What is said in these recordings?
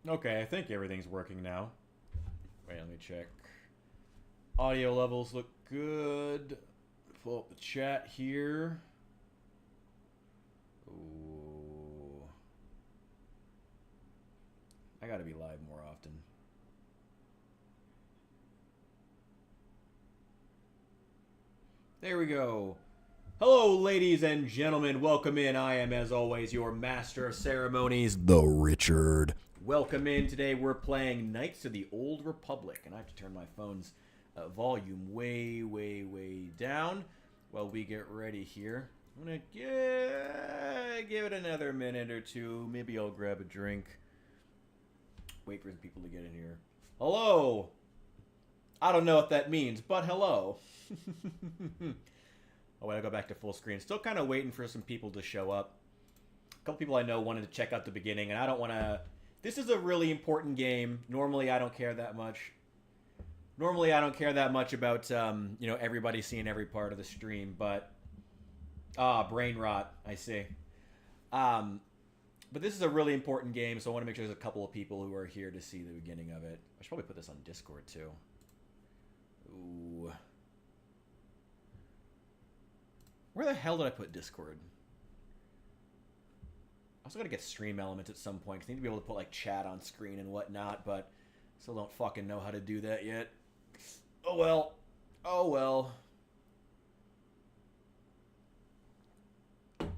Okay, I think everything's working now. Wait, let me check. Audio levels look good. Pull up the chat here. Ooh. I gotta be live more often. There we go. Hello, ladies and gentlemen. Welcome in. I am, as always, your master of ceremonies, the Richard. Welcome in. Today we're playing Knights of the Old Republic, and I have to turn my phone's volume way, way, way down while we get ready here. I'm gonna give it another minute or two. Maybe I'll grab a drink. Wait for some people to get in here. Hello. I don't know what that means, but hello. Oh, wait, I'll go back to full screen. Still kind of waiting for some people to show up. A couple people I know wanted to check out the beginning, and I don't want to... This is a really important game. Normally, I don't care that much. Normally, I don't care that much about, everybody seeing every part of the stream, but... brain rot, I see. But this is a really important game, so I want to make sure there's a couple of people who are here to see the beginning of it. I should probably put this on Discord, too. Ooh... Where the hell did I put Discord? I also gotta get stream elements at some point, because I need to be able to put, like, chat on screen and whatnot, but still don't fucking know how to do that yet. Oh well. Oh well. I'm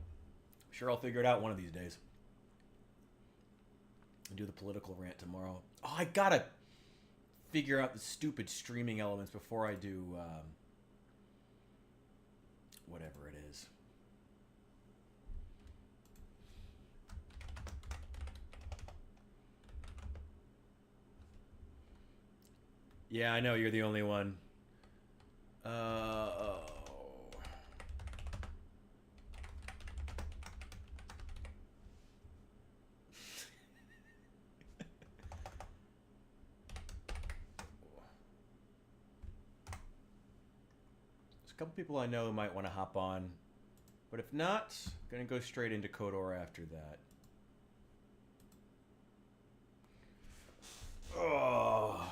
sure I'll figure it out one of these days. And do the political rant tomorrow. Oh, I gotta figure out the stupid streaming elements before I do, whatever it is. Yeah, I know you're the only one. Oh. There's a couple people I know who might want to hop on. But if not, I'm going to go straight into KotOR after that. Oh.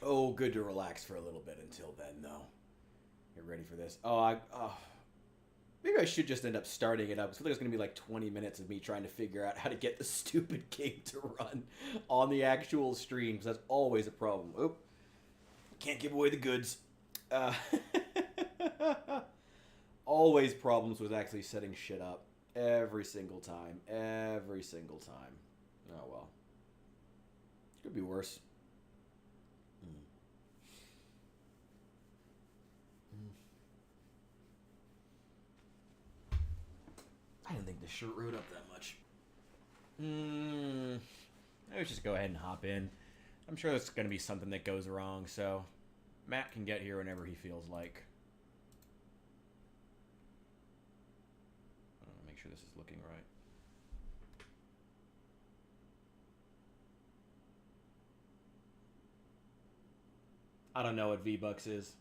Oh, good to relax for a little bit until then, though. Get ready for this. Maybe I should just end up starting it up. I feel like it's going to be like 20 minutes of me trying to figure out how to get the stupid game to run on the actual stream, because that's always a problem. Oop. Can't give away the goods. Always problems with actually setting shit up. Every single time. Every single time. Oh, well. Could be worse. I didn't think this shirt rode up that much. Let's just go ahead and hop in. I'm sure there's going to be something that goes wrong, so Matt can get here whenever he feels like. Make sure this is looking right. I don't know what V-Bucks is.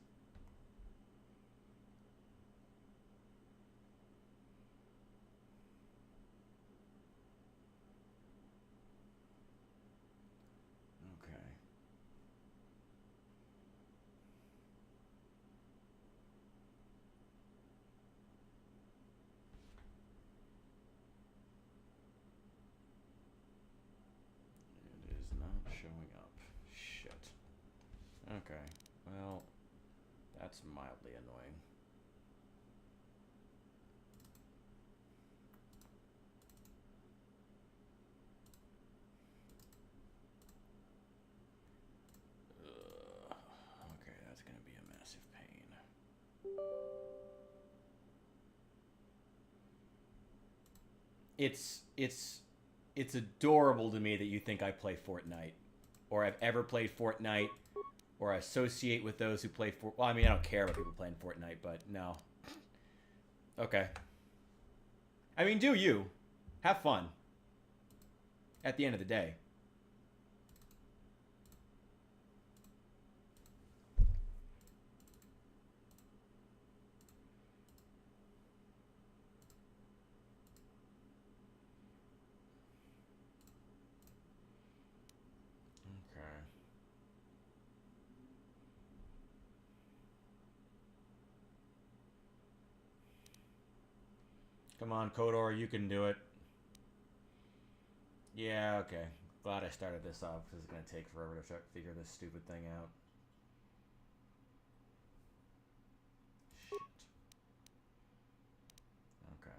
Showing up. Shit. Okay. Well, that's mildly annoying. Okay, that's going to be a massive pain. It's adorable to me that you think I play Fortnite, or I've ever played Fortnite, or associate with those who play Fortnite. Well, I mean, I don't care about people playing Fortnite, but no. Okay. I mean, do you. Have fun. At the end of the day. Come on, KotOR, you can do it. Yeah, okay. Glad I started this off because it's going to take forever to figure this stupid thing out. Shit. Okay.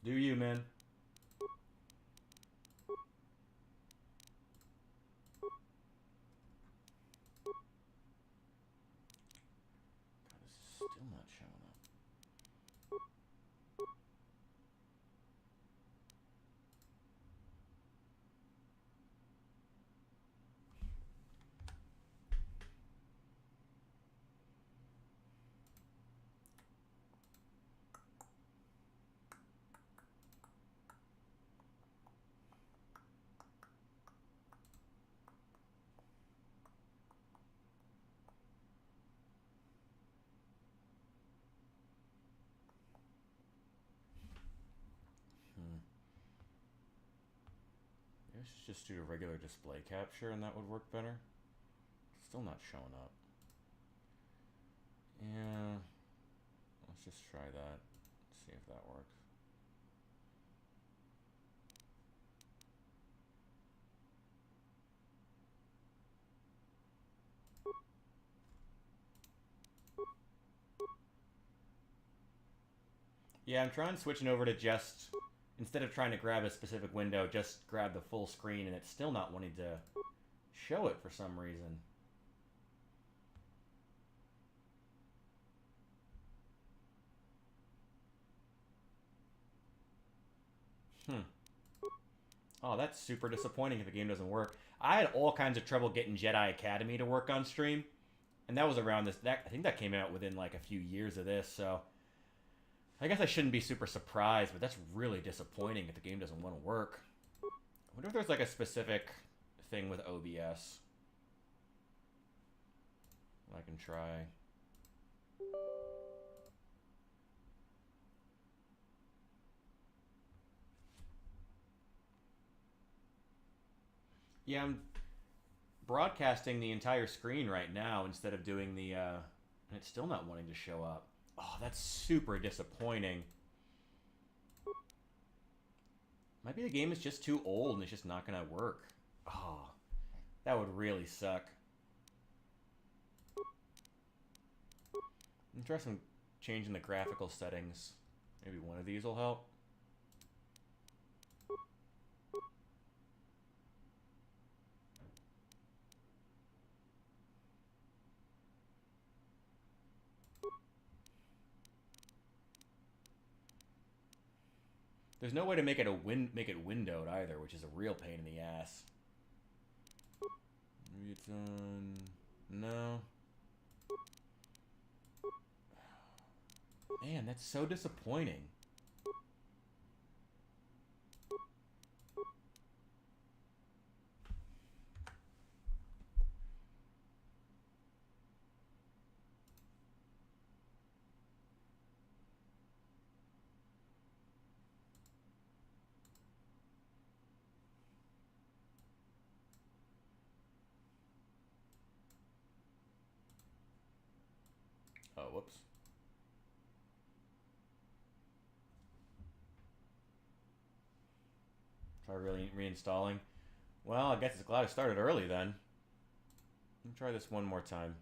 Do you, man? God, this is still not showing up. I should just do a regular display capture and that would work better. Still not showing up. Yeah. Let's just try that. See if that works. Yeah, I'm trying switching over to just, instead of trying to grab a specific window, just grab the full screen, and it's still not wanting to show it for some reason. Oh, that's super disappointing if the game doesn't work. I had all kinds of trouble getting Jedi Academy to work on stream, and that was around this. I think that came out within like a few years of this, so I guess I shouldn't be super surprised, but that's really disappointing if the game doesn't want to work. I wonder if there's like a specific thing with OBS I can try. Yeah, I'm broadcasting the entire screen right now instead of doing the, and it's still not wanting to show up. Oh, that's super disappointing. Maybe the game is just too old and it's just not gonna work. Oh, that would really suck. I'm try some changing the graphical settings. Maybe one of these will help. There's no way to make it make it windowed either, which is a real pain in the ass. Maybe it's on. No. Man, that's so disappointing. Oh, whoops. Try really reinstalling. Well, I guess it's glad I started early then. Let me try this one more time.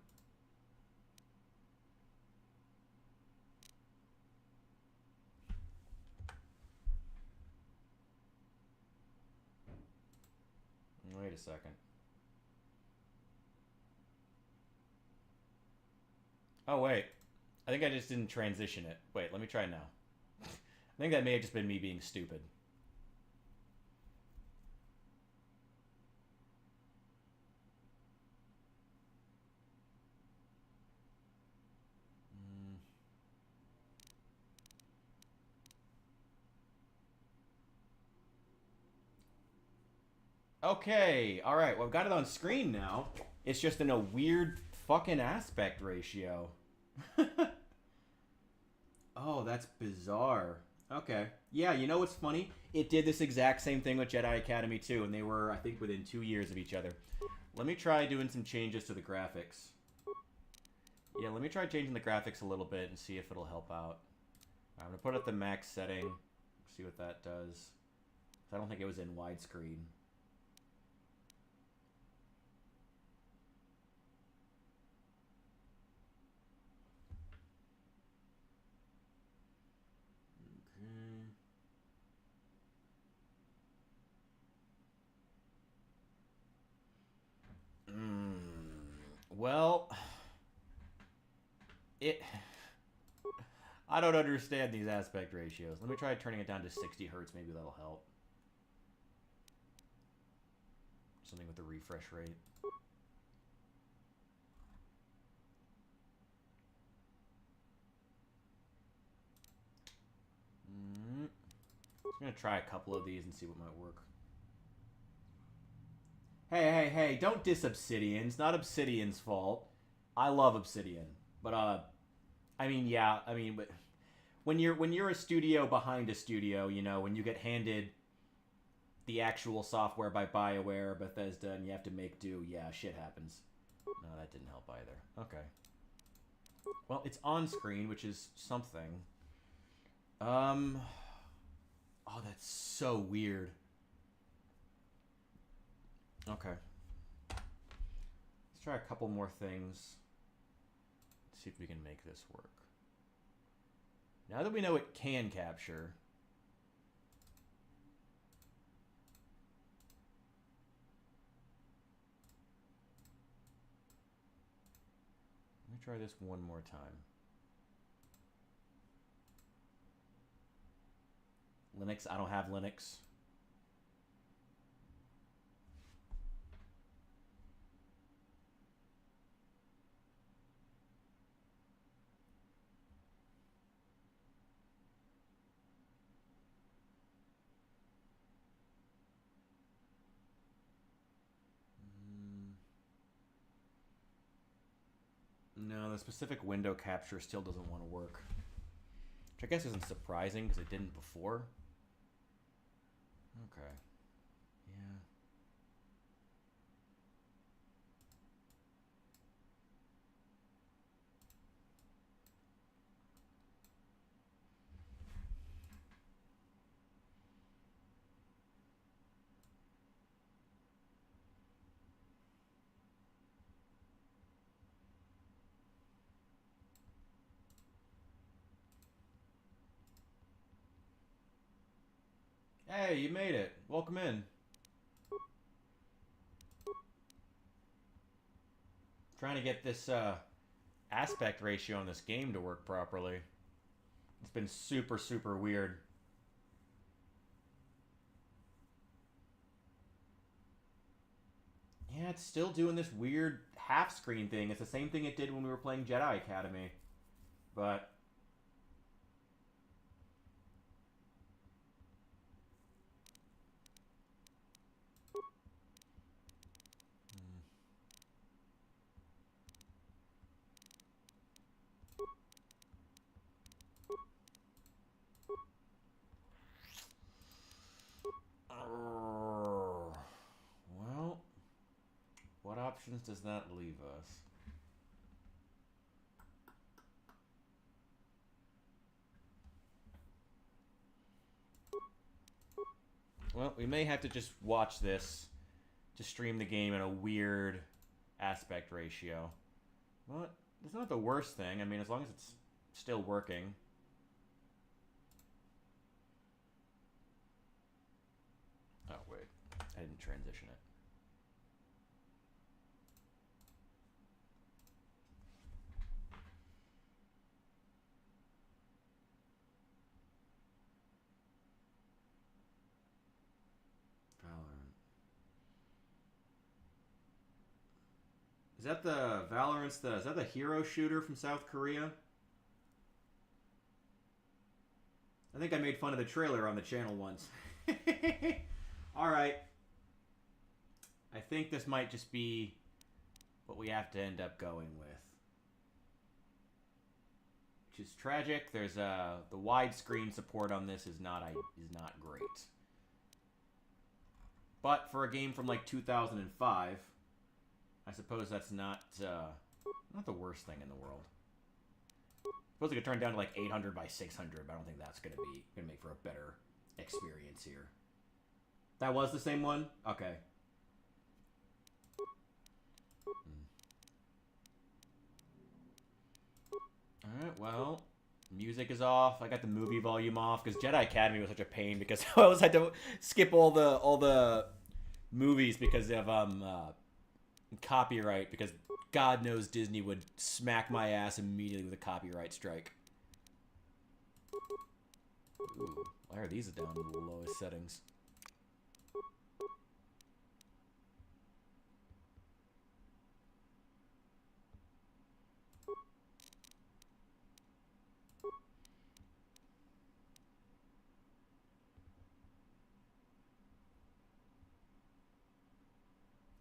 Wait a second. Oh, wait. I think I just didn't transition it. Wait, let me try now. I think that may have just been me being stupid. Okay, alright, well I've got it on screen now. It's just in a weird fucking aspect ratio. Oh, that's bizarre. Okay. Yeah, you know what's funny? It did this exact same thing with Jedi Academy too, and they were, I think, within 2 years of each other. Let me try doing some changes to the graphics. Yeah, let me try changing the graphics a little bit and see if it'll help out. I'm going to put it at the max setting, see what that does. I don't think it was in widescreen. Well, it... I don't understand these aspect ratios. Let me try turning it down to 60 hertz. Maybe that'll help. Something with the refresh rate. I'm going to try a couple of these and see what might work. Hey, don't diss Obsidian. It's not Obsidian's fault. I love Obsidian. But, I mean, yeah, but when you're a studio behind a studio, you know, when you get handed the actual software by BioWare or Bethesda and you have to make do, yeah, shit happens. No, that didn't help either. Okay. Well, it's on screen, which is something. Oh, that's so weird. Okay. Let's try a couple more things. Let's see if we can make this work. Now that we know it can capture... Let me try this one more time. Linux, I don't have Linux. No, the specific window capture still doesn't want to work. Which I guess isn't surprising because it didn't before. Okay. Yeah. Hey, you made it. Welcome in. Trying to get this aspect ratio on this game to work properly. It's been super, super weird. Yeah, it's still doing this weird half-screen thing. It's the same thing it did when we were playing Jedi Academy. But... well, what options does that leave us? Well, we may have to just watch this to stream the game in a weird aspect ratio. But it's not the worst thing. I mean, as long as it's still working. Oh, wait. I didn't transition it. Valorant. Is that the Valorant's is that the hero shooter from South Korea? I think I made fun of the trailer on the channel once. Alright. I think this might just be what we have to end up going with. which is tragic. There's the widescreen support on this is not great. But for a game from like 2005, I suppose that's not the worst thing in the world. I suppose it could turn down to like 800 by 600, but I don't think that's gonna make for a better experience here. That was the same one? Okay. Alright, well, music is off. I got the movie volume off because Jedi Academy was such a pain because I always had to skip all the movies because of copyright, because God knows Disney would smack my ass immediately with a copyright strike. Ooh, why are these down to the lowest settings?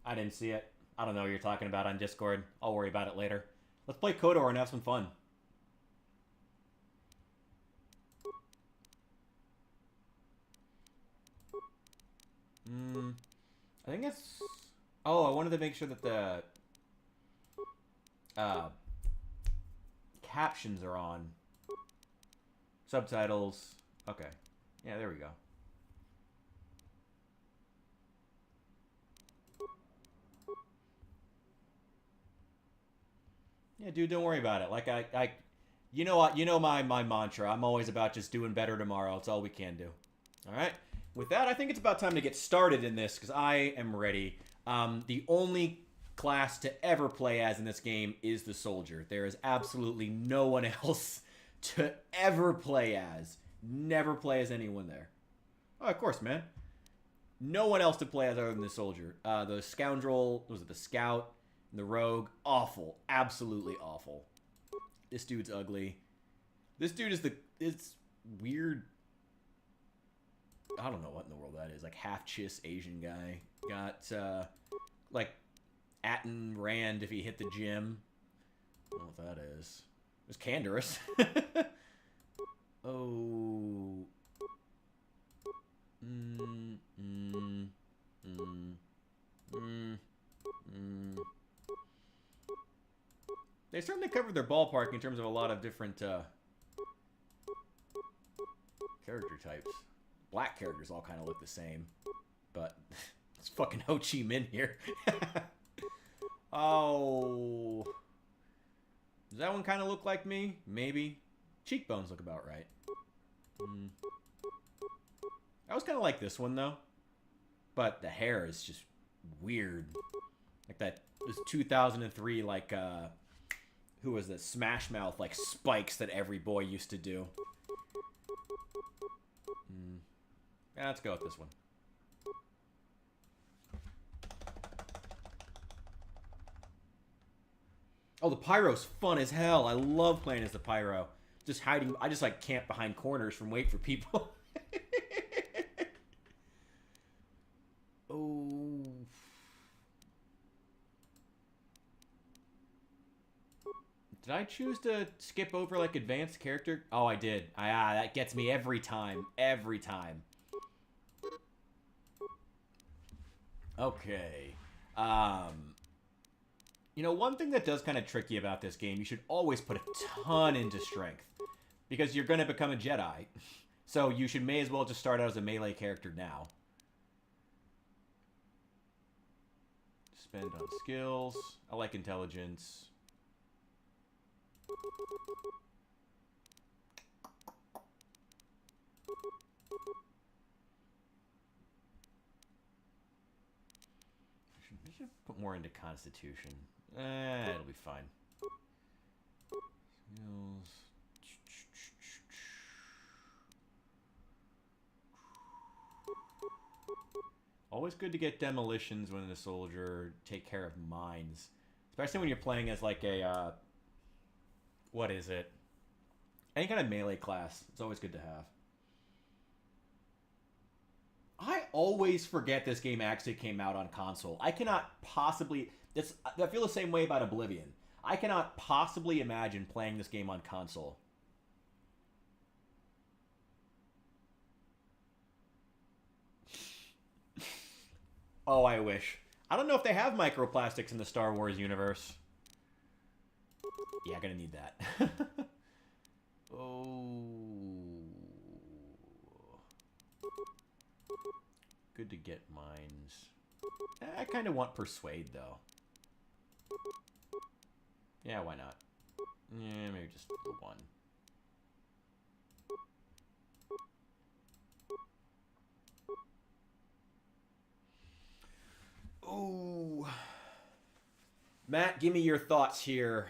I didn't see it. I don't know what you're talking about on Discord. I'll worry about it later. Let's play KotOR and have some fun. I think it's... Oh, I wanted to make sure that the captions are on. Subtitles. Okay. Yeah, there we go. Yeah, dude, don't worry about it. Like, you know what? You know my mantra. I'm always about just doing better tomorrow. It's all we can do. All right? With that, I think it's about time to get started in this, because I am ready. The only class to ever play as in this game is the soldier. There is absolutely no one else to ever play as. Never play as anyone there. Oh, of course, man. No one else to play as other than the soldier. The scoundrel, was it the scout? The rogue, awful. Absolutely awful. This dude's ugly. This dude is it's weird. I don't know what in the world that is. Like half-chiss Asian guy. Got, like, Atten Rand if he hit the gym. I don't know what that is. It's Canderous. Oh. They certainly covered their ballpark in terms of a lot of different character types. Black characters all kind of look the same, but it's fucking Ho Chi Minh here. Oh. Does that one kind of look like me? Maybe. Cheekbones look about right. I was kind of like this one, though. But the hair is just weird. Like that, this 2003, like, who was this? Smash Mouth, like, spikes that every boy used to do. Yeah, let's go with this one. Oh, the Pyro's fun as hell. I love playing as the Pyro. Just hiding. I just, like, camp behind corners from wait for people. Oh. Did I choose to skip over, like, advanced character? Oh, I did. That gets me every time. Every time. Okay. You know, one thing that does kind of trick you about this game, you should always put a ton into strength. Because you're going to become a Jedi. So you may as well just start out as a melee character now. Spend on skills. I like intelligence. I should put more into Constitution. It'll be fine. Skills. Always good to get demolitions when a soldier, take care of mines. Especially when you're playing as like a, what is it? Any kind of melee class. It's always good to have. I always forget this game actually came out on console. I cannot possibly... I feel the same way about Oblivion. I cannot possibly imagine playing this game on console. Oh, I wish. I don't know if they have microplastics in the Star Wars universe. Yeah, gonna need that. Oh. Good to get mines. I kind of want Persuade, though. Yeah, why not? Yeah, maybe just the one. Ooh. Matt, give me your thoughts here.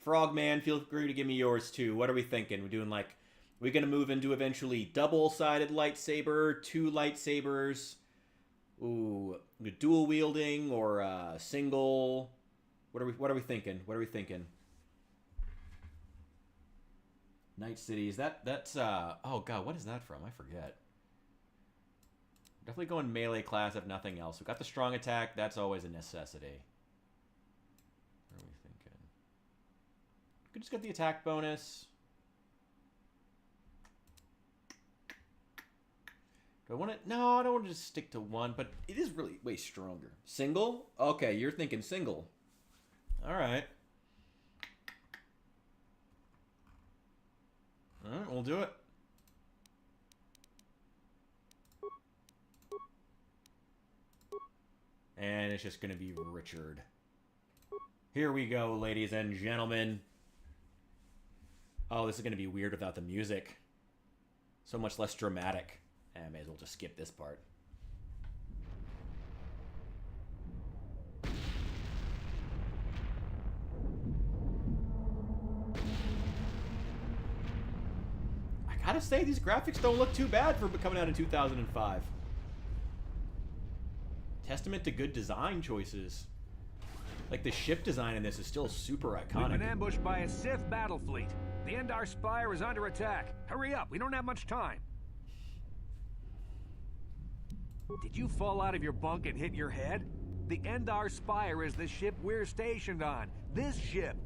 Frogman, feel free to give me yours too. What are we thinking? We're doing like, we're gonna move into eventually double-sided lightsaber, 2 lightsabers. Ooh, dual wielding or single. What are we thinking? What are we thinking? Night Cities. That's oh god, what is that from? I forget. Definitely going melee class if nothing else. We got the strong attack. That's always a necessity. What are we thinking? We could just get the attack bonus. Do I want to? No, I don't want to just stick to one, but it is really way stronger. Single? Okay, you're thinking single. All right. All right, we'll do it. And it's just going to be Richard. Here we go, ladies and gentlemen. Oh, this is going to be weird without the music. So much less dramatic. I may as well just skip this part. I gotta say, these graphics don't look too bad for coming out in 2005. Testament to good design choices. Like, the ship design in this is still super iconic. We've been ambushed by a Sith battle fleet. The Endar Spire is under attack. Hurry up, we don't have much time. Did you fall out of your bunk and hit your head? The Endar Spire is the ship we're stationed on. This ship.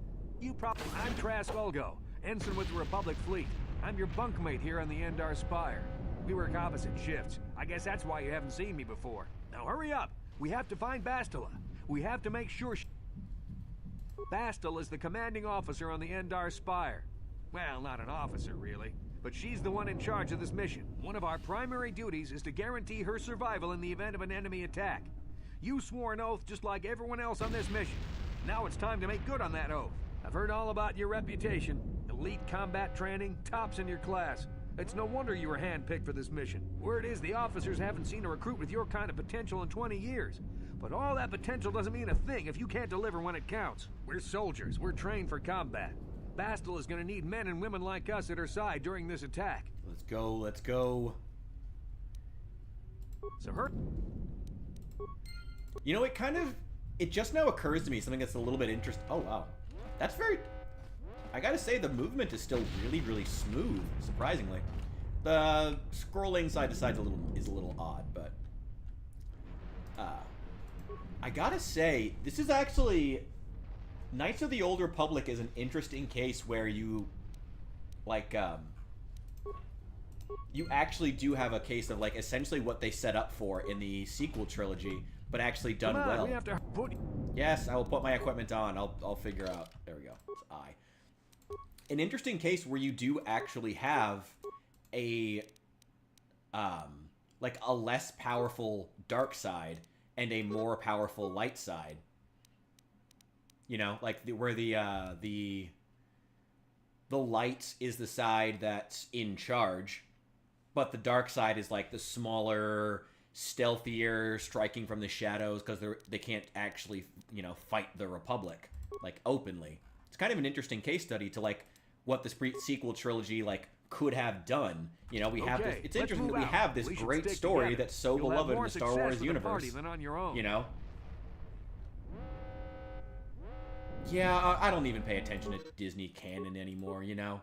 I'm Trask Ulgo, ensign with the Republic Fleet. I'm your bunkmate here on the Endar Spire. We work opposite shifts. I guess that's why you haven't seen me before. Now hurry up. We have to find Bastila. We have to make sure Bastila is the commanding officer on the Endar Spire. Well, not an officer, really. But she's the one in charge of this mission. One of our primary duties is to guarantee her survival in the event of an enemy attack. You swore an oath just like everyone else on this mission. Now it's time to make good on that oath. I've heard all about your reputation. Elite combat training, tops in your class. It's no wonder you were handpicked for this mission. Word is the officers haven't seen a recruit with your kind of potential in 20 years. But all that potential doesn't mean a thing if you can't deliver when it counts. We're soldiers. We're trained for combat. Bastila is going to need men and women like us at her side during this attack. Let's go, let's go. So her... You know, it just now occurs to me something that's a little bit interesting. Oh, wow. That's very... I gotta say, the movement is still really, really smooth, surprisingly. The scrolling side to side is a little odd, but... I gotta say, this is actually... Knights of the Old Republic is an interesting case where you, like, you actually do have a case of, like, essentially what they set up for in the sequel trilogy, but actually done well. We have to put... Yes, I will put my equipment on. I'll figure out. There we go. It's I. An interesting case where you do actually have a, like, a less powerful dark side and a more powerful light side. You know, like where the light is the side that's in charge, but the dark side is like the smaller, stealthier, striking from the shadows because they can't actually, you know, fight the Republic like openly. It's kind of an interesting case study to like what this sequel trilogy like could have done. You know, we have this. It's interesting that we have this great story that's so beloved in the Star Wars universe. Than on your own. You know. Yeah, I don't even pay attention to Disney canon anymore, you know?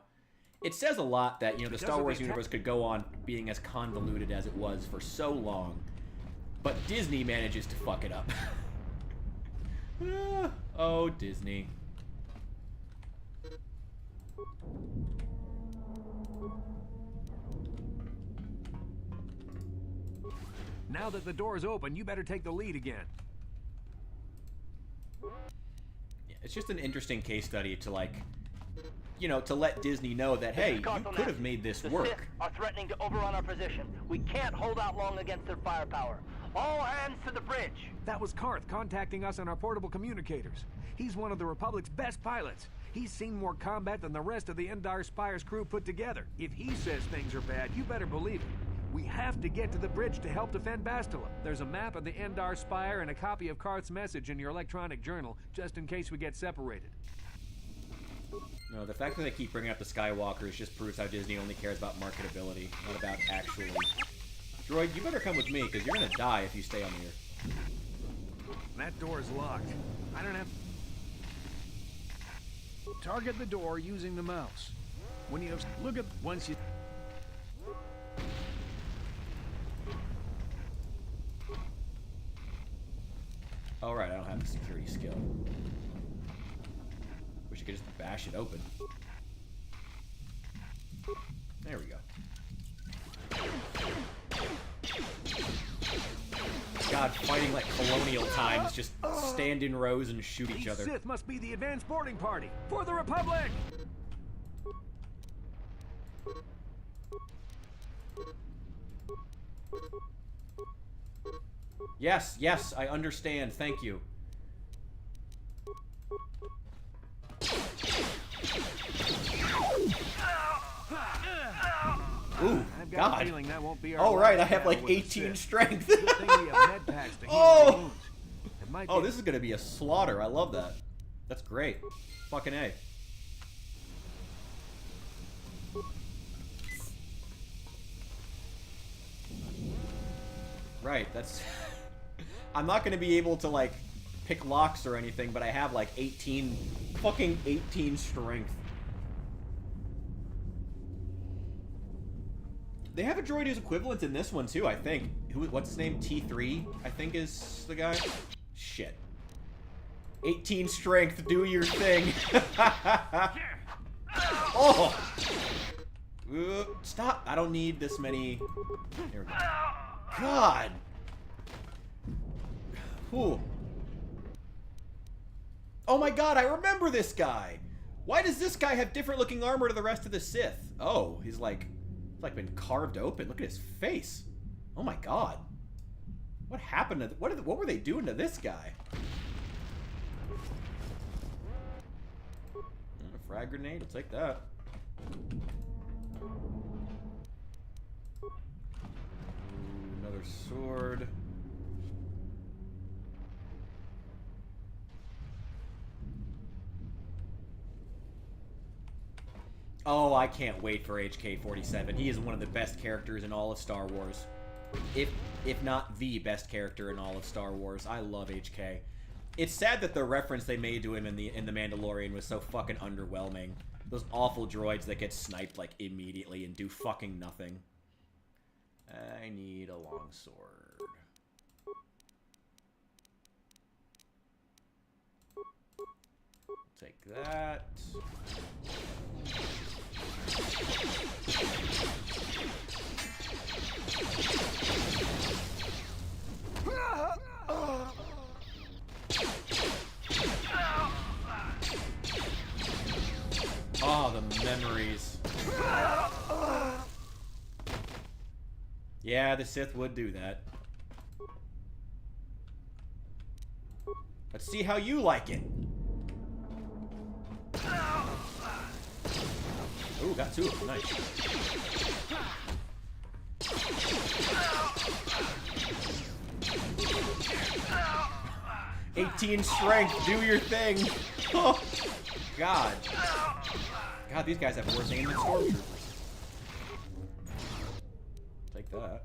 It says a lot that, you know, the Star Wars universe could go on being as convoluted as it was for so long, but Disney manages to fuck it up. Oh, Disney. Now that the door's open, you better take the lead again. Yeah, it's just an interesting case study to, like, you know, to let Disney know that, hey, you could have made this work. The Sith are threatening to overrun our position. We can't hold out long against their firepower. All hands to the bridge. That was Karth contacting us on our portable communicators. He's one of the Republic's best pilots. He's seen more combat than the rest of the Endar Spire's crew put together. If he says things are bad, you better believe it. We have to get to the bridge to help defend Bastila. There's a map of the Endar Spire and a copy of Karth's message in your electronic journal, just in case we get separated. No, the fact that they keep bringing up the Skywalkers just proves how Disney only cares about marketability, not about actually... Droid, you better come with me, because you're gonna die if you stay on here. That door's locked. I don't have... Target the door using the mouse. When you look at... Once you... Oh, right, I don't have a security skill. Wish I could just bash it open. There we go. God, fighting like colonial times, just stand in rows and shoot each other. Sith must be the advanced boarding party for the Republic! Yes, yes, I understand. Thank you. Ooh, I've got God. a feeling that won't be our Oh, right, I last have like battle with the 18 Sith. strength. Good thing we have med packs to heal Oh! our wounds. It might Oh, be- this is gonna be a slaughter. I love that. That's great. Fucking A. Right, that's... I'm not gonna be able to, like, pick locks or anything, but I have, like, 18... Fucking 18 strength. They have a droid who's equivalent in this one, too, I think. What's his name? T3, I think is the guy? Shit. 18 strength, do your thing. Oh! Stop! I don't need this many... There we go. God! Ooh. Oh my god, I remember this guy! Why does this guy have different looking armor to the rest of the Sith? Oh, he's like been carved open. Look at his face. Oh my god. What happened to... What were they doing to this guy? A frag grenade, I'll take that. Another sword. Oh, I can't wait for HK-47. He is one of the best characters in all of Star Wars. If not the best character in all of Star Wars. I love HK. It's sad that the reference they made to him in the Mandalorian was so fucking underwhelming. Those awful droids that get sniped like immediately and do fucking nothing. I need a long sword. Take that. Oh, the memories. Yeah, the Sith would do that. Let's see how you like it. Ooh, got two of them. Nice. "18 strength, do your thing." Oh, God. God, these guys have worse aim than stormtroopers. Take that.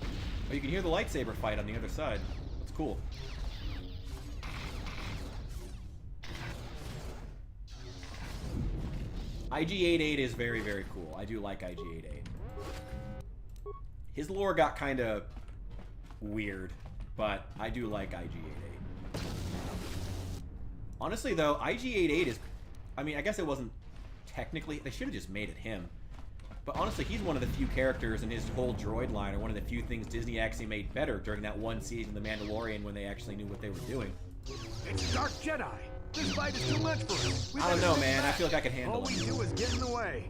Oh, you can hear the lightsaber fight on the other side. That's cool. IG-88 is very, very cool. I do like IG-88. His lore got kind of weird, but I do like IG-88. Honestly, though, IG-88 is... I mean, I guess it wasn't technically... They should have just made it him. But honestly, he's one of the few characters in his whole droid line, or one of the few things Disney actually made better during that one season of The Mandalorian when they actually knew what they were doing. It's Dark Jedi. This fight is too much for us. I don't know, man. I feel like I can handle All we it. do is get in the way.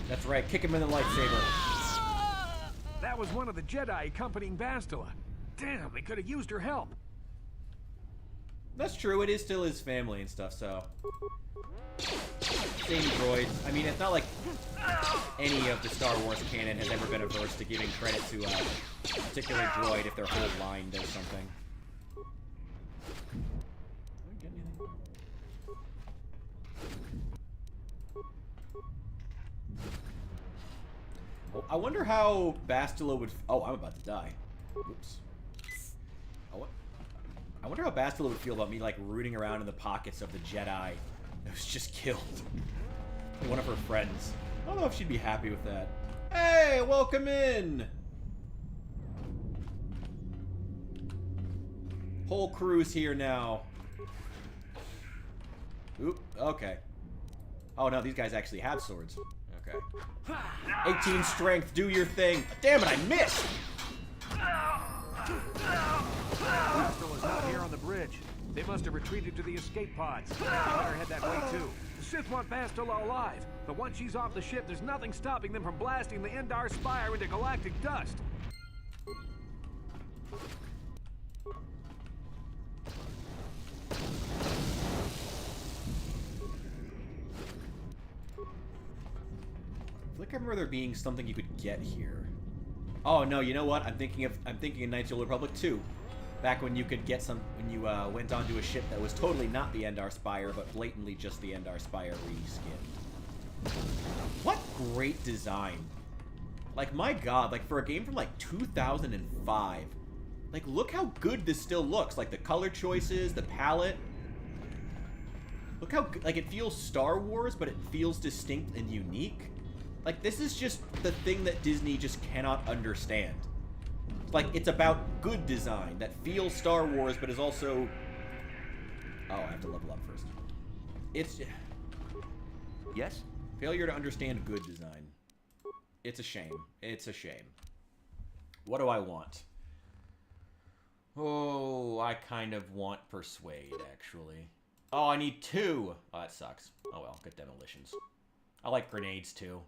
That's right. Kick him in the lightsaber. That was one of the Jedi accompanying Bastila. Damn, they could have used her help. That's true. It is still his family and stuff, so... Same droids. I mean, it's not like any of the Star Wars canon has ever been averse to giving credit to a particular droid if their whole line does something. Well, I wonder how Bastila would... Oh, I'm about to die. Oops. I wonder how Bastila would feel about me, like, rooting around in the pockets of the Jedi that was just killed. One of her friends. I don't know if she'd be happy with that. Hey, welcome in! Whole crew's here now. Oop, okay. Oh no, these guys actually have swords. Okay. 18 strength, do your thing. Damn it, I missed! Bastila's not here on the bridge. They must have retreated to the escape pods. They better head that way too. The Sith want Bastila alive, but once she's off the ship, there's nothing stopping them from blasting the Endar Spire into galactic dust. I remember there being something you could get here. Oh no, you know what? I'm thinking of Knights of the Republic 2. Back when you could get some, when you went onto a ship that was totally not the Endar Spire, but blatantly just the Endar Spire reskinned. What great design. Like, my god, like, for a game from, like, 2005, like, look how good this still looks. Like, the color choices, the palette. Look how, like, it feels Star Wars, but it feels distinct and unique. Like, this is just the thing that Disney just cannot understand. Like, it's about good design that feels Star Wars, but is also... Oh, I have to level up first. It's... Yes? Failure to understand good design. It's a shame. It's a shame. What do I want? Oh, I kind of want Persuade, actually. Oh, I need 2! Oh, that sucks. Oh well, get demolitions. I like grenades, too.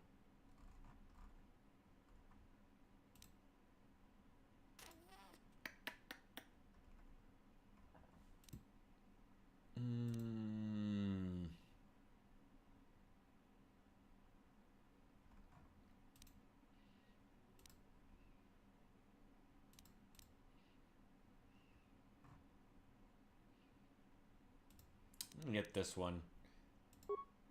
Get this one.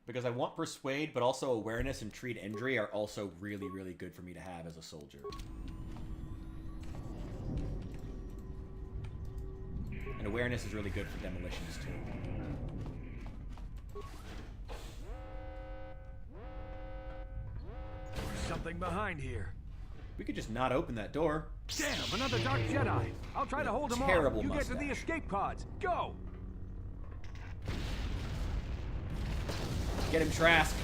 Because I want Persuade, but also Awareness and Treat Injury are also really, really good for me to have as a soldier. And Awareness is really good for demolitions, too. There's something behind here. We could just not open that door. Damn, another Dark Jedi. I'll try to hold him off. Terrible You get to mustache. the escape pods. Go! Get him, Trask.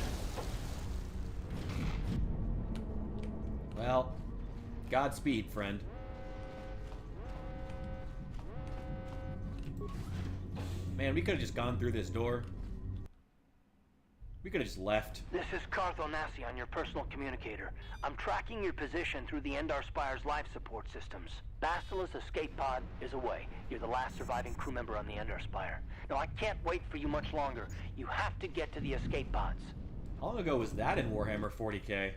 Well, Godspeed, friend. Man, we could have just gone through this door. We could have just left. This is Cartho Nassi on your personal communicator. I'm tracking your position through the Endar Spire's life support systems. Bastila's escape pod is away. You're the last surviving crew member on the Endar Spire. Now, I can't wait for you much longer. You have to get to the escape pods. How long ago was that in Warhammer 40k?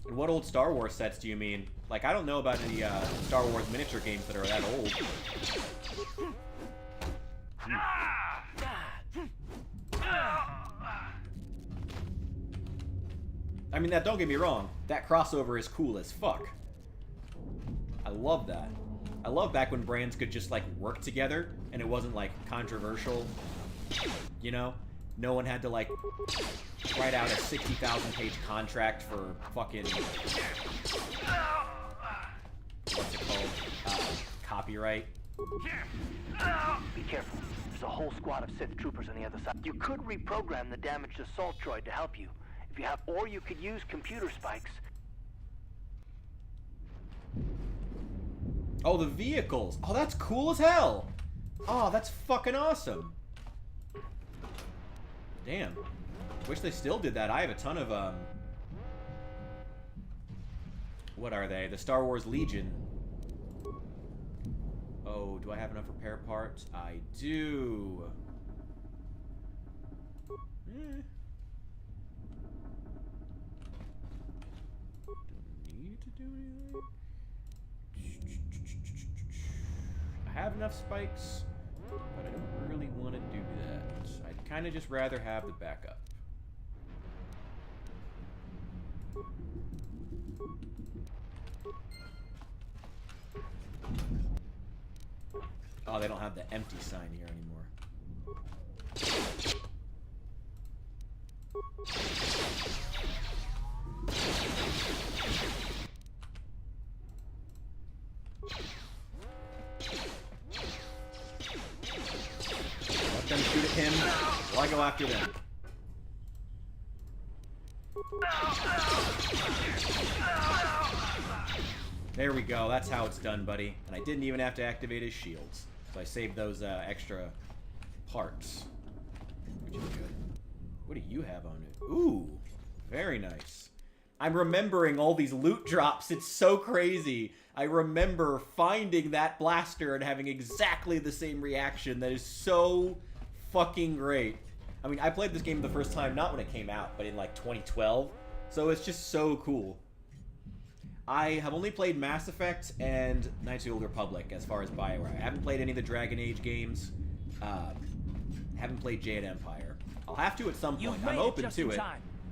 And what old Star Wars sets do you mean? Like, I don't know about any Star Wars miniature games that are that old. I mean, don't get me wrong. That crossover is cool as fuck. I love that. I love back when brands could just, like, work together, and it wasn't, like, controversial. You know? No one had to, like, write out a 60,000-page contract for fucking what's it called? Copyright. Be careful. There's a whole squad of Sith troopers on the other side. You could reprogram the damaged assault droid to help you. If you have, or you could use computer spikes. Oh, the vehicles. Oh, that's cool as hell. Oh, that's fucking awesome. Damn. Wish they still did that. I have a ton of, what are they? The Star Wars Legion. Oh, do I have enough repair parts? I do. Don't need to do anything. I have enough spikes, but I don't really want to do that. I'd kind of just rather have the backup. Oh, they don't have the empty sign here anymore. Let them shoot at him while I go after them. There we go. That's how it's done, buddy. And I didn't even have to activate his shields. So I saved those extra parts. Which is good. What do you have on it? Ooh, very nice. I'm remembering all these loot drops. It's so crazy. I remember finding that blaster and having exactly the same reaction. That is so fucking great. I mean, I played this game the first time, not when it came out, but in like 2012. So it's just so cool. I have only played Mass Effect and Knights of the Old Republic as far as BioWare. I haven't played any of the Dragon Age games. Haven't played Jade Empire. I'll have to at some point. I'm open to it.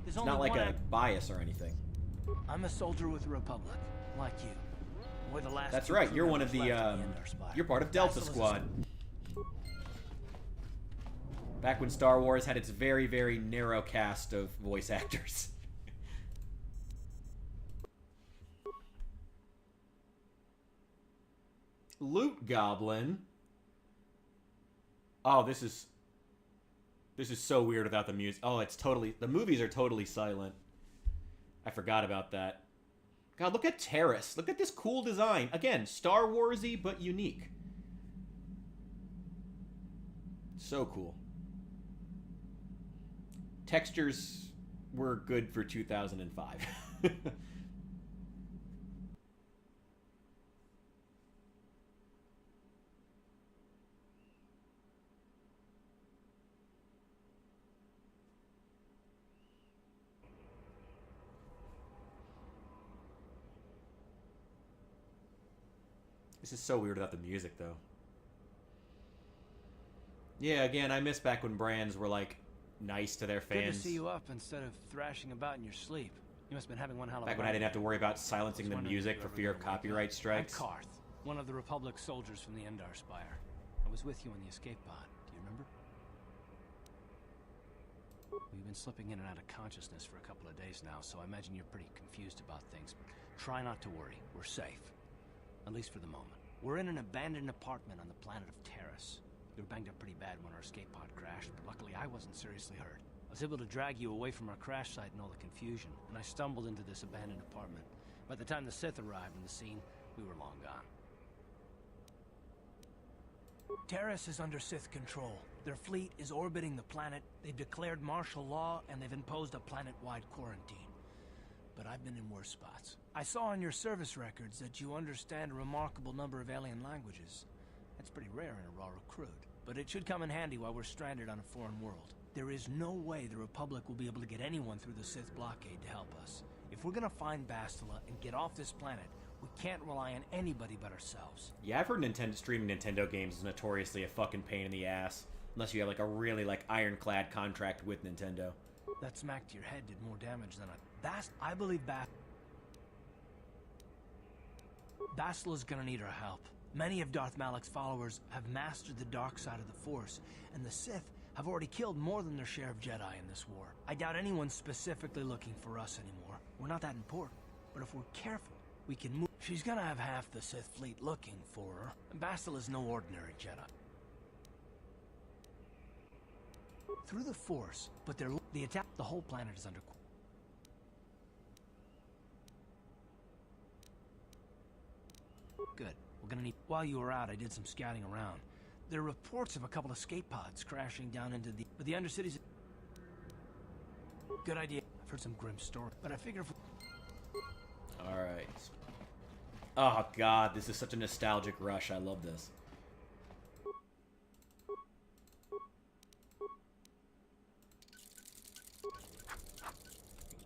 It's not like a bias or anything. I'm a soldier with the Republic, like you. We're the last. That's right. You're one of the. You're part of Delta Squad. Back when Star Wars had its very, very narrow cast of voice actors. Loot Goblin. Oh, this is so weird without the music. Oh, it's totally... The movies are totally silent. I forgot about that. God, look at Terrace. Look at this cool design. Again, Star Wars-y, but unique. So cool. Textures were good for 2005. This is so weird without the music, though. Yeah, again, I miss back when brands were, like, nice to their fans. Good to see you up instead of thrashing about in your sleep. You must have been having one hell of a Back when I didn't have to worry about silencing the music for fear of copyright strikes. I'm Karth, one of the Republic soldiers from the Endar Spire. I was with you on the escape pod. Do you remember? We've been slipping in and out of consciousness for a couple of days now, so I imagine you're pretty confused about things. Try not to worry. We're safe. At least for the moment. We're in an abandoned apartment on the planet of Terrace. We were banged up pretty bad when our escape pod crashed, but luckily I wasn't seriously hurt. I was able to drag you away from our crash site and all the confusion, and I stumbled into this abandoned apartment. By the time the Sith arrived on the scene, we were long gone. Terrace is under Sith control. Their fleet is orbiting the planet, they've declared martial law, and they've imposed a planet-wide quarantine. But I've been in worse spots. I saw on your service records that you understand a remarkable number of alien languages. That's pretty rare in a raw recruit, but it should come in handy while we're stranded on a foreign world. There is no way the Republic will be able to get anyone through the Sith blockade to help us. If we're gonna find Bastila and get off this planet, we can't rely on anybody but ourselves. Yeah, I've heard Nintendo streaming Nintendo games is notoriously a fucking pain in the ass. Unless you have like a really like ironclad contract with Nintendo. That smack to your head did more damage than I believe Bastila's gonna need our help. Many of Darth Malak's followers have mastered the dark side of the Force, and the Sith have already killed more than their share of Jedi in this war. I doubt anyone's specifically looking for us anymore. We're not that important. But if we're careful, we can move. She's gonna have half the Sith fleet looking for her. And Bastila is no ordinary Jedi. Through the Force, but the attack. The whole planet is under. Good. We're gonna need. While you were out, I did some scouting around. There are reports of a couple of escape pods crashing down into the. But the Undercity's. Good idea. I've heard some grim story, but I figure if. All right. Oh God, this is such a nostalgic rush. I love this.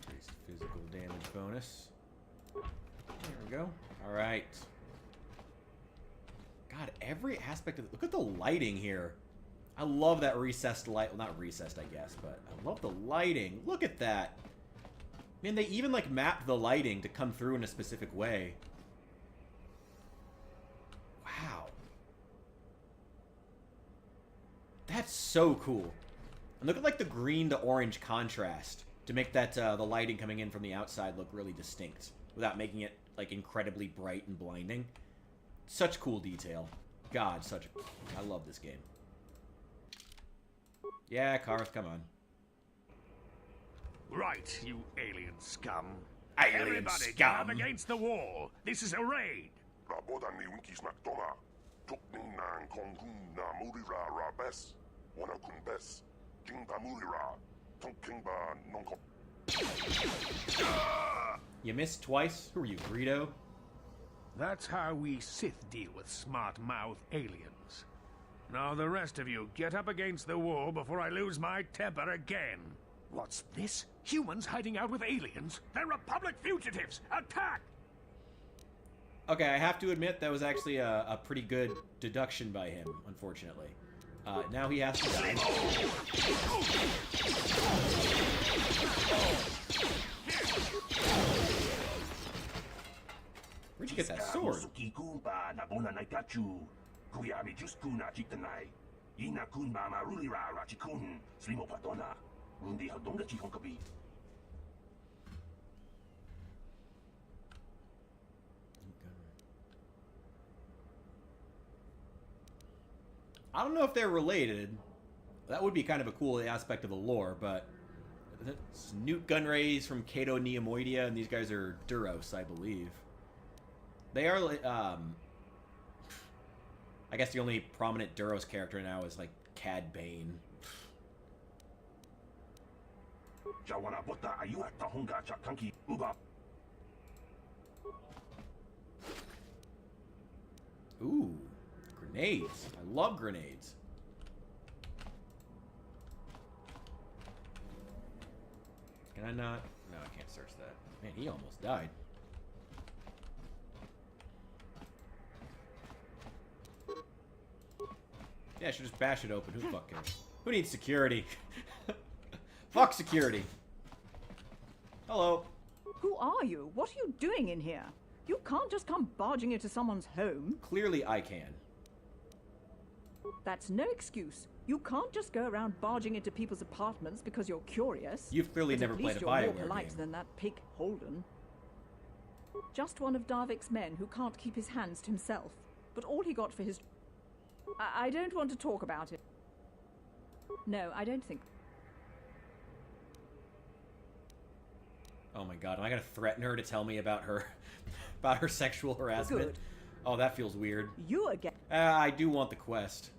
Increased physical damage bonus. There we go. All right. God, every aspect of it. Look at the lighting here. I love that recessed light. Well, not recessed, I guess, but I love the lighting. Look at that. Man, they even, like, map the lighting to come through in a specific way. Wow. That's so cool. And look at, like, the green to orange contrast to make that, the lighting coming in from the outside look really distinct without making it, like, incredibly bright and blinding. Such cool detail. God, I love this game. Yeah, Karth, come on. Right, you alien scum. Alien Everybody scum. get up against the wall. This is a raid. You missed twice? Who are you, Greedo? That's how we Sith deal with smart-mouth aliens. Now the rest of you, get up against the wall before I lose my temper again. What's this? Humans hiding out with aliens? They're Republic fugitives! Attack! Okay, I have to admit that was actually a pretty good deduction by him, unfortunately. Now he has to die. Where'd you get that sword? I don't know if they're related. That would be kind of a cool aspect of the lore, but it's Newt Gunrays from KotOR Neomoidia, and these guys are Duros, I believe. They are, I guess the only prominent Duros character now is, like, Cad Bane. Ooh, grenades. I love grenades. Can I not? No, I can't search that. Man, he almost died. Yeah, I should just bash it open. Who the fuck cares? Who needs security? Fuck security. Hello. Who are you? What are you doing in here? You can't just come barging into someone's home. Clearly I can. That's no excuse. You can't just go around barging into people's apartments because you're curious. You've clearly But never at played least a you're more BioWare polite game. than that pig Holden. Just one of Darvik's men who can't keep his hands to himself. But all he got for his... I don't want to talk about it. No, I don't think... Oh my god, am I gonna threaten her to tell me about her about her sexual harassment? Good. Oh, that feels weird. You again. I do want the quest.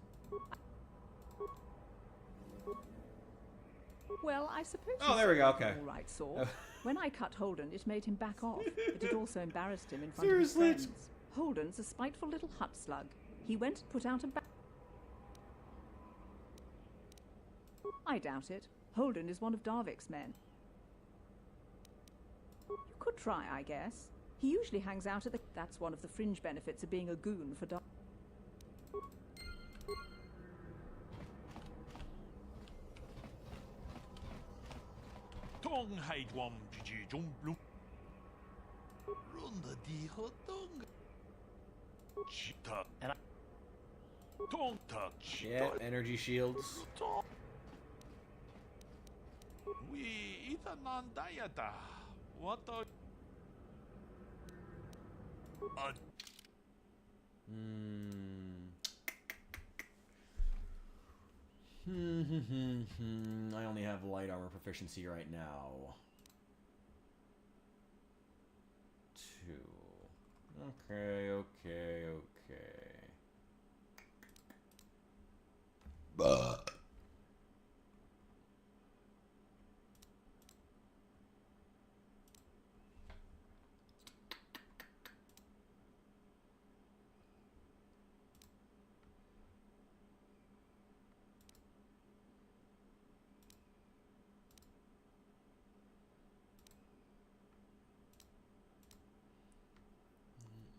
Well, I suppose... Oh, there we go, okay. All right, sort. When I cut Holden, it made him back off, but it also embarrassed him in front Seriously? of his friends. Holden's a spiteful little hut slug. He went and put out a I doubt it. Holden is one of Darvik's men. You could try, I guess. He usually hangs out at the... That's one of the fringe benefits of being a goon for Darvik. And Yeah, energy shields. I only have light armor proficiency right now. 2. Okay, okay, okay.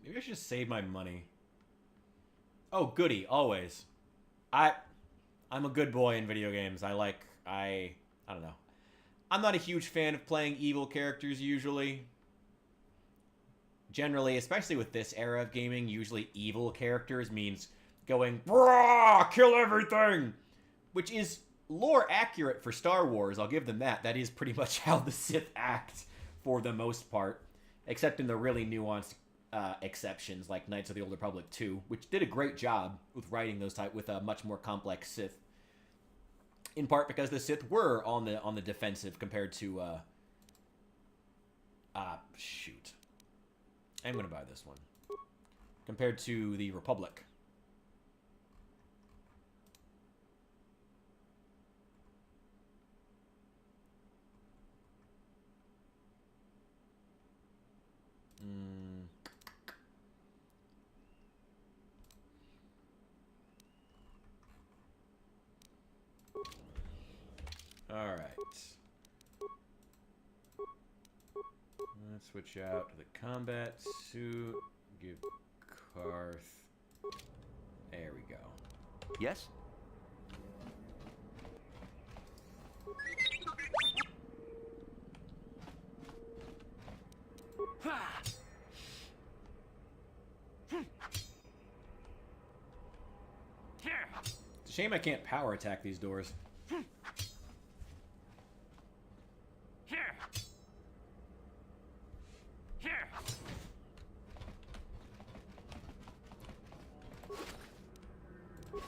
Maybe I should just save my money. Oh, goody, always. I'm a good boy in video games. I don't know. I'm not a huge fan of playing evil characters usually. Generally, especially with this era of gaming, usually evil characters means going, "Brah, kill everything!" Which is lore accurate for Star Wars, I'll give them that. That is pretty much how the Sith act for the most part. Except in the really nuanced exceptions like Knights of the Old Republic 2, which did a great job with writing those with a much more complex Sith. In part because the Sith were on the defensive compared to shoot. I'm gonna buy this one. Compared to the Republic. Alright. Let's switch out to the combat suit. Give Karth. There we go. Yes? It's a shame I can't power attack these doors.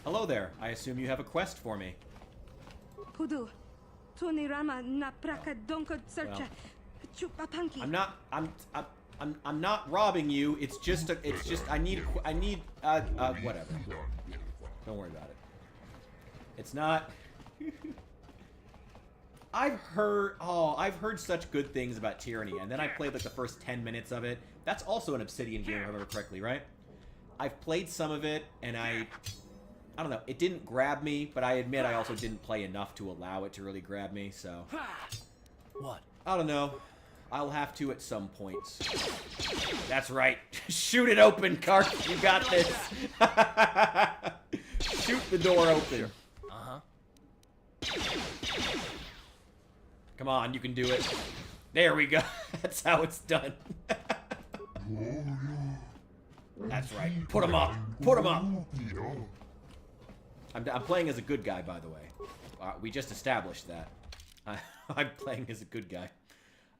Hello there. I assume you have a quest for me. Pudu, Tunirama na praka donko searcha. Chupapanki. I'm not robbing you. It's just I need whatever. Don't worry about it. It's not. I've heard such good things about Tyranny, and then I played like the first 10 minutes of it. That's also an Obsidian game, if I remember correctly, right? I've played some of it, and I don't know. It didn't grab me, but I admit I also didn't play enough to allow it to really grab me, so. What? I don't know. I'll have to at some points. That's right. Shoot it open, Karth. You got this. Shoot the door open. Uh-huh. Come on, you can do it. There we go. That's how it's done. That's right. Put him up. Put him up. I'm playing as a good guy, by the way. We just established that. I'm playing as a good guy.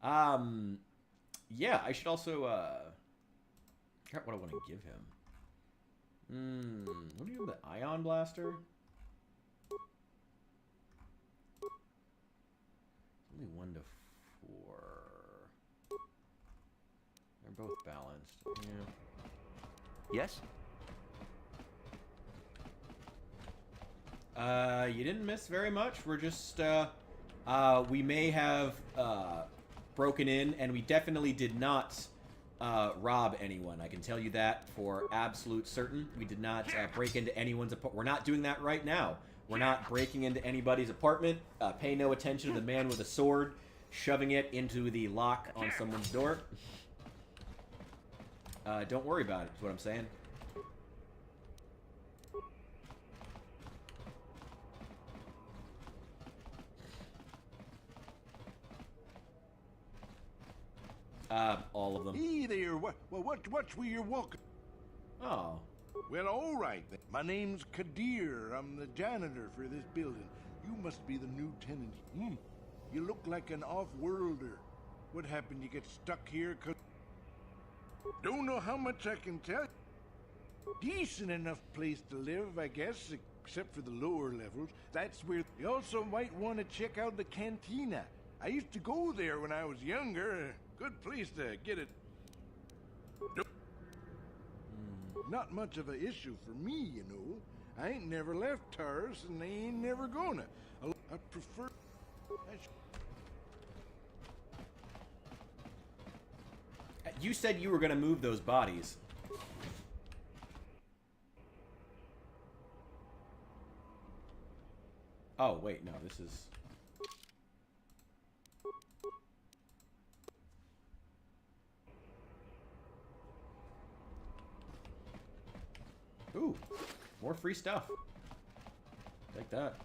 Yeah, I should also, figure out what I want to give him. What do you have, the Ion Blaster? Only 1 to 4. They're both balanced. Yeah. Yes? You didn't miss very much. We're just, we may have, broken in, and we definitely did not, rob anyone. I can tell you that for absolute certain. We did not, break into anyone's apartment. We're not doing that right now. We're not breaking into anybody's apartment. Pay no attention to the man with a sword shoving it into the lock on someone's door. Don't worry about it, is what I'm saying. All of them. Hey there, what were you walking? Oh. Well, all right then. My name's KotOR. I'm the janitor for this building. You must be the new tenant. You look like an off-worlder. What happened? You get stuck here? Don't know how much I can tell you. Decent enough place to live, I guess, except for the lower levels. That's where you also might want to check out the cantina. I used to go there when I was younger. A good place to get it. Not much of an issue for me, you know. I ain't never left Taurus, and they ain't never gonna. I prefer... You said you were going to move those bodies. Oh, wait, no, this is... Ooh, more free stuff. Take that.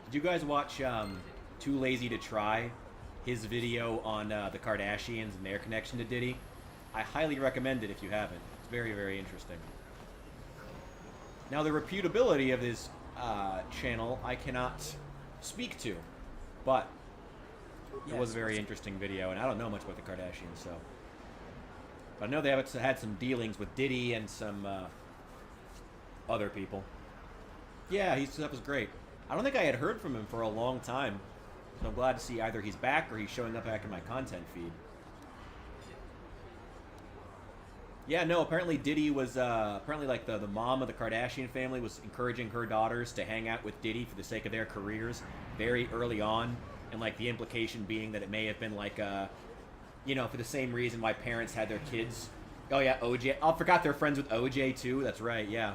Did you guys watch Too Lazy to Try, his video on the Kardashians and their connection to Diddy? I highly recommend it if you haven't. It's very, very interesting. Now, the reputability of this channel I cannot speak to, but it was a very interesting video, and I don't know much about the Kardashians, so... But I know they have had some dealings with Diddy and some other people. Yeah, his stuff was great. I don't think I had heard from him for a long time, so I'm glad to see either he's back or he's showing up back in my content feed. Yeah, no, apparently Diddy was, apparently like the mom of the Kardashian family was encouraging her daughters to hang out with Diddy for the sake of their careers very early on, and like the implication being that it may have been like, you know, for the same reason why parents had their kids. Oh yeah, OJ. I forgot they're friends with OJ too. That's right. Yeah,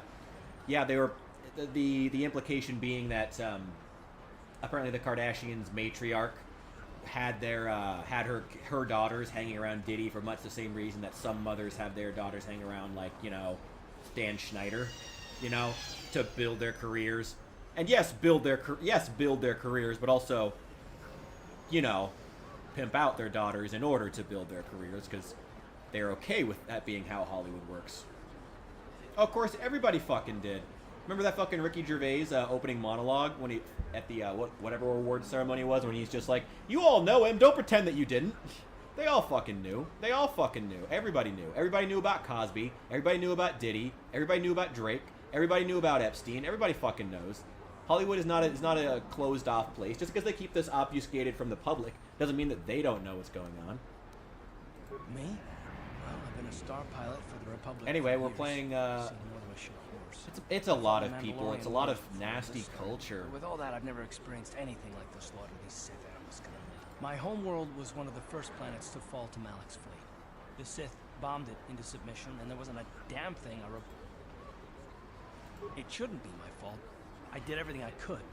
yeah. They were the implication being that apparently the Kardashians matriarch had their had her daughters hanging around Diddy for much the same reason that some mothers have their daughters hang around, like, you know, Dan Schneider, you know, to build their careers. And yes, build their careers, but also, you know, pimp out their daughters in order to build their careers, because they're okay with that being how Hollywood works. Oh, of course, everybody fucking did. Remember that fucking Ricky Gervais opening monologue when he at the whatever award ceremony it was, when he's just like, "You all know him. Don't pretend that you didn't." They all fucking knew. They all fucking knew. Everybody knew. Everybody knew about Cosby. Everybody knew about Diddy. Everybody knew about Drake. Everybody knew about Epstein. Everybody fucking knows. Hollywood is not a closed off place. Just because they keep this obfuscated from the public doesn't mean that they don't know what's going on. Me? Well, I've been a star pilot for the Republic. Anyway, we're playing. It's a lot of people. It's a lot of nasty culture. With all that, I've never experienced anything like the slaughter these Sith animals committed. My homeworld was one of the first planets to fall to Malak's fleet. The Sith bombed it into submission, and there wasn't a damn thing It shouldn't be my fault. I did everything I could.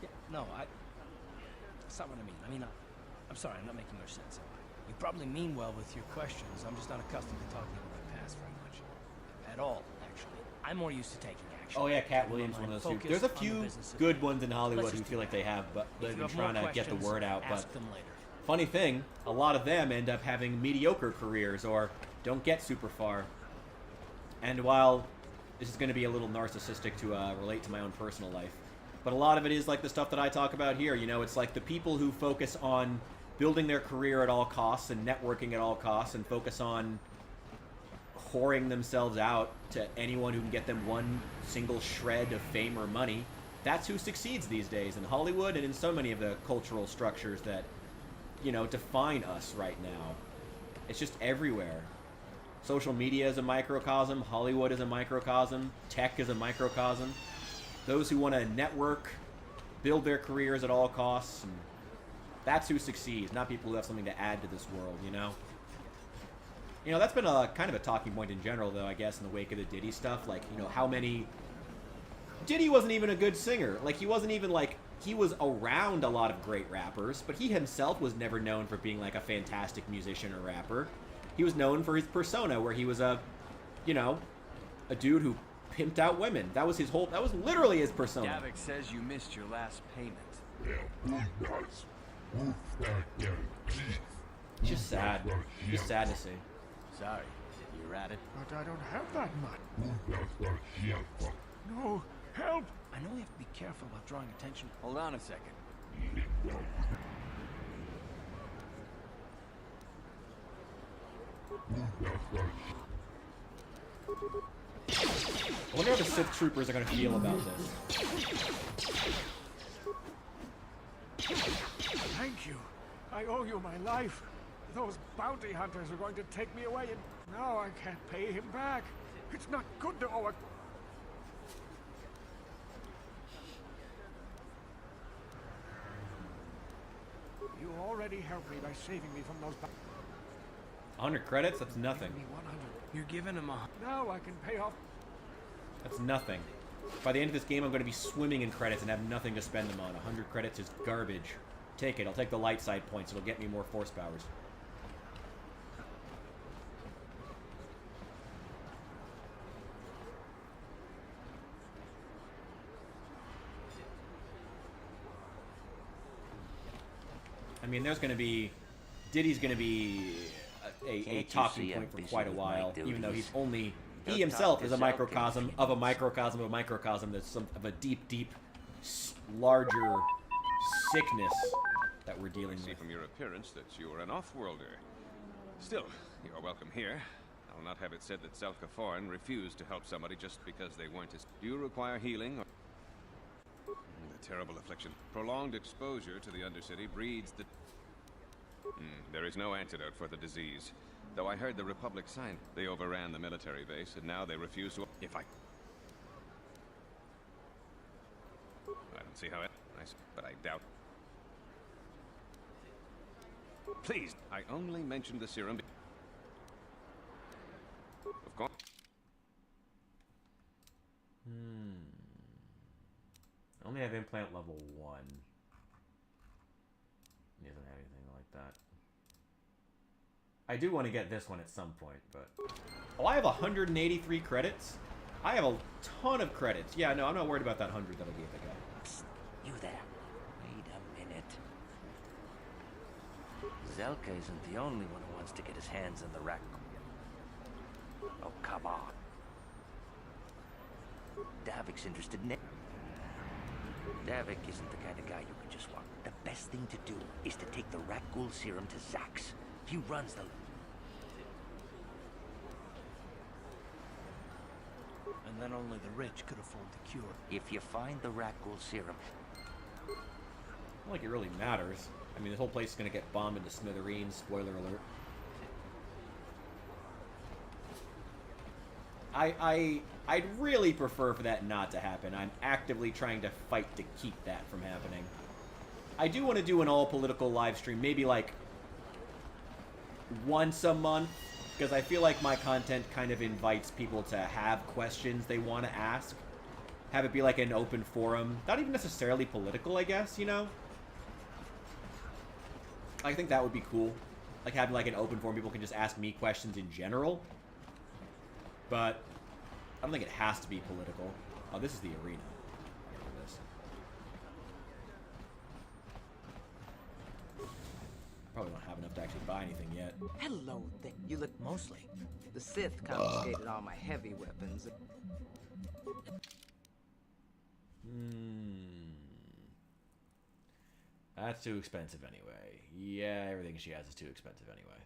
Yeah, no, that's not what I mean. I mean, I'm sorry, I'm not making much sense. You probably mean well with your questions. I'm just not accustomed to talking about my past very much. At all, actually. I'm more used to taking action. Oh yeah, Cat Williams, one of those two. There's a few good ones in Hollywood who feel like they have, but they've been trying to get the word out. But funny thing, a lot of them end up having mediocre careers or don't get super far. And while this is going to be a little narcissistic to relate to my own personal life, but a lot of it is like the stuff that I talk about here. You know, it's like the people who focus on building their career at all costs and networking at all costs and focus on whoring themselves out to anyone who can get them one single shred of fame or money. That's who succeeds these days in Hollywood and in so many of the cultural structures that, you know, define us right now. It's just everywhere. Social media is a microcosm. Hollywood is a microcosm. Tech is a microcosm. Those who want to network, build their careers at all costs, and that's who succeeds, not people who have something to add to this world, you know? You know, that's been a kind of a talking point in general, though, I guess, in the wake of the Diddy stuff. Like, you know, how many... Diddy wasn't even a good singer. Like, he wasn't even, like... He was around a lot of great rappers, but he himself was never known for being, like, a fantastic musician or rapper. He was known for his persona, where he was a, you know, a dude who pimped out women. That was his whole... That was literally his persona. Davik says you missed your last payment. It's just sad. Just sad to see. Sorry. You're at it. But I don't have that much. No, help! I know you have to be careful about drawing attention. Hold on a second. I wonder how the Sith troopers are going to feel about this. Thank you. I owe you my life. Those bounty hunters are going to take me away, and now I can't pay him back. It's not good to owe a... You already helped me by saving me from those... 100 credits? That's nothing. Give me 100. You're giving him a... Now I can pay off... That's nothing. By the end of this game, I'm going to be swimming in credits and have nothing to spend them on. 100 credits is garbage. Take it. I'll take the light side points. It'll get me more force powers. I mean, there's going to be... Diddy's going to be a talking point for quite a while, even though he's only... He himself is a microcosm of a microcosm of a microcosm that's some of a deep, deep, larger sickness that we're dealing I see with. from your appearance that you are an off-worlder. Still, you are welcome here. I'll not have it said that KotOR refused to help somebody just because they weren't as... Do you require healing? Or... The terrible affliction. Prolonged exposure to the Undercity breeds the... there is no antidote for the disease. Though I heard the Republic signed. They overran the military base, and now they refuse to... If I don't see how it... But I doubt... Please, I only mentioned the serum... Of course... I only have implant level 1. He doesn't have anything like that. I do want to get this one at some point, but... Oh, I have 183 credits? I have a ton of credits. Yeah, no, I'm not worried about that 100 that I gave the guy. Psst, you there. Wait a minute. Zelka isn't the only one who wants to get his hands in the rack. Oh, come on. Davik's interested in it. Davik isn't the kind of guy you can just walk. The best thing to do is to take the Rakghoul serum to Zax. He runs the... And then only the rich could afford the cure. If you find the Rakghoul serum... Not like it really matters. I mean, this whole place is going to get bombed into smithereens. Spoiler alert. I'd really prefer for that not to happen. I'm actively trying to fight to keep that from happening. I do want to do an all-political live stream, maybe like once a month, because I feel like my content kind of invites people to have questions they want to ask. Have it be like an open forum. Not even necessarily political, I guess, you know? I think that would be cool. Like having like an open forum, people can just ask me questions in general. But I don't think it has to be political. Oh, this is the arena. This. Probably don't have enough to actually buy anything yet. Hello there. You look mostly. The Sith confiscated all my heavy weapons. That's too expensive anyway. Yeah, everything she has is too expensive anyway.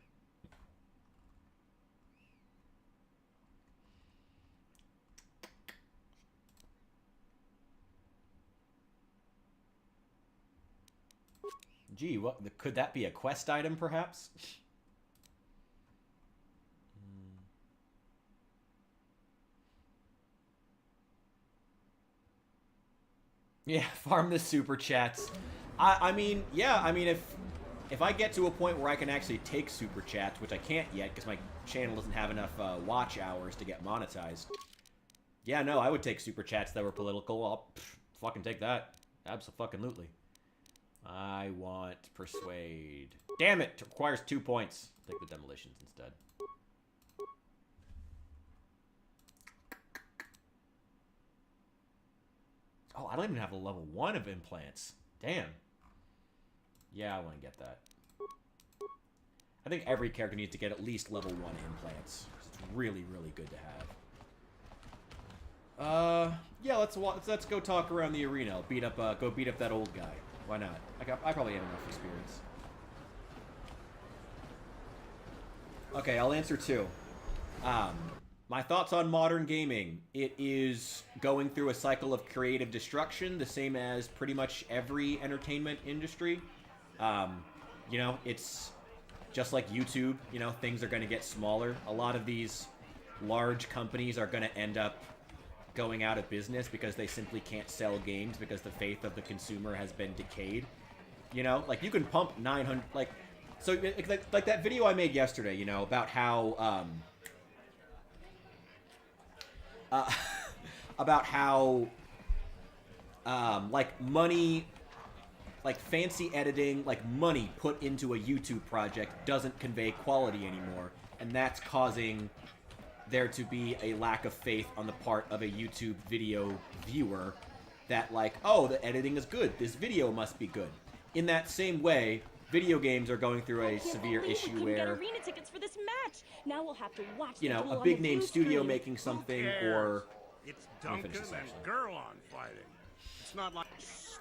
Gee, what could that be? A quest item, perhaps? Yeah, farm the super chats. I mean, yeah, I mean, if I get to a point where I can actually take super chats, which I can't yet because my channel doesn't have enough watch hours to get monetized. Yeah, no, I would take super chats that were political. I'll fucking take that. Abso-fucking-lutely. I want persuade. Damn it! It requires 2 points. Take the demolitions instead. Oh, I don't even have a level 1 of implants. Damn. Yeah, I want to get that. I think every character needs to get at least level 1 implants. It's really, really good to have. Yeah, let's go talk around the arena. Go beat up that old guy. Why not? I probably have enough experience. Okay, I'll answer 2. My thoughts on modern gaming. It is going through a cycle of creative destruction, the same as pretty much every entertainment industry. You know, it's just like YouTube, you know, things are going to get smaller. A lot of these large companies are going to end up going out of business because they simply can't sell games because the faith of the consumer has been decayed. You know, like, you can pump 900, like, so, like that video I made yesterday, you know, about how, like, money, like, fancy editing, like, money put into a YouTube project doesn't convey quality anymore, and that's causing there to be a lack of faith on the part of a YouTube video viewer that, like, oh, the editing is good, this video must be good. In that same way, video games are going through a severe issue where, arena tickets for this match. Now we'll have to watch, you know, a big name studio making something, or it's Duncan and Gerlon fighting. It's not like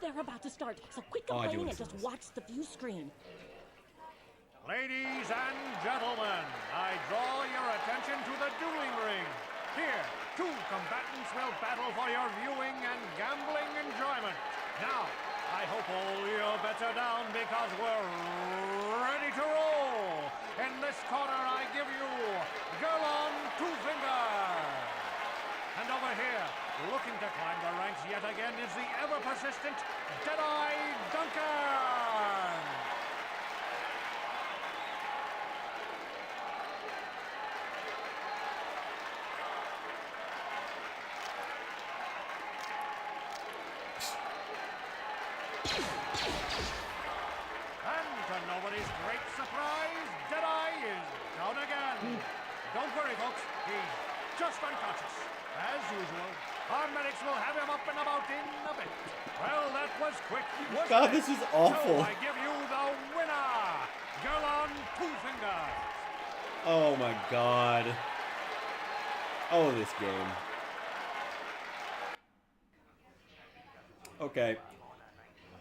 they're about to start, so quit complaining and just watch the view screen. Ladies and gentlemen, I draw your attention to the dueling ring. Here, 2 combatants will battle for your viewing and gambling enjoyment. Now, I hope all your bets are down because we're ready to roll. In this corner, I give you Gerlon Two Fingers. And over here, looking to climb the ranks yet again, is the ever-persistent Deadeye Duncan. And to nobody's great surprise, Deadeye is down again. Don't worry, folks. He's just unconscious. As usual, our medics will have him up and about in a bit. Well, that was quick. God, this is awful. So I give you the winner, Gerlon Two Fingers. Oh my god. Oh, this game. Okay.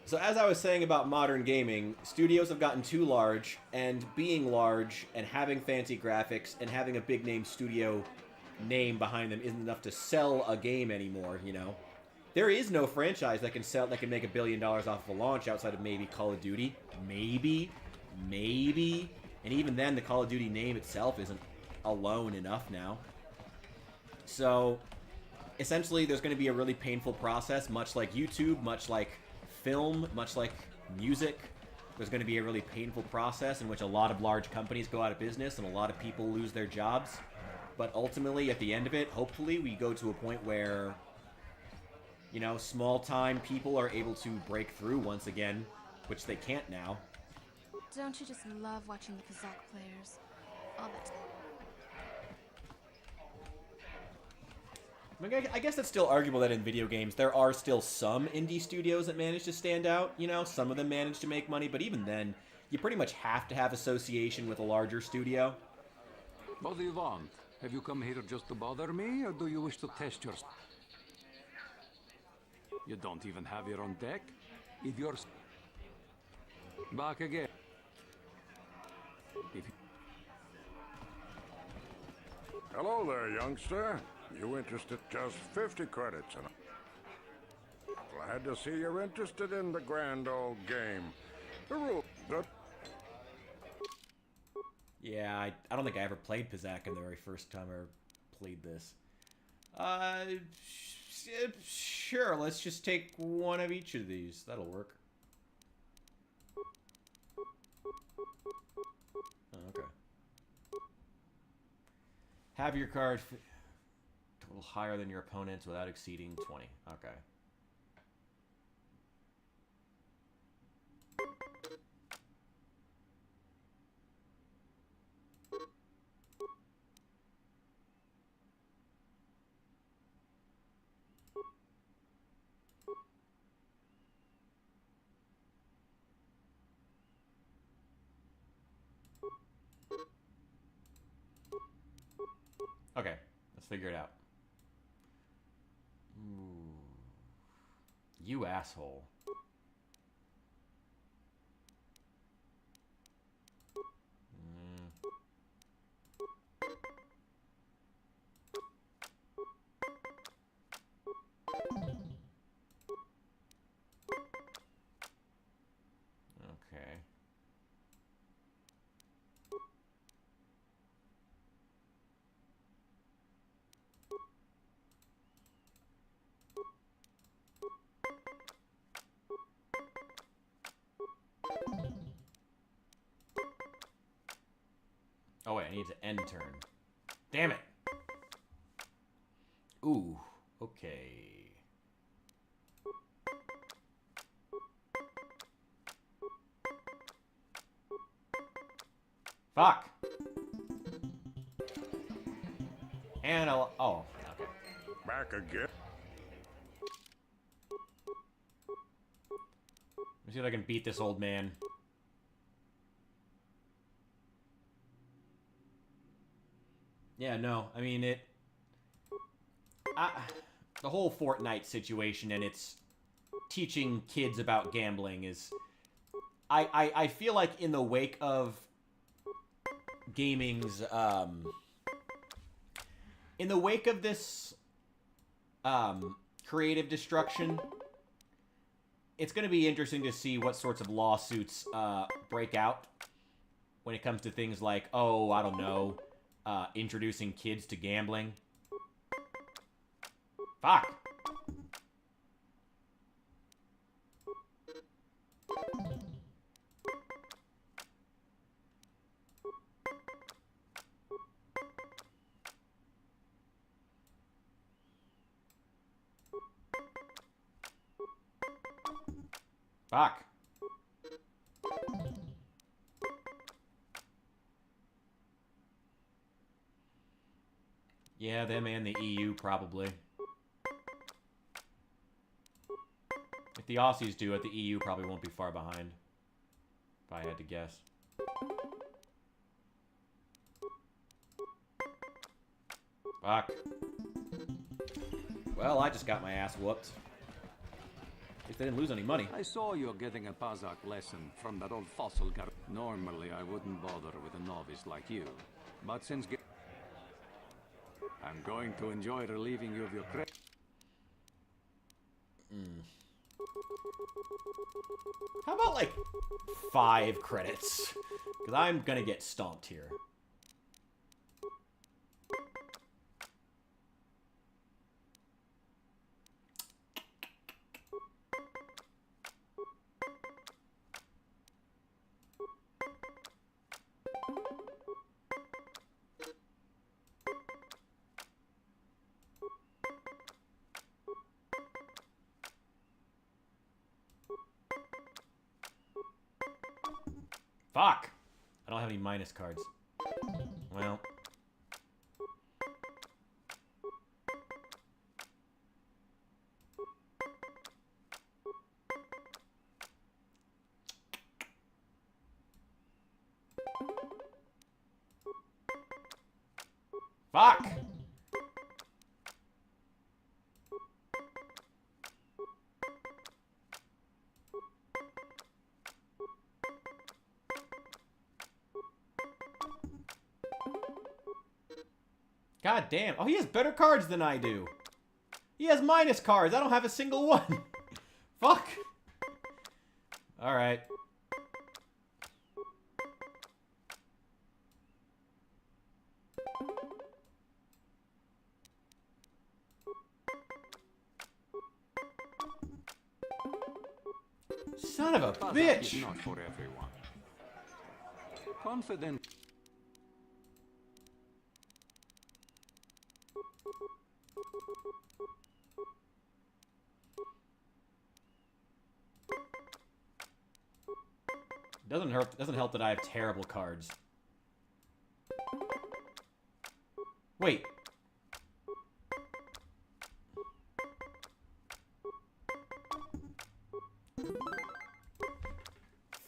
So as I was saying about modern gaming, studios have gotten too large, and being large, and having fancy graphics, and having a big name studio name behind them isn't enough to sell a game anymore, you know? There is no franchise that can make $1 billion off of a launch outside of maybe Call of Duty. Maybe. And even then, the Call of Duty name itself isn't alone enough now. So, essentially, there's going to be a really painful process, much like YouTube, much like film, much like music. There's going to be a really painful process in which a lot of large companies go out of business and a lot of people lose their jobs. But ultimately, at the end of it, hopefully, we go to a point where, you know, small-time people are able to break through once again, which they can't now. Don't you just love watching the Kazakh players? All that. I guess it's still arguable that in video games, there are still some indie studios that manage to stand out. You know, some of them manage to make money, but even then, you pretty much have to have association with a larger studio. What do you want? Have you come here just to bother me, or do you wish to test your... You don't even have your own deck? If you're... Back again. If... Hello there, youngster. You interested? Just 50 credits, and glad to see you're interested in the grand old game. The rule... Yeah, I don't think I ever played Pizak in the very first time I ever played this. Sure, let's just take one of each of these. That'll work. Oh, okay. Have your card total higher than your opponent's without exceeding 20. Okay. Let's figure it out. Ooh. You asshole. Okay. Oh wait, I need to end turn. Damn it! Ooh, okay. Fuck! And I'll... Oh, okay. Back again. Let me see if I can beat this old man. Yeah, no, I mean, the whole Fortnite situation and its teaching kids about gambling is... I feel like in the wake of gaming's, in the wake of this, creative destruction, it's going to be interesting to see what sorts of lawsuits, break out when it comes to things like, oh, I don't know, introducing kids to gambling. Fuck! Fuck. Yeah, them and the EU, probably. If the Aussies do it, the EU probably won't be far behind. If I had to guess. Fuck. Well, I just got my ass whooped. At least I didn't lose any money. I saw you getting a Pazak lesson from that old fossil guy. Normally, I wouldn't bother with a novice like you. But since... I'm going to enjoy relieving you of your credit. How about, like, 5 credits? Because I'm gonna get stomped here. Fuck! I don't have any minus cards. Well. Fuck! God damn. Oh, he has better cards than I do. He has minus cards. I don't have a single one. Fuck. Alright. Son of a bitch. Not for everyone. Confident. Doesn't help that I have terrible cards. Wait.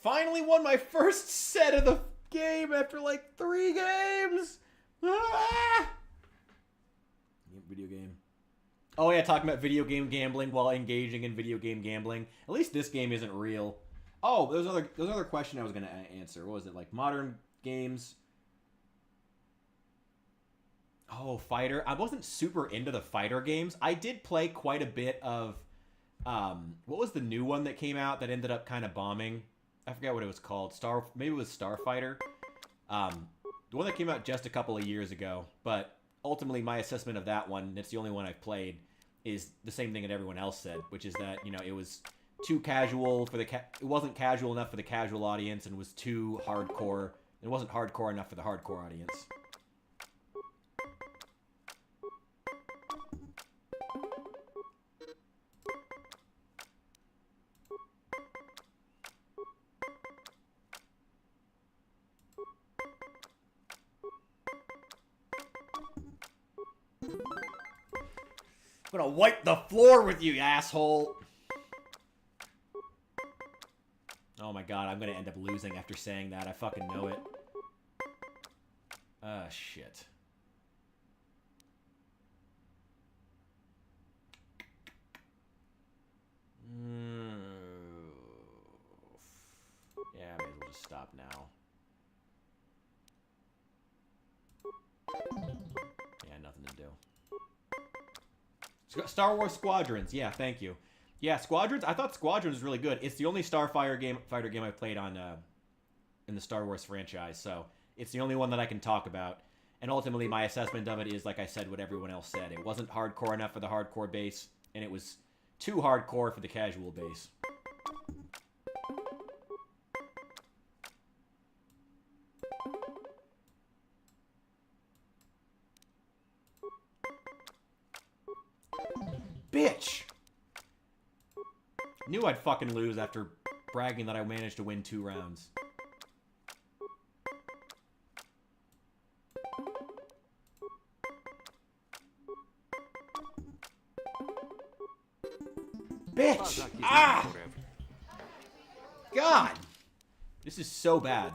Finally won my first set of the game after like 3 games. Ah! Oh yeah, talking about video game gambling while engaging in video game gambling. At least this game isn't real. Oh, there was another question I was gonna answer. What was it, like modern games? Oh, fighter. I wasn't super into the fighter games. I did play quite a bit of what was the new one that came out that ended up kind of bombing? I forget what it was called. Maybe it was Starfighter. The one that came out just a couple of years ago, but ultimately my assessment of that one, it's the only one I've played, is the same thing that everyone else said, which is that, you know, it was too casual for it wasn't casual enough for the casual audience and was too hardcore. It wasn't hardcore enough for the hardcore audience. I'm gonna wipe the floor with you, asshole! Oh my god, I'm gonna end up losing after saying that. I fucking know it. Ah, shit. Yeah, I may as well just stop now. Yeah, nothing to do. Star Wars Squadrons. Yeah, thank you. Yeah, Squadrons. I thought Squadrons was really good. It's the only fighter game I've played on in the Star Wars franchise, so it's the only one that I can talk about. And ultimately, my assessment of it is, like I said, what everyone else said. It wasn't hardcore enough for the hardcore base, and it was too hardcore for the casual base. Bitch! Knew I'd fucking lose after bragging that I managed to win 2 rounds. Bitch! Ah! God! This is so bad.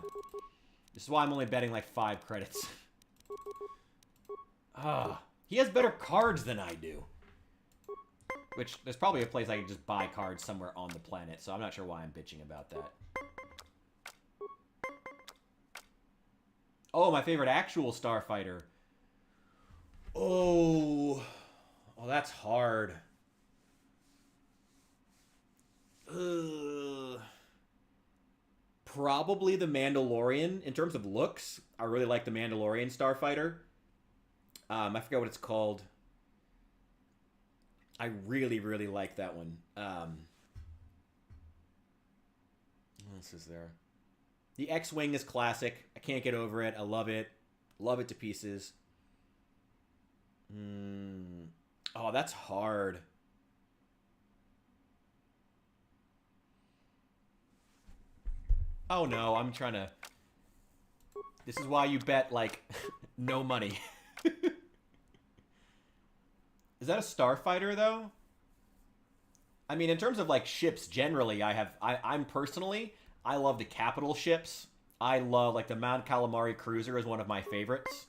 This is why I'm only betting like 5 credits. Ah. He has better cards than I do. Which, there's probably a place I can just buy cards somewhere on the planet, so I'm not sure why I'm bitching about that. Oh, my favorite actual starfighter. Oh, that's hard. Probably the Mandalorian. In terms of looks, I really like the Mandalorian starfighter. I forget what it's called. I really, really like that one. What else is there? The X-Wing is classic. I can't get over it. I love it. Love it to pieces. Oh, that's hard. Oh no, I'm trying to... This is why you bet, like, no money. Is that a starfighter, though? I mean, in terms of, like, ships generally, I'm personally, I love the capital ships. I love, like, the Mount Calamari Cruiser is one of my favorites.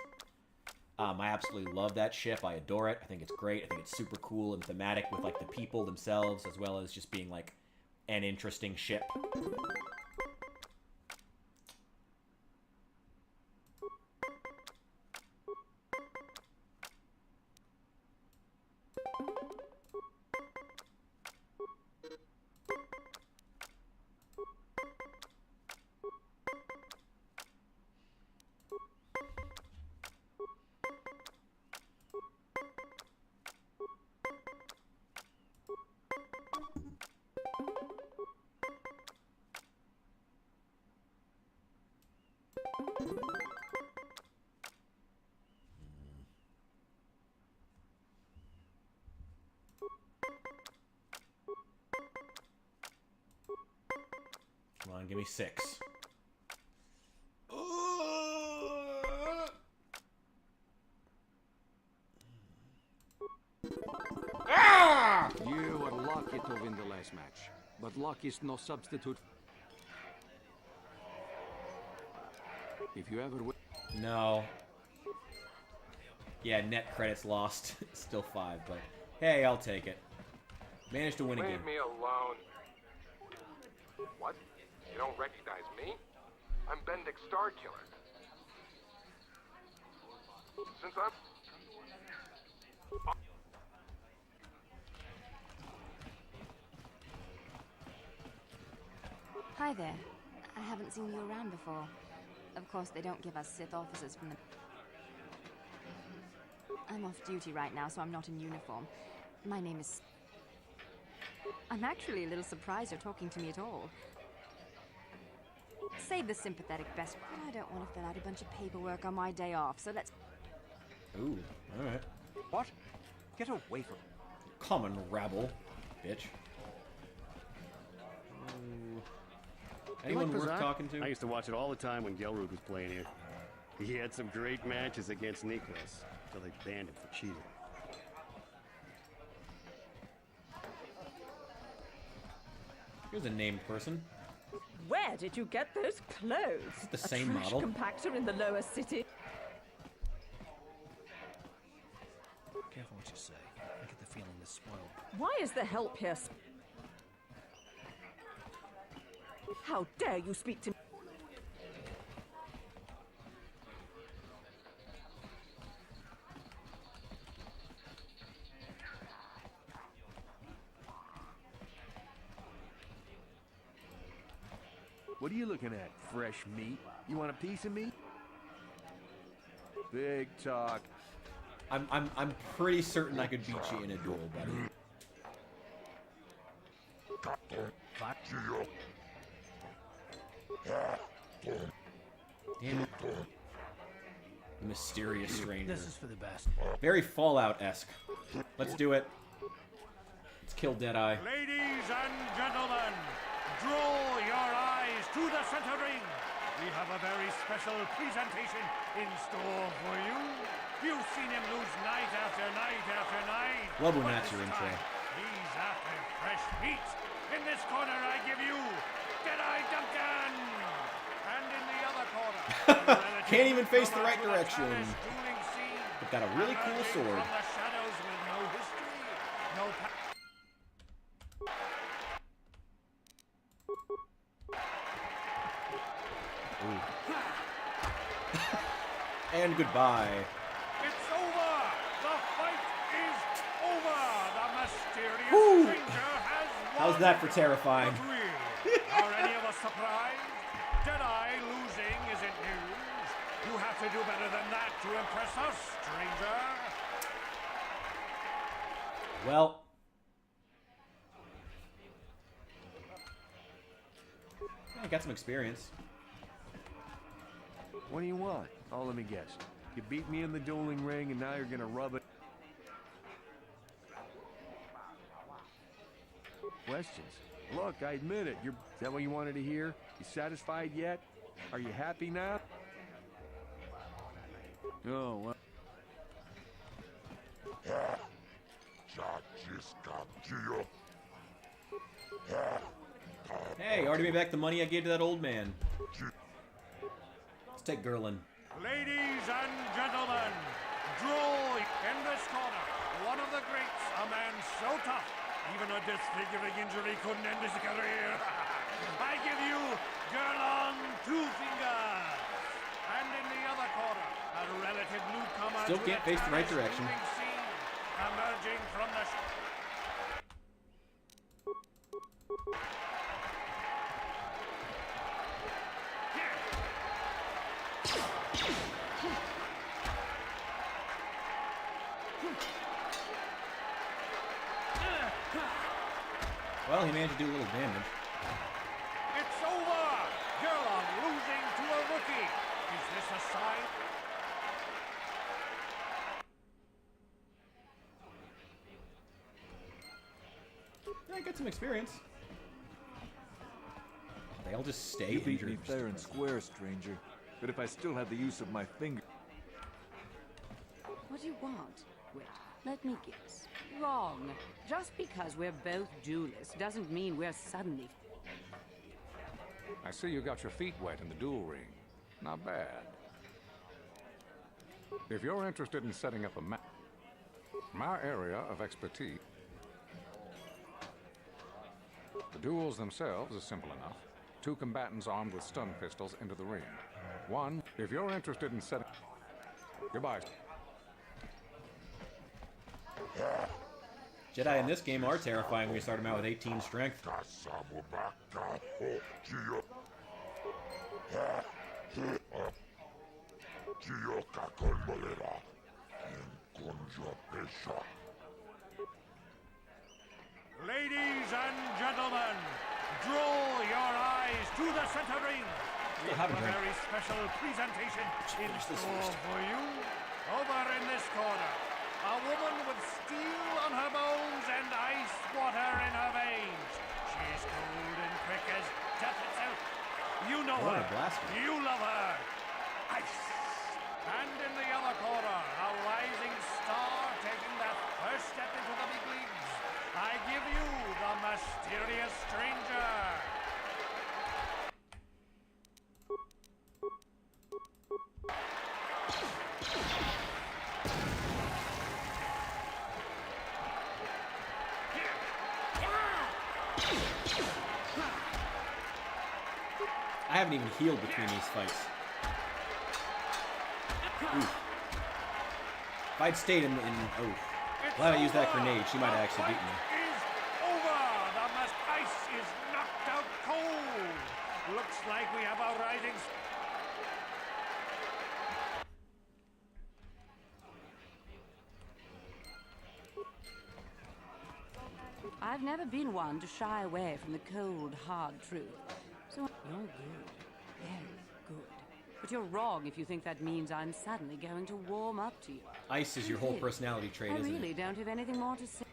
I absolutely love that ship. I adore it. I think it's great. I think it's super cool and thematic with, like, the people themselves, as well as just being, like, an interesting ship. Come on, give me 6. You were lucky to win the last match, but luck is no substitute. If you ever win... No. Yeah, net credits lost. Still 5, but Hey, I'll take it. Managed to win again. Leave me alone. What? You don't recognize me? I'm Bendick Starkiller. Since I'm... Hi there. I haven't seen you around before. Of course, they don't give us Sith officers from the... I'm off duty right now, so I'm not in uniform. My name is... I'm actually a little surprised you're talking to me at all. Save the sympathetic best, but I don't want to fill out a bunch of paperwork on my day off, so let's... Ooh, alright. What? Get away from... Common rabble, bitch. Anyone worth talking to? I used to watch it all the time when Gelrud was playing here. He had some great matches against Nicholas, until they banned him for cheating. Here's a named person. Where did you get those clothes? Is it the same model? A trash compactor in the lower city. Careful what you say. I get the feeling this spoiled. Why is the help here? How dare you speak to me? What are you looking at? Fresh meat? You want a piece of me? Big talk. I'm pretty certain I could beat you in a duel, buddy. Damn it. The mysterious stranger. This is for the best. Very Fallout-esque. Let's do it. Let's kill Deadeye. Ladies and gentlemen, draw your eyes to the center ring. We have a very special presentation in store for you. You've seen him lose night after night after night. Love when that's your intro. He's after fresh meat. In this corner, I give you Deadeye Duncan. And in the other corner, can't even face the right direction. But got a really cool sword. from the shadows with no history, no And goodbye. It's over! The fight is over! The mysterious Woo. stranger has won! How's that for terrifying? But really, are any of us surprised? Deadeye losing isn't news. You have to do better than that to impress us, stranger. Well. I got some experience. What do you want? Oh, let me guess. You beat me in the dueling ring, and now you're gonna rub it. Questions? Look, I admit it. Is that what you wanted to hear? You satisfied yet? Are you happy now? Oh, well. Hey, already made back the money I gave to that old man. Let's take Gerlin. Ladies and gentlemen, draw in this corner. One of the greats, a man so tough, even a disfiguring injury couldn't end his career. I give you Gerlon Two Fingers. And in the other corner, a relative newcomer. Still can't face the right direction. Scene, emerging from the... Well, he managed to do a little damage. It's over! Gerlon losing to a rookie. Is this a sign? Yeah, I got some experience. They all just stay You beat injured. me fair and square, stranger. But if I still had the use of my finger... What do you want? Wait, let me guess. Wrong. Just because we're both duelists doesn't mean we're suddenly... I see you got your feet wet in the duel ring. Not bad. If you're interested in setting up a match... My area of expertise. The duels themselves is simple enough. Two combatants armed with stun pistols into the ring. One, if you're interested in setting... Goodbye. Jedi in this game are terrifying when you start them out with 18 strength. Ladies and gentlemen, draw your eyes to the center ring. We have a very special presentation in store for you. Over in this corner, a woman with steel on her bones and ice water in her veins. She's cold and quick as death itself. You know her. You love her. Ice. And in the other corner, a rising star taking that first step into the big leagues. I give you the mysterious stranger. I haven't even healed between these fights. Oof. If I'd stayed in oh, glad I used that grenade. She might have actually beaten me. Over. The ice is knocked out cold. Looks like we have a rising. I've never been one to shy away from the cold, hard truth. So you're good. Very good. But you're wrong if you think that means I'm suddenly going to warm up to you. Ice is your whole personality trait, isn't it? I really don't have anything more to say.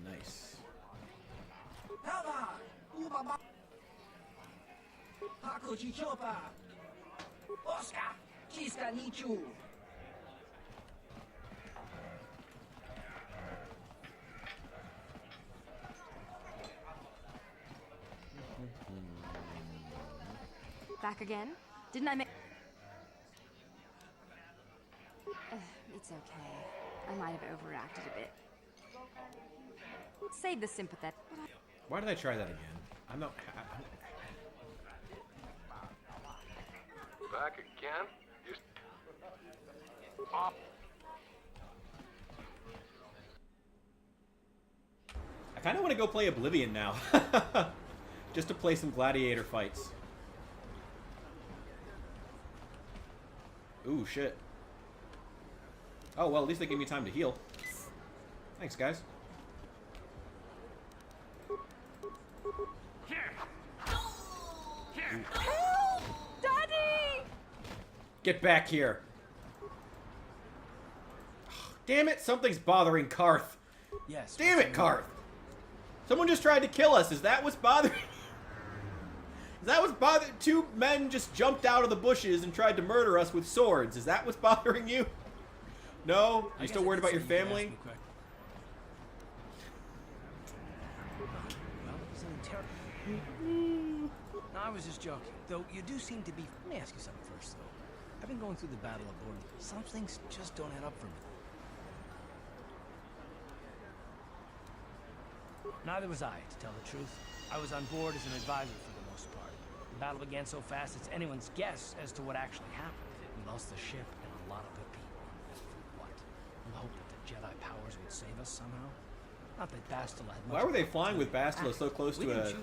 Nice. Back again? Didn't I make... It's okay. I might have overreacted a bit. Save the sympathetic. Why did I try that again? I'm not... Back again? I kind of want to go play Oblivion now. Just to play some gladiator fights. Ooh, shit. Oh, well, at least they gave me time to heal. Thanks, guys. Help! Daddy! Get back here. Damn it, something's bothering Karth. Yes. Damn it, Karth. Someone just tried to kill us. Is that what's bothering you? Is that what's bothering? Two men just jumped out of the bushes and tried to murder us with swords. Is that what's bothering you? No? You still worried about your family? No, I was just joking. Though you do seem to be... Let me ask you something first, though. I've been going through the Battle of Borden. Some things just don't add up for me. Neither was I, to tell the truth. I was on board as an advisor for the most part. The battle began so fast it's anyone's guess as to what actually happened. We lost the ship and a lot of good people. What? In the hope that the Jedi powers would save us somehow? Not that Bastila had much... Why were they flying with Bastila so close to a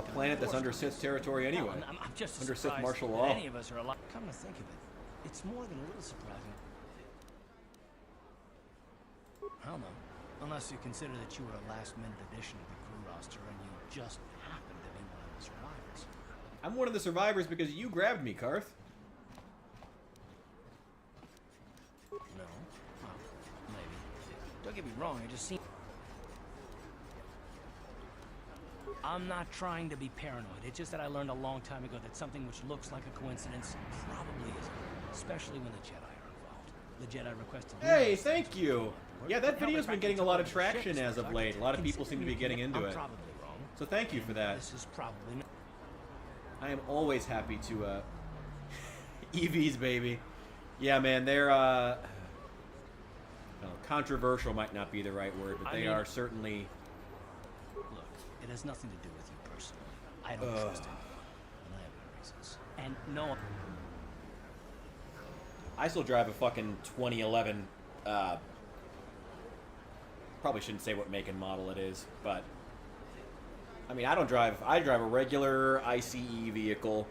planet that's under Sith territory anyway? I'm just under Sith martial that law. any of us are alive. Come to think of it, it's more than a little surprising. I don't know. Unless you consider that you were a last-minute addition to the crew roster and you just happened to be one of the survivors. I'm one of the survivors because you grabbed me, Karth. No? Well, maybe. Don't get me wrong, I just seem... I'm not trying to be paranoid. It's just that I learned a long time ago that something which looks like a coincidence probably isn't. Especially when the Jedi are involved. The Jedi requested... Hey, thank you! Yeah, that video's been getting a lot of traction as of late. A lot of people seem to be getting into it. So thank you for that. This is probably... I am always happy to, EVs, baby. Yeah, man, they're, no, controversial might not be the right word, but they are certainly... Look, it has nothing to do with you personally. I don't trust it. And I have my reasons. And no... I still drive a fucking 2011, probably shouldn't say what make and model it is, but... I mean, I drive a regular ICE vehicle.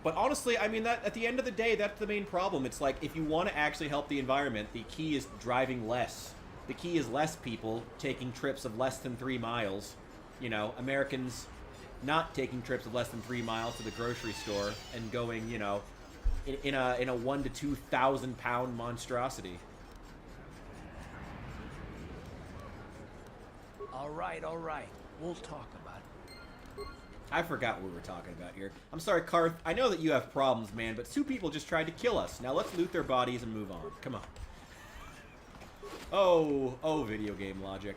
But honestly, I mean, that at the end of the day, that's the main problem. It's like, if you want to actually help the environment, the key is driving less. The key is less people taking trips of less than 3 miles. You know, Americans not taking trips of less than 3 miles to the grocery store and going, you know, in a 1,000 to 2,000 pound monstrosity. All right. We'll talk about it. I forgot what we were talking about here. I'm sorry, Karth. I know that you have problems, man, but 2 people just tried to kill us. Now let's loot their bodies and move on. Come on. Oh, video game logic.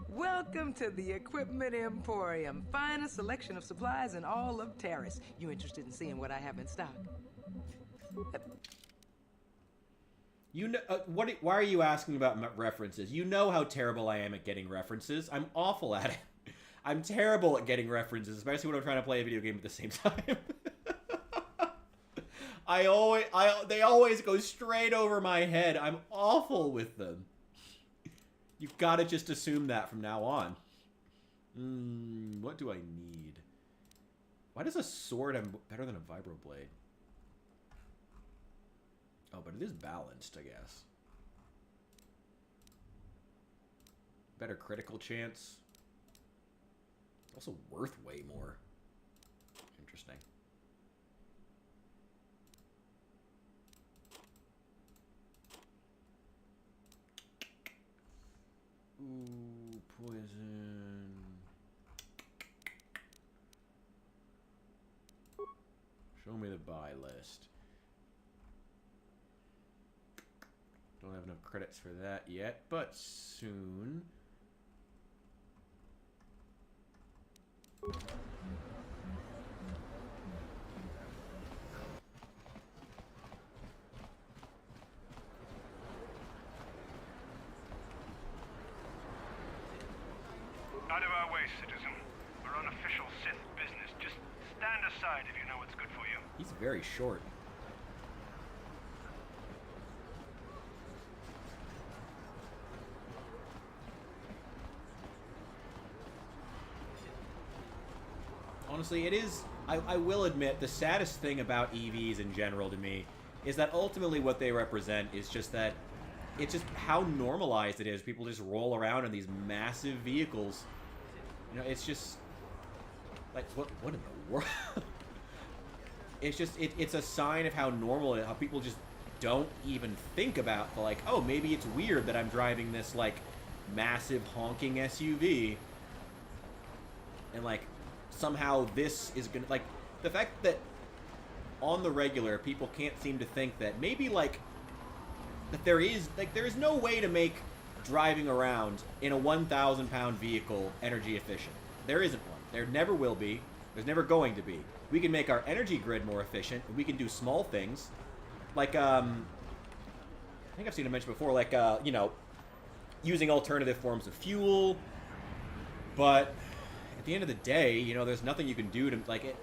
Welcome to the Equipment Emporium. Finest selection of supplies in all of Terrace. You interested in seeing what I have in stock? You know, why are you asking about references? You know how terrible I am at getting references. I'm awful at it. I'm terrible at getting references, especially when I'm trying to play a video game at the same time. They always go straight over my head. I'm awful with them. You've got to just assume that from now on. What do I need? Why does a sword have better than a vibroblade? Oh, but it is balanced, I guess. Better critical chance. It's also worth way more. Interesting. Ooh, poison. Show me the buy list. Don't have enough credits for that yet, but soon. Out of our way, citizen. We're on official Sith business. Just stand aside if you know what's good for you. He's very short. Honestly, it is, I will admit, the saddest thing about EVs in general to me is that ultimately what they represent is just that, it's just how normalized it is. People just roll around in these massive vehicles. You know, it's just, like, what in the world? It's just, it's a sign of how normal it is, how people just don't even think about, like, oh, maybe it's weird that I'm driving this, like, massive honking SUV. And, like, somehow this is gonna, like, the fact that on the regular people can't seem to think that maybe, like, that there is no way to make driving around in a 1,000 pound vehicle energy efficient. There isn't one. There never will be. There's never going to be. We can make our energy grid more efficient, and we can do small things like I think I've seen it mentioned before, like you know, using alternative forms of fuel. But at the end of the day, you know, there's nothing you can do to, like, it,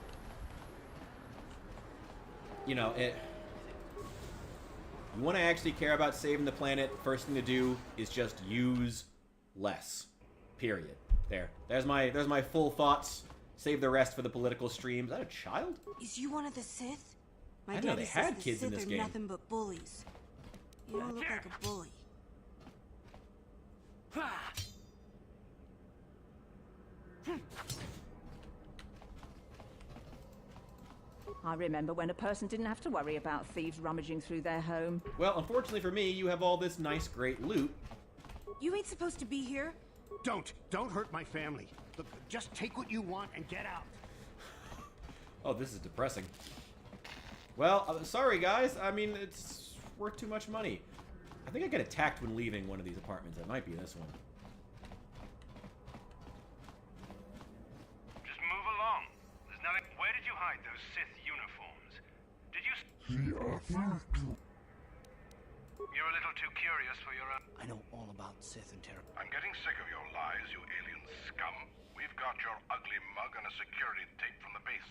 you know, it, you want to actually care about saving the planet, first thing to do is just use less. Period. There's my full thoughts. Save the rest for the political streams. Is that a child? Is you one of the Sith? I didn't know they had kids in this game. Nothing but bullies. You don't look like a bully. I remember when a person didn't have to worry about thieves rummaging through their home. Well, unfortunately for me, you have all this nice, great loot. You ain't supposed to be here. Don't hurt my family. Look, just take what you want and get out. Oh, this is depressing. Well, sorry guys. I mean, it's worth too much money. I think I get attacked when leaving one of these apartments. It might be this one. You're a little too curious for your own. I know all about Sith and Terra. I'm getting sick of your lies, you alien scum. We've got your ugly mug and a security tape from the base.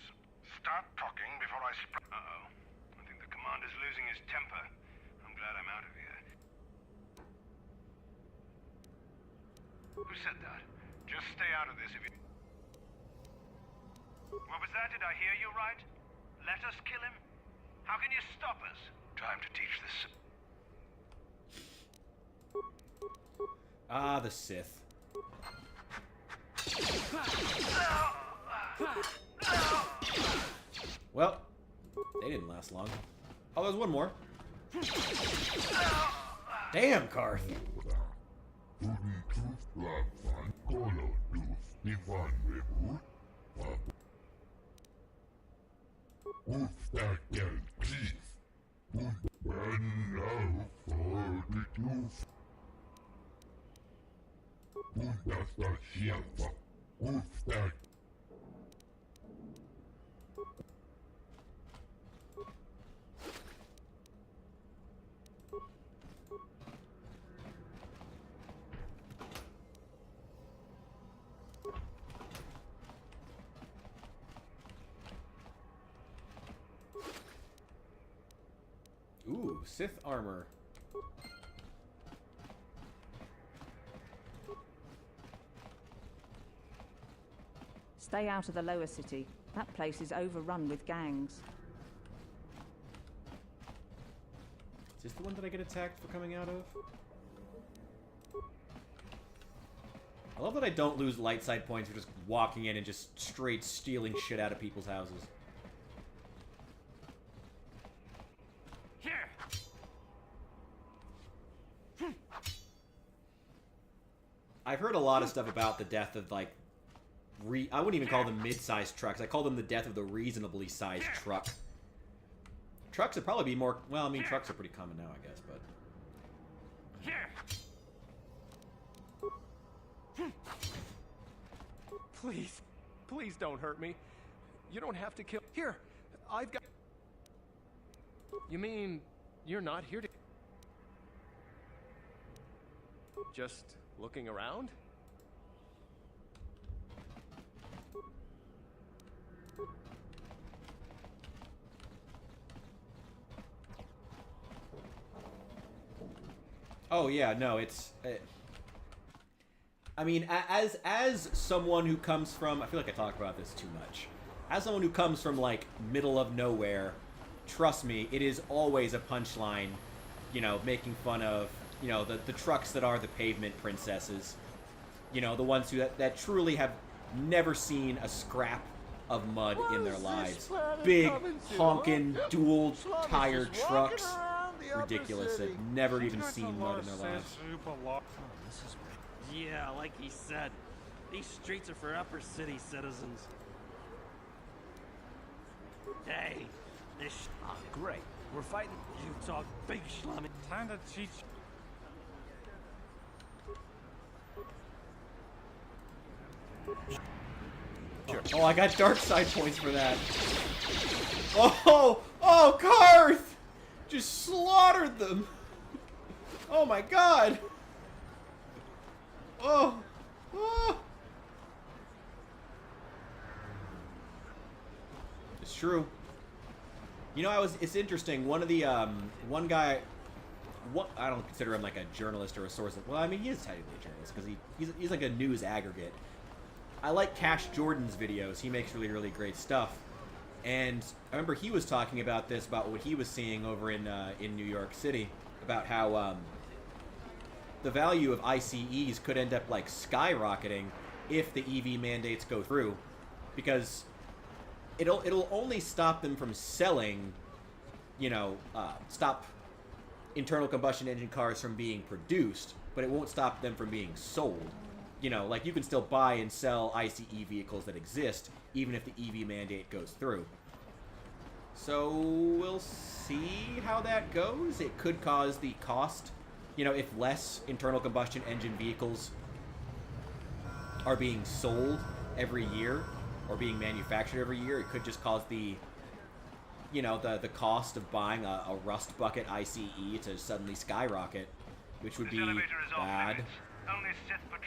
Start talking before I Uh-oh. I think the commander's losing his temper. I'm glad I'm out of here. Who said that? Just stay out of this if you... What was that? Did I hear you right? Let us kill him? How can you stop us? Time to teach this... Ah, the Sith. Well, they didn't last long. Oh, there's one more. Damn, Karth. Ooh, Sith armor. Stay out of the lower city. That place is overrun with gangs. Is this the one that I get attacked for coming out of? I love that I don't lose light side points for just walking in and just straight stealing shit out of people's houses. Here! I've heard a lot of stuff about the death of, like, I wouldn't even call them mid-sized trucks. I call them the death of the reasonably sized truck. Trucks would probably be more... Well, I mean, trucks are pretty common now, I guess, but... Please. Please don't hurt me. You don't have to kill... Here, I've got... You mean you're not here to... Just looking around? Oh yeah, no, it's. I mean, as someone who comes from, I feel like I talk about this too much. As someone who comes from like middle of nowhere, trust me, it is always a punchline. You know, making fun of the trucks that are the pavement princesses. You know, the ones who that truly have never seen a scrap of mud in their lives. Big honking dual tired trucks. Ridiculous. They've never even seen mud in their lives. Yeah, like he said, these streets are for upper city citizens. Hey, this great. We're fighting. You talk big schlummy. Time to teach. Oh, I got dark side points for that. Oh, Karth! Just slaughtered them. Oh my god. Oh. It's true. You know, it's interesting. One of the one guy, I don't consider him like a journalist or a source. Well, I mean, he is technically a journalist because he's like a news aggregate. I like Cash Jordan's videos. He makes really, really great stuff. And I remember he was talking about this, about what he was seeing over in New York City, about how the value of ICEs could end up like skyrocketing if the EV mandates go through, because it'll only stop them from selling, stop internal combustion engine cars from being produced, but it won't stop them from being sold. Like you can still buy and sell ICE vehicles that exist, even if the EV mandate goes through. So we'll see how that goes. It could cause the cost, if less internal combustion engine vehicles are being sold every year or being manufactured every year, it could just cause the you know, the cost of buying a rust bucket ICE to suddenly skyrocket, which would be bad.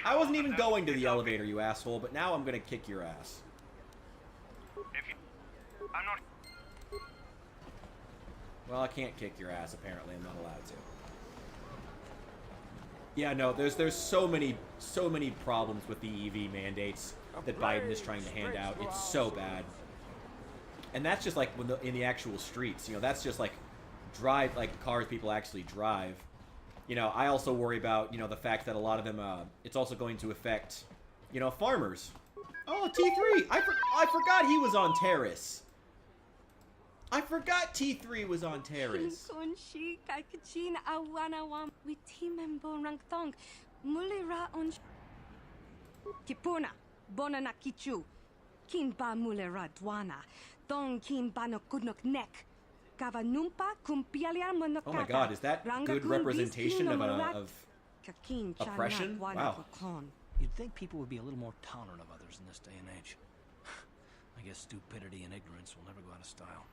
I wasn't even going to the elevator, you asshole, but now I'm gonna kick your ass. I'm not. Well, I can't kick your ass, apparently. I'm not allowed to. Yeah, no, there's so many problems with the EV mandates that Biden is trying to hand out. It's so bad. And that's just like in the actual streets, you know, that's just like cars people actually drive. You know, I also worry about, you know, the fact that a lot of them, it's also going to affect, you know, farmers. Oh, T3! I forgot he was on Terrace. I forgot T3 was on Terrace. Kipuna, Bonana Kichu, Kinba Mulera Dwana, Don Kinba no Kudnok Neck, Gavanumpa Kumpialia Monokata. Oh my god, is that good representation of oppression? Wow. You'd think people would be a little more tolerant of others in this day and age. I guess stupidity and ignorance will never go out of style.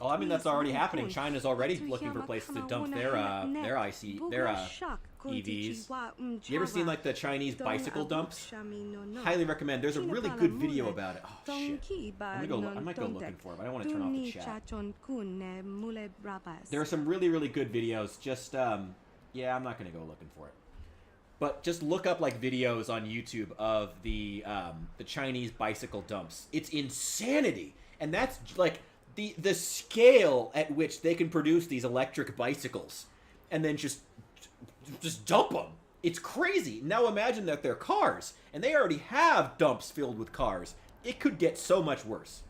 Oh, I mean, that's already happening. China's already looking for places to dump their EVs. You ever seen, like, the Chinese bicycle dumps? Highly recommend. There's a really good video about it. Oh, shit. I might go looking for it, but I don't want to turn off the chat. There are some really, really good videos. Just, yeah, I'm not going to go looking for it. But just look up, like, videos on YouTube of the Chinese bicycle dumps. It's insanity. And that's, like, the scale at which they can produce these electric bicycles. And then just dump them. It's crazy. Now imagine that they're cars. And they already have dumps filled with cars. It could get so much worse.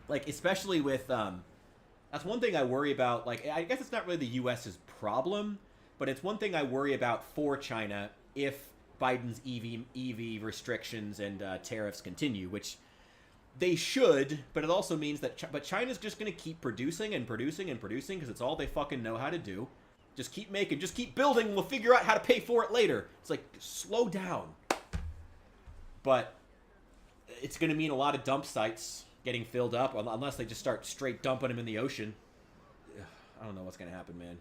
Like, especially with, that's one thing I worry about. Like, I guess it's not really the U.S.'s problem. But it's one thing I worry about for China if Biden's EV restrictions and tariffs continue, which they should, but it also means that China's just going to keep producing and producing and producing because it's all they fucking know how to do. Just keep making, just keep building, and we'll figure out how to pay for it later. It's like, slow down. But it's going to mean a lot of dump sites getting filled up unless they just start straight dumping them in the ocean. I don't know what's going to happen, man.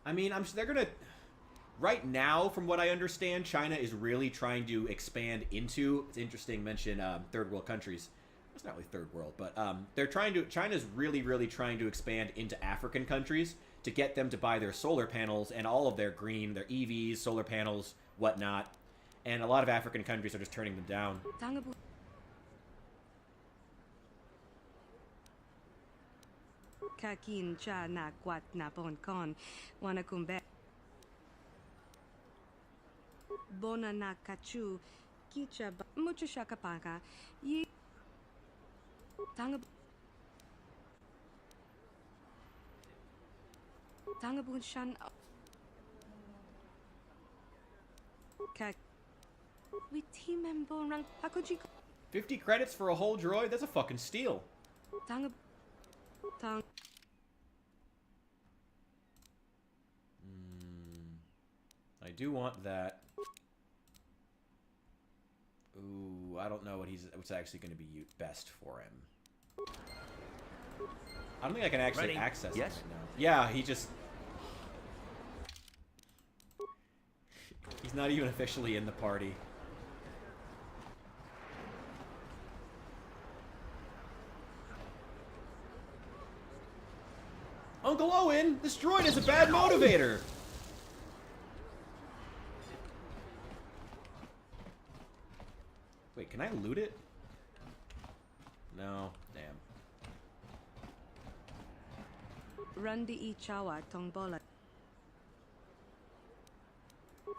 I mean, they're going to... Right now, from what I understand, China is really trying to expand into... It's interesting, mention third world countries. It's not really third world, but China's really, really trying to expand into African countries to get them to buy their solar panels and all of their green, their EVs, solar panels, whatnot. And a lot of African countries are just turning them down. Kakin cha na kwat na bon kon wana kumbe bona na kachu kicha mucho shakapaka yi tanga bun shan kak we team and bon rang hakuji 50 credits for a whole droid? That's a fucking steal. Tanga I do want that. Ooh, I don't know what's actually going to be best for him. I don't think I can actually access it right now. Yeah, he's not even officially in the party. Uncle Owen, this droid is a bad motivator. Wait, can I loot it? No, damn. Randi ichawa tongbola.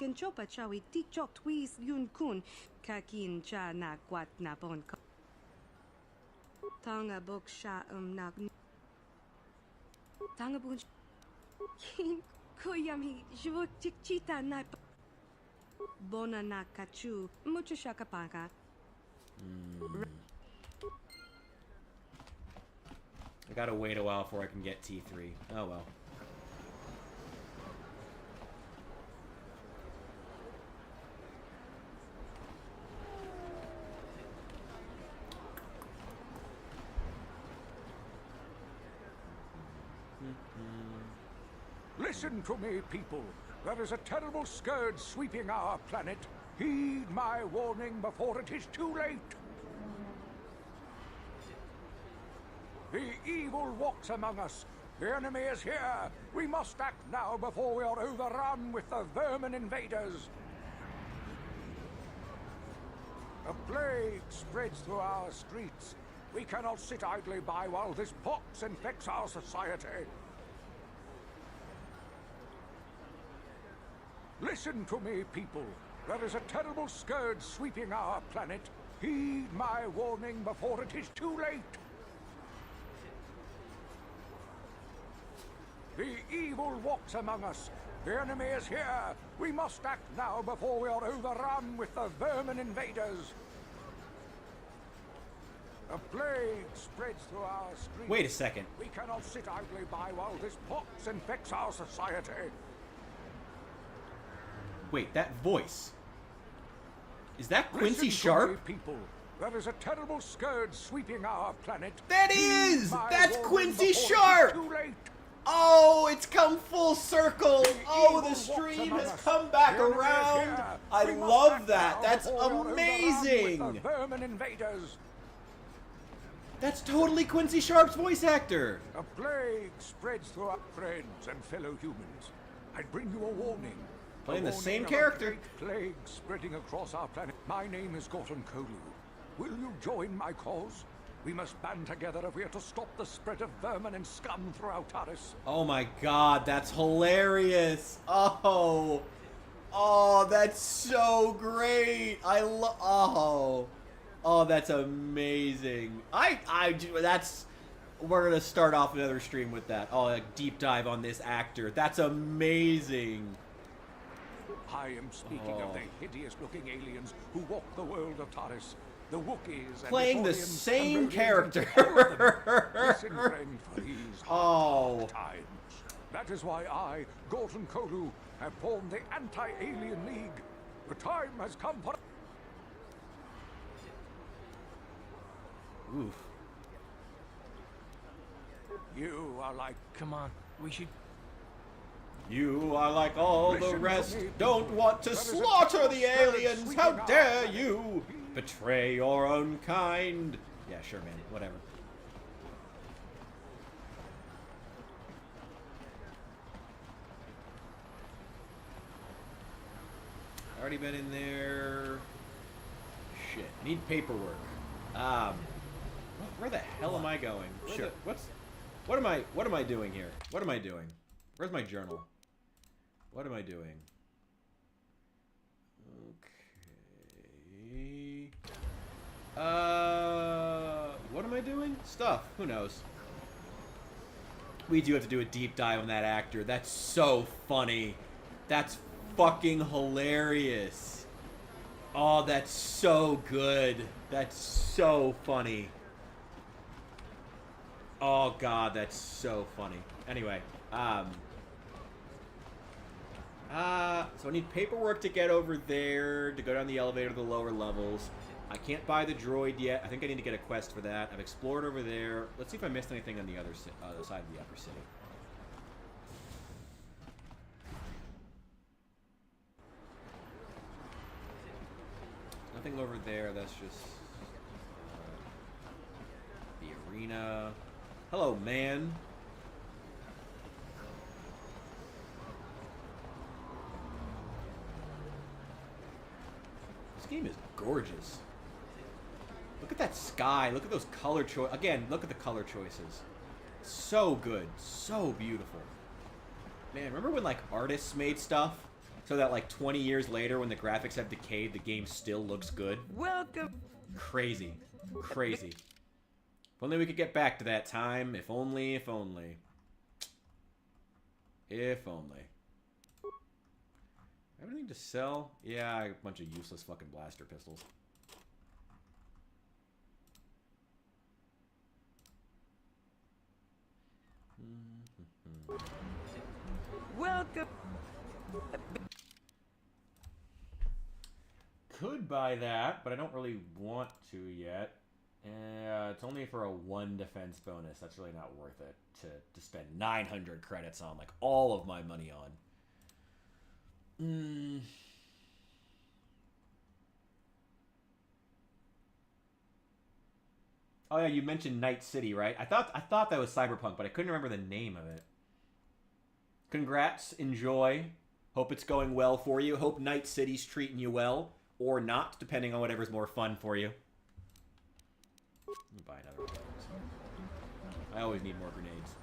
Kenchopa chawi tikchok twis yun kun kakin cha na kwat na bon. Tanga bok sha na Tanga bun kin koyami jvo tikchita na bona na kachu mucho shakapaka. I gotta wait a while before I can get T3. Oh well. Listen to me, people. There is a terrible scourge sweeping our planet. Heed my warning before it is too late. The evil walks among us. The enemy is here. We must act now before we are overrun with the vermin invaders. A plague spreads through our streets. We cannot sit idly by while this pox infects our society. Listen to me, people. There is a terrible scourge sweeping our planet. Heed my warning before it is too late. The evil walks among us. The enemy is here. We must act now before we are overrun with the vermin invaders. A plague spreads through our streets. Wait a second. We cannot sit idly by while this pox infects our society. Wait, that voice. Is that Listen Quincy to Sharp? me, people. There is a terrible scourge sweeping our planet. That Heed is! my That's warning Quincy before it is Sharp! too late. Oh, it's come full circle. Oh, evil the walks stream among has us. come back The enemy is around. here. I We must love act that. now That's before we are overrun amazing. with the vermin invaders. That's totally Quincy Sharp's voice actor. A plague spreads through our friends and fellow humans. I bring you a warning. Playing A the same warning of character. A great plague spreading across our planet. My name is KotOR. Will you join my cause? We must band together if we are to stop the spread of vermin and scum throughout Taris. Oh my god, that's hilarious. Oh, that's so great. I love. Oh, that's amazing. We're gonna start off another stream with that. Oh, a deep dive on this actor. That's amazing. I am speaking of the hideous-looking aliens who walk the world of Taris. The Wookiees and Playing the Ithorians, same Cambodians, character. all of them. Listen, friend, for these hard times. That is why I, KotOR, have formed the Anti-Alien League. The time has come for... Oof. You are like... Come on, we should... You are like all the Listen to rest. me, Don't people. want to There is a slaughter terrible the scourge aliens. sweeping How our dare planet. you betray your own kind? Yeah, sure, man. Whatever. Already been in there. Shit. Need paperwork. Where the hell am I going? Sure. What am I doing here? What am I doing? Where's my journal? What am I doing? Okay. What am I doing? Stuff. Who knows? We do have to do a deep dive on that actor. That's so funny. That's fucking hilarious. Oh, that's so good. That's so funny. Oh god, that's so funny. Anyway, so I need paperwork to get over there, to go down the elevator to the lower levels. I can't buy the droid yet. I think I need to get a quest for that. I've explored over there. Let's see if I missed anything on the other side of the upper city. Nothing over there. That's just the arena. Hello, man. This game is gorgeous. Look at that sky. Look at those color choices. Again, look at the color choices. So good. So beautiful. Man, remember when, like, artists made stuff? So that, like, 20 years later, when the graphics have decayed, the game still looks good? Welcome. Crazy. Crazy. If only we could get back to that time. If only, if only. If only. Have anything to sell? Yeah, a bunch of useless fucking blaster pistols. Welcome. Could buy that, but I don't really want to yet. It's only for a 1 defense bonus. That's really not worth it to spend 900 credits on, like all of my money on. Oh yeah, you mentioned Night City, right? I thought that was Cyberpunk, but I couldn't remember the name of it. Congrats, enjoy. Hope it's going well for you. Hope Night City's treating you well, or not, depending on whatever's more fun for you. Let me buy another one. I always need more grenades.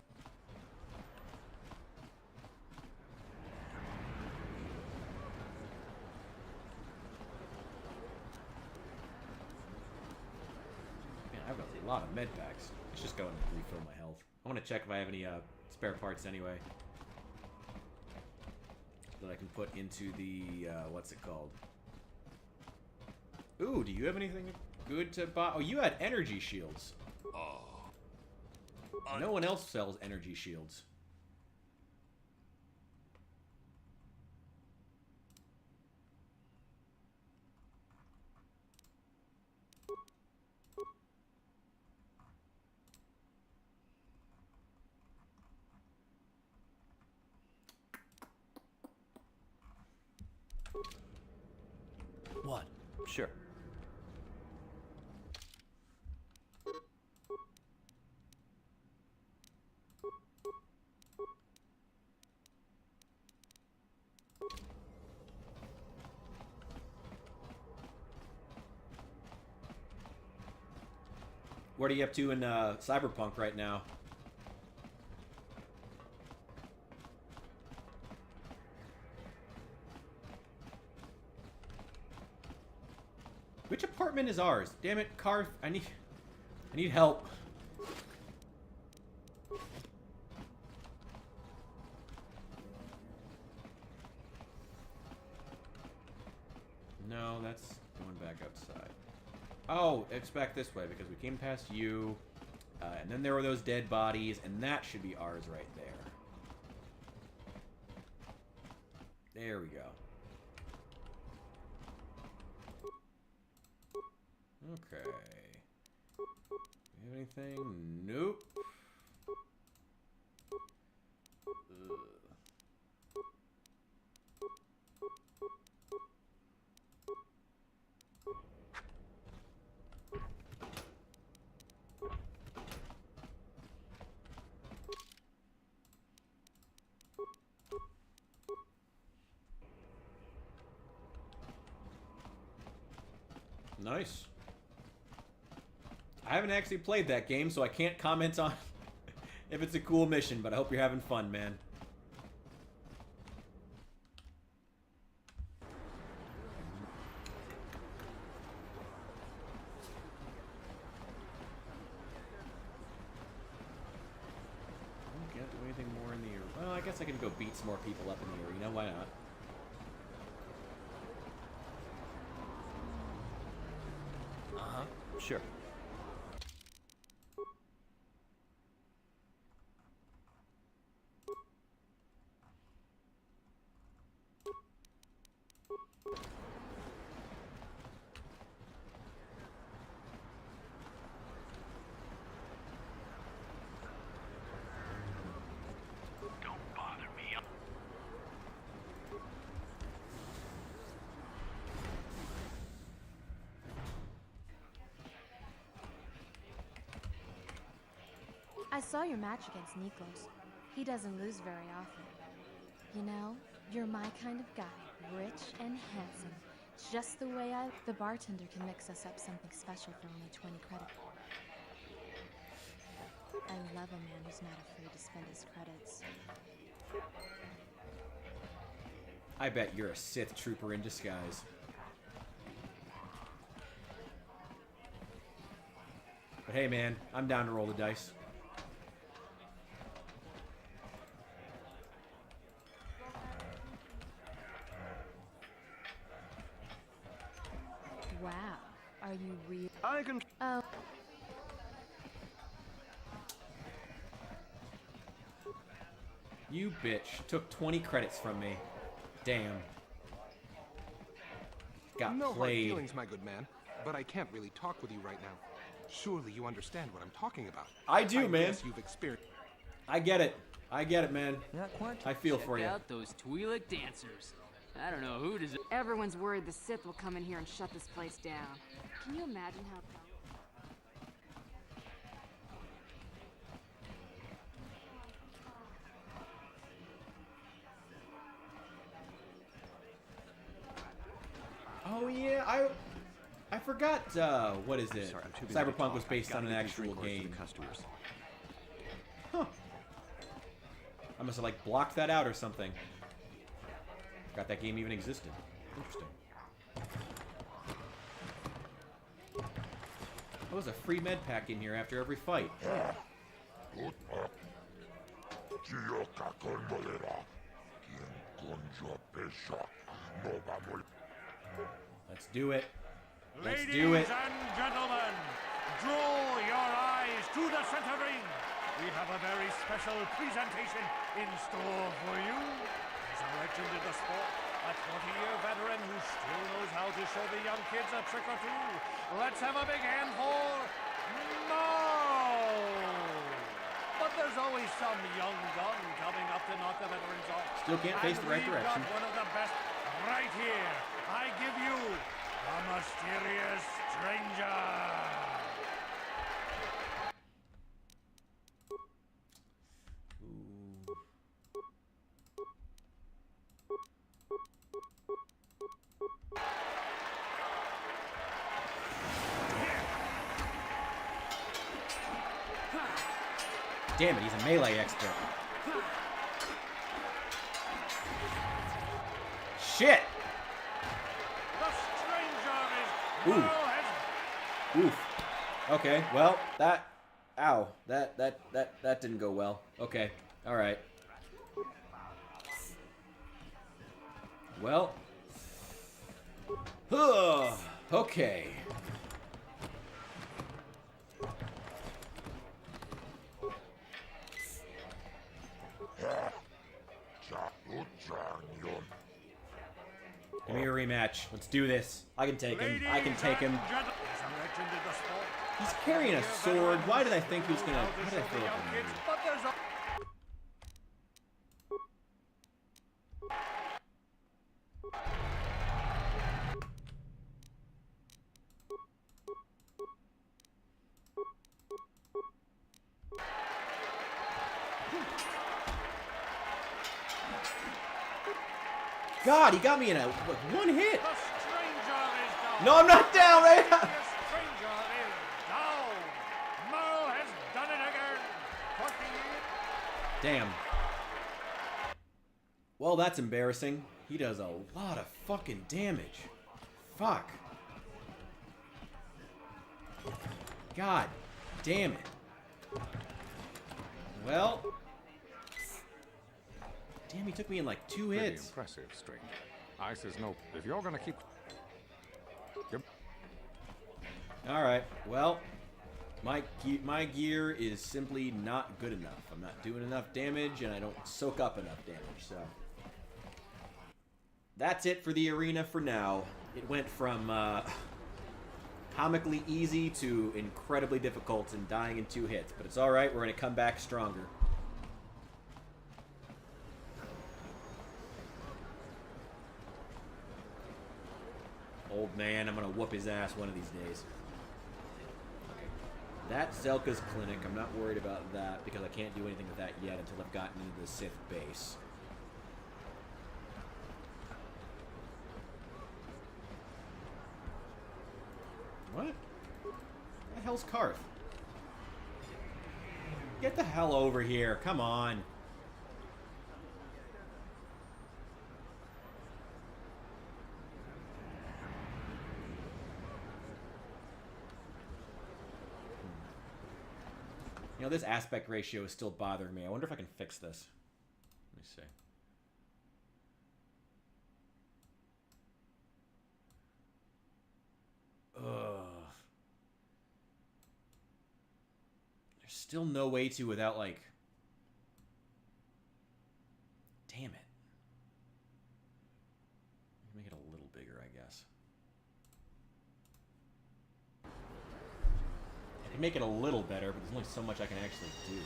Man, I've got a lot of med packs. Let's just go and refill my health. I want to check if I have any spare parts anyway. That I can put into the, what's it called? Ooh, do you have anything good to buy? Oh, you had energy shields. No one else sells energy shields. What? Sure. What are you up to in Cyberpunk right now? Which apartment is ours? Damn it, car. I need help. No, that's going back outside. Oh, it's back this way because we came past you, and then there were those dead bodies, and that should be ours right there. There we go. Okay. You have anything? Nope. Ugh. Nice. I haven't actually played that game, so I can't comment on if it's a cool mission, but I hope you're having fun, man. I can't do anything more in the arena. Well, I guess I can go beat some more people up in the arena. Why not? Sure. Don't bother me. I saw your match against Nikos. He doesn't lose very often. You know, you're my kind of guy. Rich and handsome. Just the way The bartender can mix us up something special for only 20 credit. I love a man who's not afraid to spend his credits. I bet you're a Sith trooper in disguise. But hey, man, I'm down to roll the dice. Wow. Are you real? I can. Oh. You bitch. Took 20 credits from me. Damn. Got No hard played. feelings, my good man. But I can't really talk with you right now. Surely you understand what I'm talking about. I do, man. Guess you've experienced. I get it. I get it, man. Not quite. I feel for you. Check out those Twi'lek dancers. I don't know who does it. Everyone's worried the Sith will come in here and shut this place down. Can you imagine how... Oh yeah, I forgot. What is it? Sorry, I'm too busy to Cyberpunk talk. was based I've on an gotta get actual these drink orders to game. the customers. Huh. I must have like blocked that out or something. Forgot that game even existed. Interesting. There was a free med pack in here after every fight. Let's do it. Let's do it. Ladies and gentlemen, draw your eyes to the center ring. We have a very special presentation in store for you. He's a legend in the sport, a 20-year veteran who still knows how to show the young kids a trick or two. Let's have a big hand for Mo! But there's always some young gun coming up to knock the veterans off. Still can't face the right we've direction. got one of the best right here. I give you the mysterious stranger. Damn it, he's a melee expert. Shit! The stranger is Ooh. well Oof. Okay, well, that... Ow. That didn't go well. Okay, alright. Well. Okay. Give me a rematch. Let's do this. I can take him. I can take him. He's carrying a sword. Why did I think he was gonna... Why did I throw it at him? But there's a... God, he got me in a one hit. No, I'm not down, right? Damn. Well, that's embarrassing. He does a lot of fucking damage. Fuck. God damn it. Well. Damn, he took me in like 2 Pretty hits. impressive, stranger. I says no. If you're gonna keep... Yep. Alright, well, my gear is simply not good enough. I'm not doing enough damage, and I don't soak up enough damage, so... That's it for the arena for now. It went from comically easy to incredibly difficult and dying in 2 hits. But it's alright, we're going to come back stronger. Old man, I'm going to whoop his ass one of these days. That's Zelka's clinic. I'm not worried about that because I can't do anything with that yet until I've gotten into the Sith base. What? The hell's Karth? Get the hell over here. Come on. You know, this aspect ratio is still bothering me. I wonder if I can fix this. Let me see. Ugh. There's still no way to without, like... Damn it. Make it a little bigger, I guess. can make it a little better, but there's only so much I can actually do.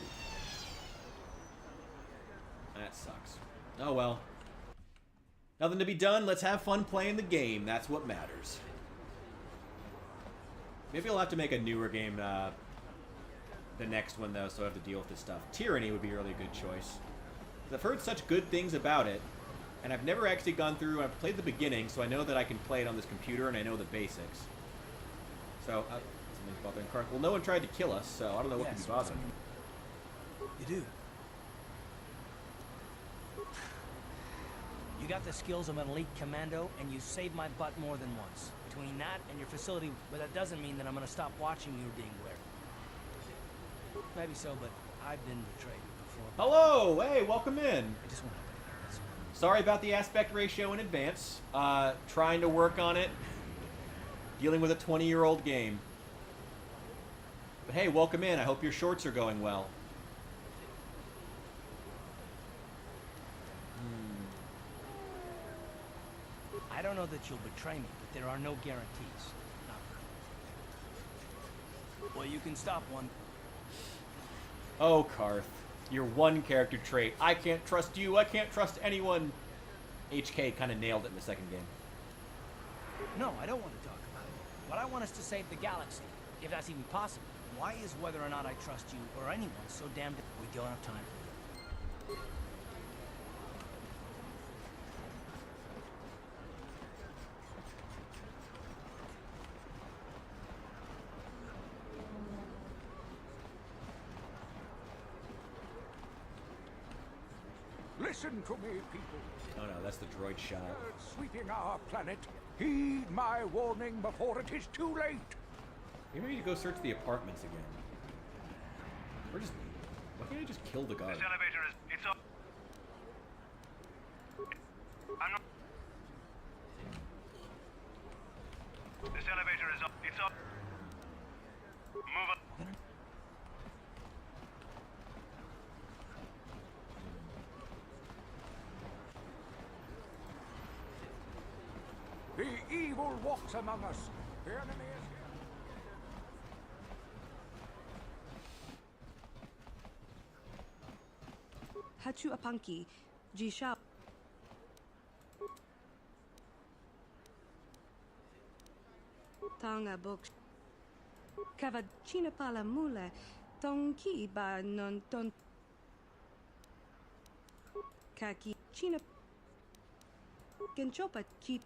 That sucks. Oh well. Nothing to be done. Let's have fun playing the game. That's what matters. Maybe I'll have to make a newer game the next one, though, so I have to deal with this stuff. Tyranny would be a really good choice. I've heard such good things about it, and I've never actually gone through. I've played the beginning, so I know that I can play it on this computer, and I know the basics. So, something's bothering Clark. Well, no one tried to kill us, so I don't know what could be bothering. You do. You got the skills of an elite commando, and you saved my butt more than once. Between that and your facility, but that doesn't mean that I'm gonna stop watching you, Dingler. Maybe so, but I've been betrayed before. Hello! Hey, welcome in. I just want to... Sorry about the aspect ratio in advance. Trying to work on it. Dealing with a 20-year-old game. But hey, welcome in. I hope your shorts are going well. I don't know that you'll betray me, but there are no guarantees. Well, you can stop one. Oh, Karth. Your one character trait. I can't trust you. I can't trust anyone. HK kind of nailed it in the second game. No, I don't want to talk about it. What I want is to save the galaxy, if that's even possible. Why is whether or not I trust you or anyone so damn... We don't have time for it. Listen to me, people. Oh no, that's the droid shot. Sweeping our planet. Heed my warning before it is too late. Maybe we need to go search the apartments again. Or just... Why can't I just kill the guard? This elevator is... It's up. I'm not... This elevator is up. It's up. Move up. The evil walks among us. The enemy is here. Hachu Apanki, Jisha. Tanga Bok. Kavachina Pala Mule, Tonki Ba Non Ton. Kaki China. Genchopa Keep.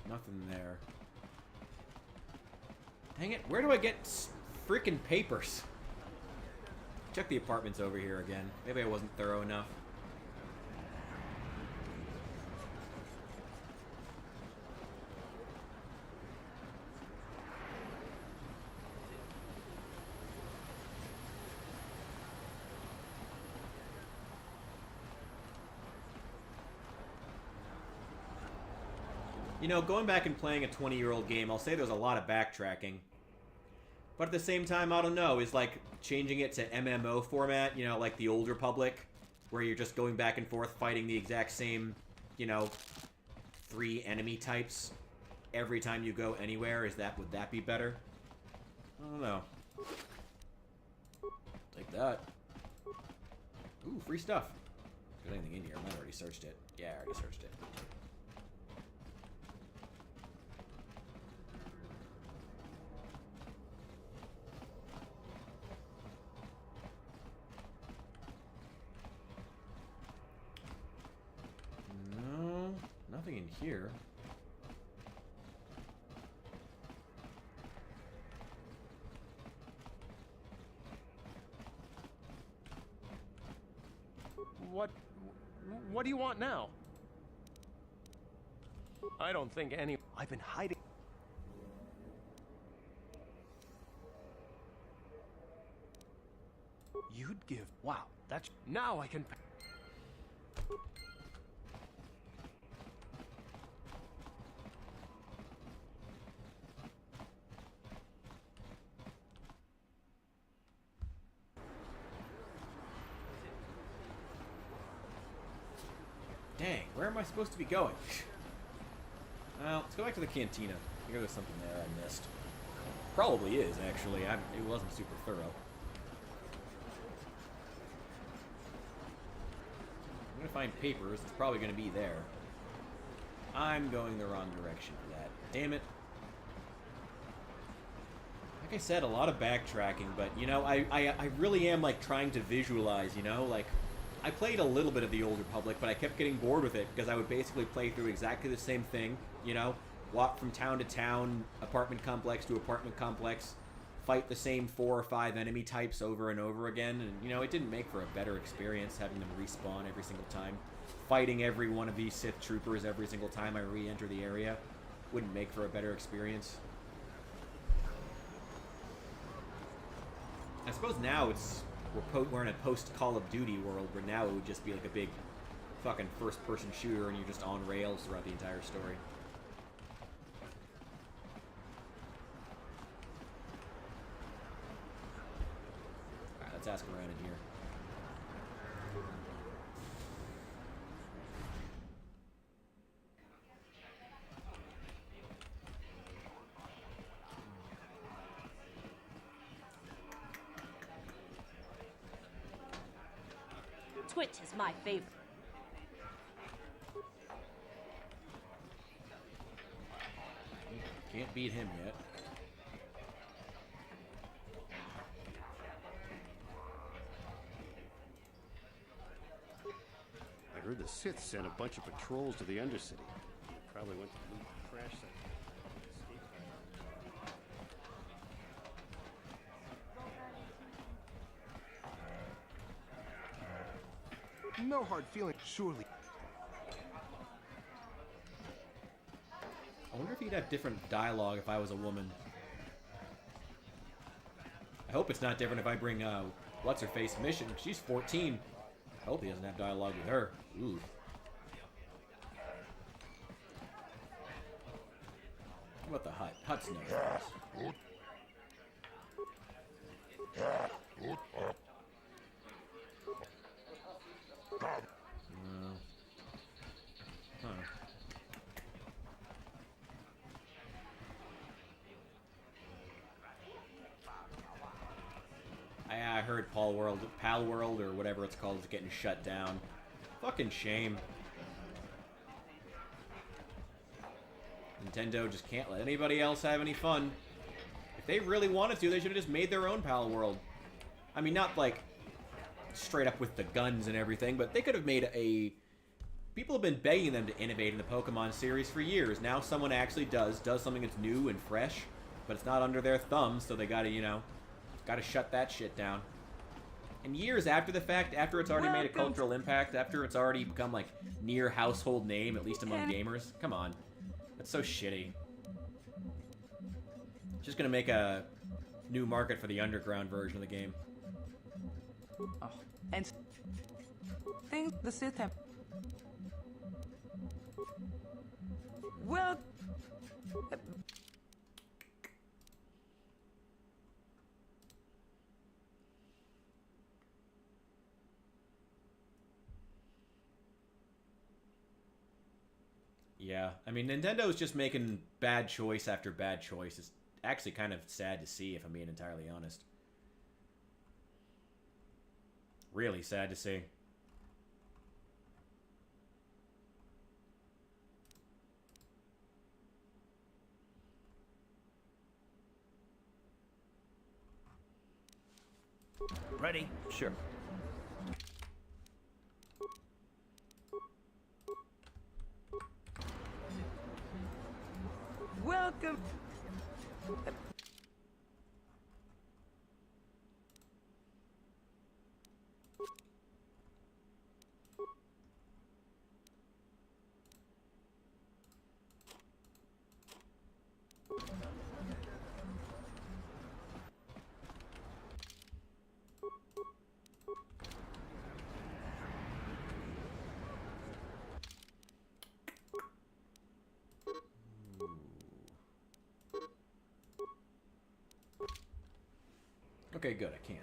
Nothing there. Dang it, where do I get freaking papers? Check the apartments over here again. Maybe I wasn't thorough enough. You know, going back and playing a 20-year-old game, I'll say there's a lot of backtracking. But at the same time, I don't know, is like changing it to MMO format, you know, like the Old Republic, where you're just going back and forth fighting the exact same, you know, 3 enemy types every time you go anywhere. Would that be better? I don't know. Take that. Ooh, free stuff. If there's anything in here, I might have already searched it. Yeah, I already searched it. Nothing in here. What do you want now? I don't think any... I've been hiding... You'd give... Wow, that's... Now I can... Dang, where am I supposed to be going? Well, let's go back to the cantina. Maybe there's something there I missed. Probably is, actually. It wasn't super thorough. I'm gonna find papers. It's probably gonna be there. I'm going the wrong direction for that. Damn it. Like I said, a lot of backtracking, but, you know, I really am, like, trying to visualize, you know? Like, I played a little bit of the Old Republic, but I kept getting bored with it because I would basically play through exactly the same thing, you know? Walk from town to town, apartment complex to apartment complex, fight the same 4 or 5 enemy types over and over again, and, you know, it didn't make for a better experience having them respawn every single time. Fighting every one of these Sith troopers every single time I re-enter the area wouldn't make for a better experience. I suppose now we're in a post-Call of Duty world where now it would just be like a big fucking first-person shooter and you're just on rails throughout the entire story. Alright, let's ask around in here. Twitch is my favorite. Can't beat him yet. I heard the Sith sent a bunch of patrols to the Undercity. They probably went to loot the crash site. No hard feelings, surely. I wonder if you'd have different dialogue if I was a woman. I hope it's not different if I bring, what's-her-face Mission. She's 14. I hope he doesn't have dialogue with her. Ooh. What about the Hut? Hut's no. Huh. I heard Pal World, or whatever it's called, is getting shut down. Fucking shame. Nintendo just can't let anybody else have any fun. If they really wanted to, they should have just made their own Pal World. I mean, not like straight up with the guns and everything, but they could have made a... People have been begging them to innovate in the Pokemon series for years. Now someone actually does something that's new and fresh, but it's not under their thumb, so they gotta, you know, gotta shut that shit down. And years after the fact, after it's already made a cultural impact, after it's already become, like, near household name, at least among gamers, come on. That's so shitty. Just gonna make a new market for the underground version of the game. Oh, and things the Sith have. Well, yeah, I mean, Nintendo's just making bad choice after bad choice. It's actually kind of sad to see, if I'm being entirely honest. Really sad to see. Ready? Sure. welcome. Okay, good, I can.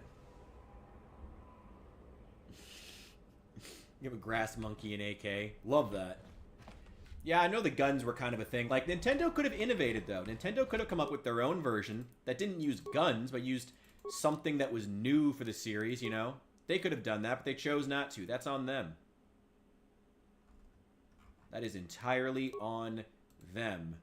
Give a grass monkey an AK. Love that. Yeah, I know the guns were kind of a thing. Like, Nintendo could have innovated, though. Nintendo could have come up with their own version that didn't use guns, but used something that was new for the series, you know? They could have done that, but they chose not to. That's on them. That is entirely on them.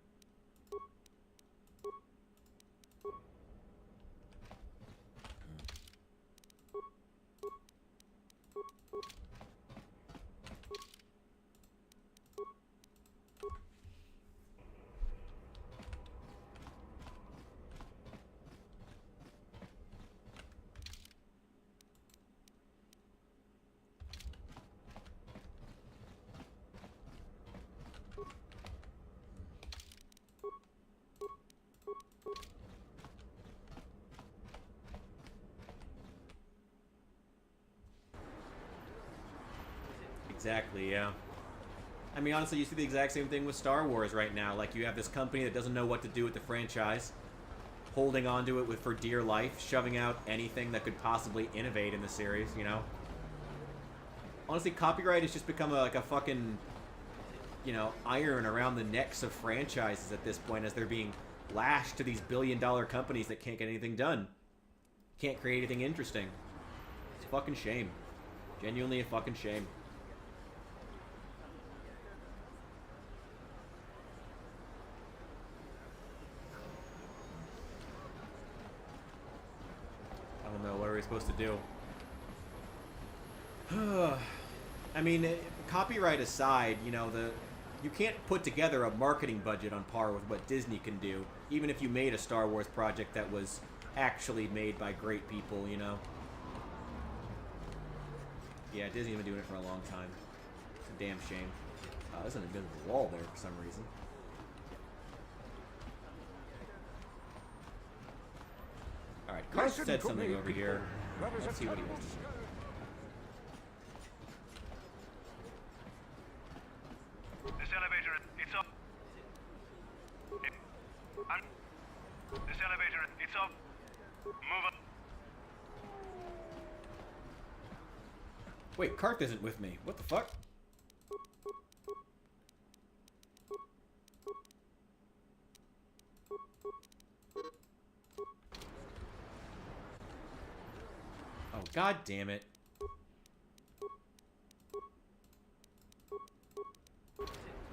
Exactly, yeah. I mean, honestly, you see the exact same thing with Star Wars right now. Like, you have this company that doesn't know what to do with the franchise, holding on to it for dear life, shoving out anything that could possibly innovate in the series, you know? Honestly, copyright has just become like a fucking, you know, iron around the necks of franchises at this point as they're being lashed to these billion-dollar companies that can't get anything done. Can't create anything interesting. It's a fucking shame. Genuinely a fucking shame. I don't know, what are we supposed to do? I mean, copyright aside, you know, you can't put together a marketing budget on par with what Disney can do, even if you made a Star Wars project that was actually made by great people, you know? Yeah, Disney's been doing it for a long time. It's a damn shame. There's an invisible wall there for some reason. Alright, Carl said something over here. Let's see what he wants to say. This elevator, it's up. This elevator, it's up. Move up. Wait, Karth isn't with me. What the fuck? Oh, god damn it.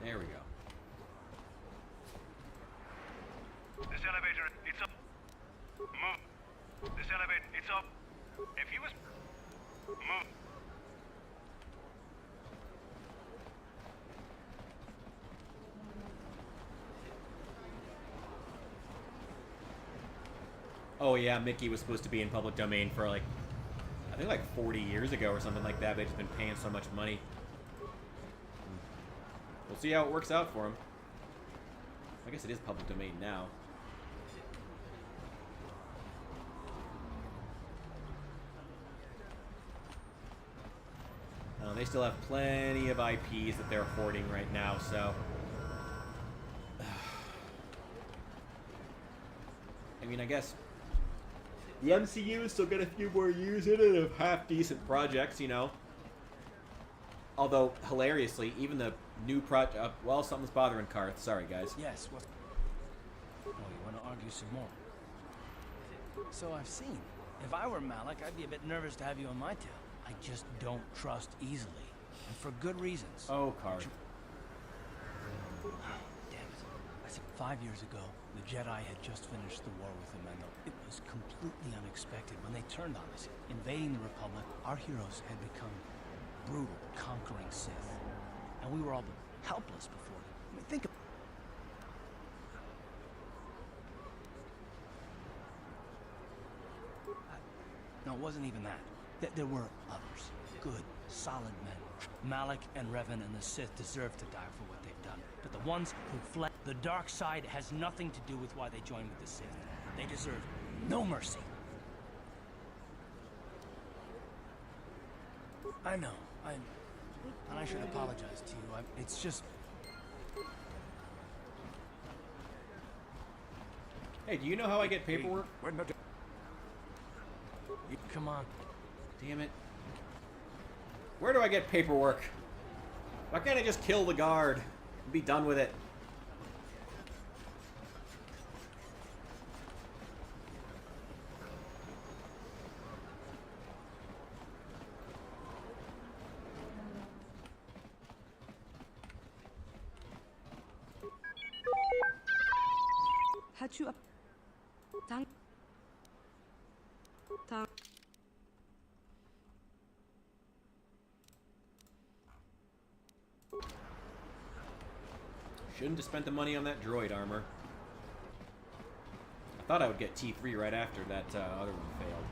There we go. This elevator, it's up. Move. This elevator, it's up. If you was... Move. Oh yeah, Mickey was supposed to be in public domain for like, I think like 40 years ago or something like that. They've just been paying so much money. We'll see how it works out for him. I guess it is public domain now. They still have plenty of IPs that they're hoarding right now, so... I mean, I guess... The MCU still got a few more years in it of half-decent projects, you know? Although, hilariously, even the new project... well, something's bothering Karth. Sorry, guys. Yes, what? Oh, you want to argue some more? So I've seen. If I were Malik, I'd be a bit nervous to have you on my tail. I just don't trust easily. And for good reasons. Oh, Karth. Damn it. I said 5 years ago, the Jedi had just finished the war with the Mendo. It was completely unexpected when they turned on us. Invading the Republic, our heroes had become brutal, conquering Sith. And we were all but helpless before them. I mean, think of... No, it wasn't even that. There were others. Good, solid men. Malik and Revan and the Sith deserve to die for what they've done. But the ones who fled the dark side has nothing to do with why they joined with the Sith. They deserve no mercy. I know. And I should apologize to you. It's just... Hey, do you know how I get paperwork? Come on. Damn it. Where do I get paperwork? Why can't I just kill the guard? Be done with it. Had you up? Tang. Tang. Shouldn't have spent the money on that droid armor. I thought I would get T3 right after that other one failed.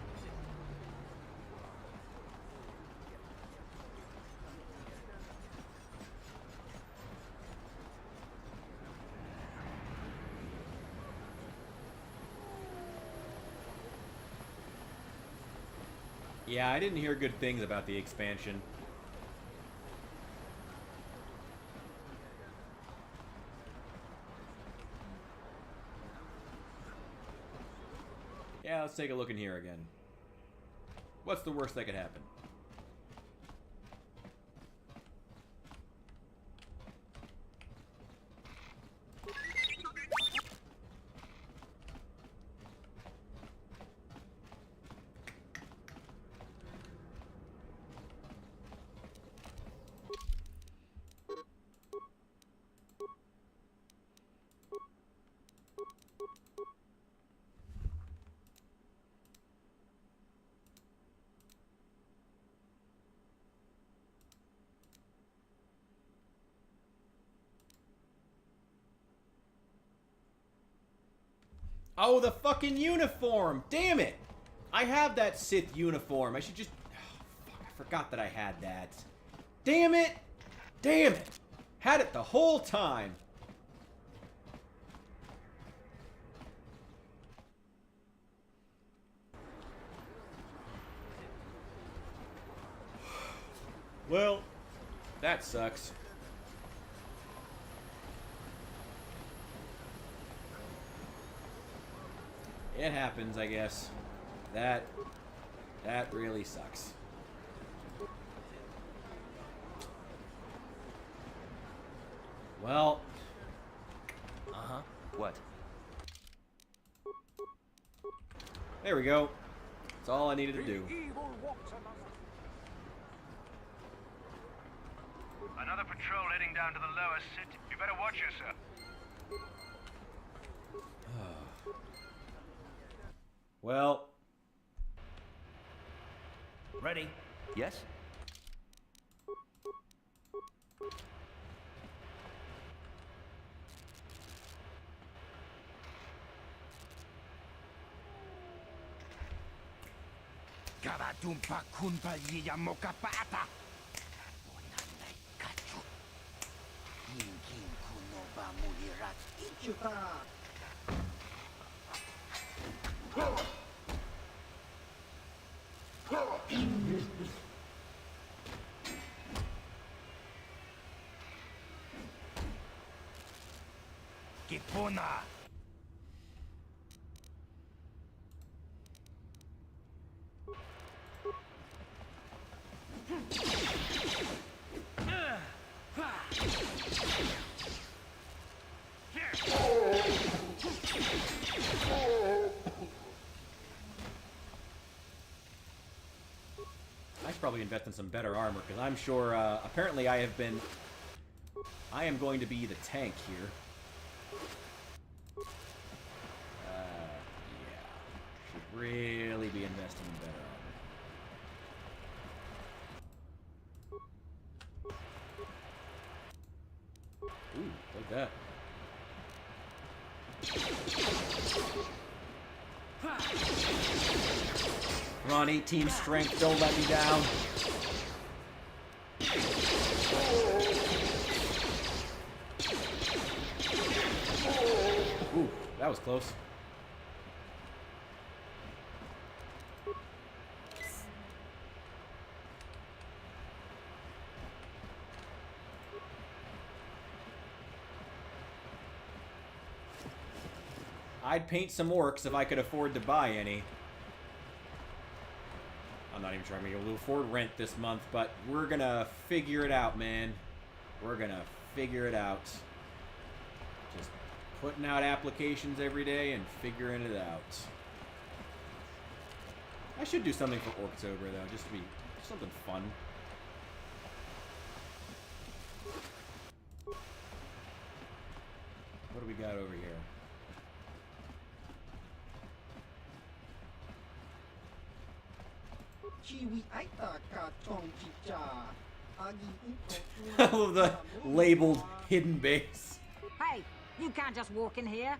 Yeah, I didn't hear good things about the expansion. Yeah, let's take a look in here again. What's the worst that could happen? Oh, the fucking uniform! Damn it! I have that Sith uniform. I should just... Oh, fuck, I forgot that I had that. Damn it! Damn it! Had it the whole time. Well, that sucks. It happens, I guess. That really sucks. Well. Uh-huh. What? There we go. That's all I needed to do. Another patrol heading down to the lower city. You better watch yourself. Well. Ready? Yes? Karatumpa kunpa liya mokapata. Bonanay kachu. Hingin kuno ba mulirat ichuta. Kipuna. I should probably invest in some better armor, because I'm sure, apparently I am going to be the tank here. Yeah. Should really be investing in better armor. Ooh, like that. Come on, 18 strength, don't let me down. Ooh, that was close. I'd paint some orcs if I could afford to buy any. I'm not even sure I'm gonna be able to afford rent this month, but we're gonna figure it out, man. We're gonna figure it out. Just putting out applications every day and figuring it out. I should do something for October though, just to be something fun. What do we got over here? I love the labeled hidden base. Hey, you can't just walk in here.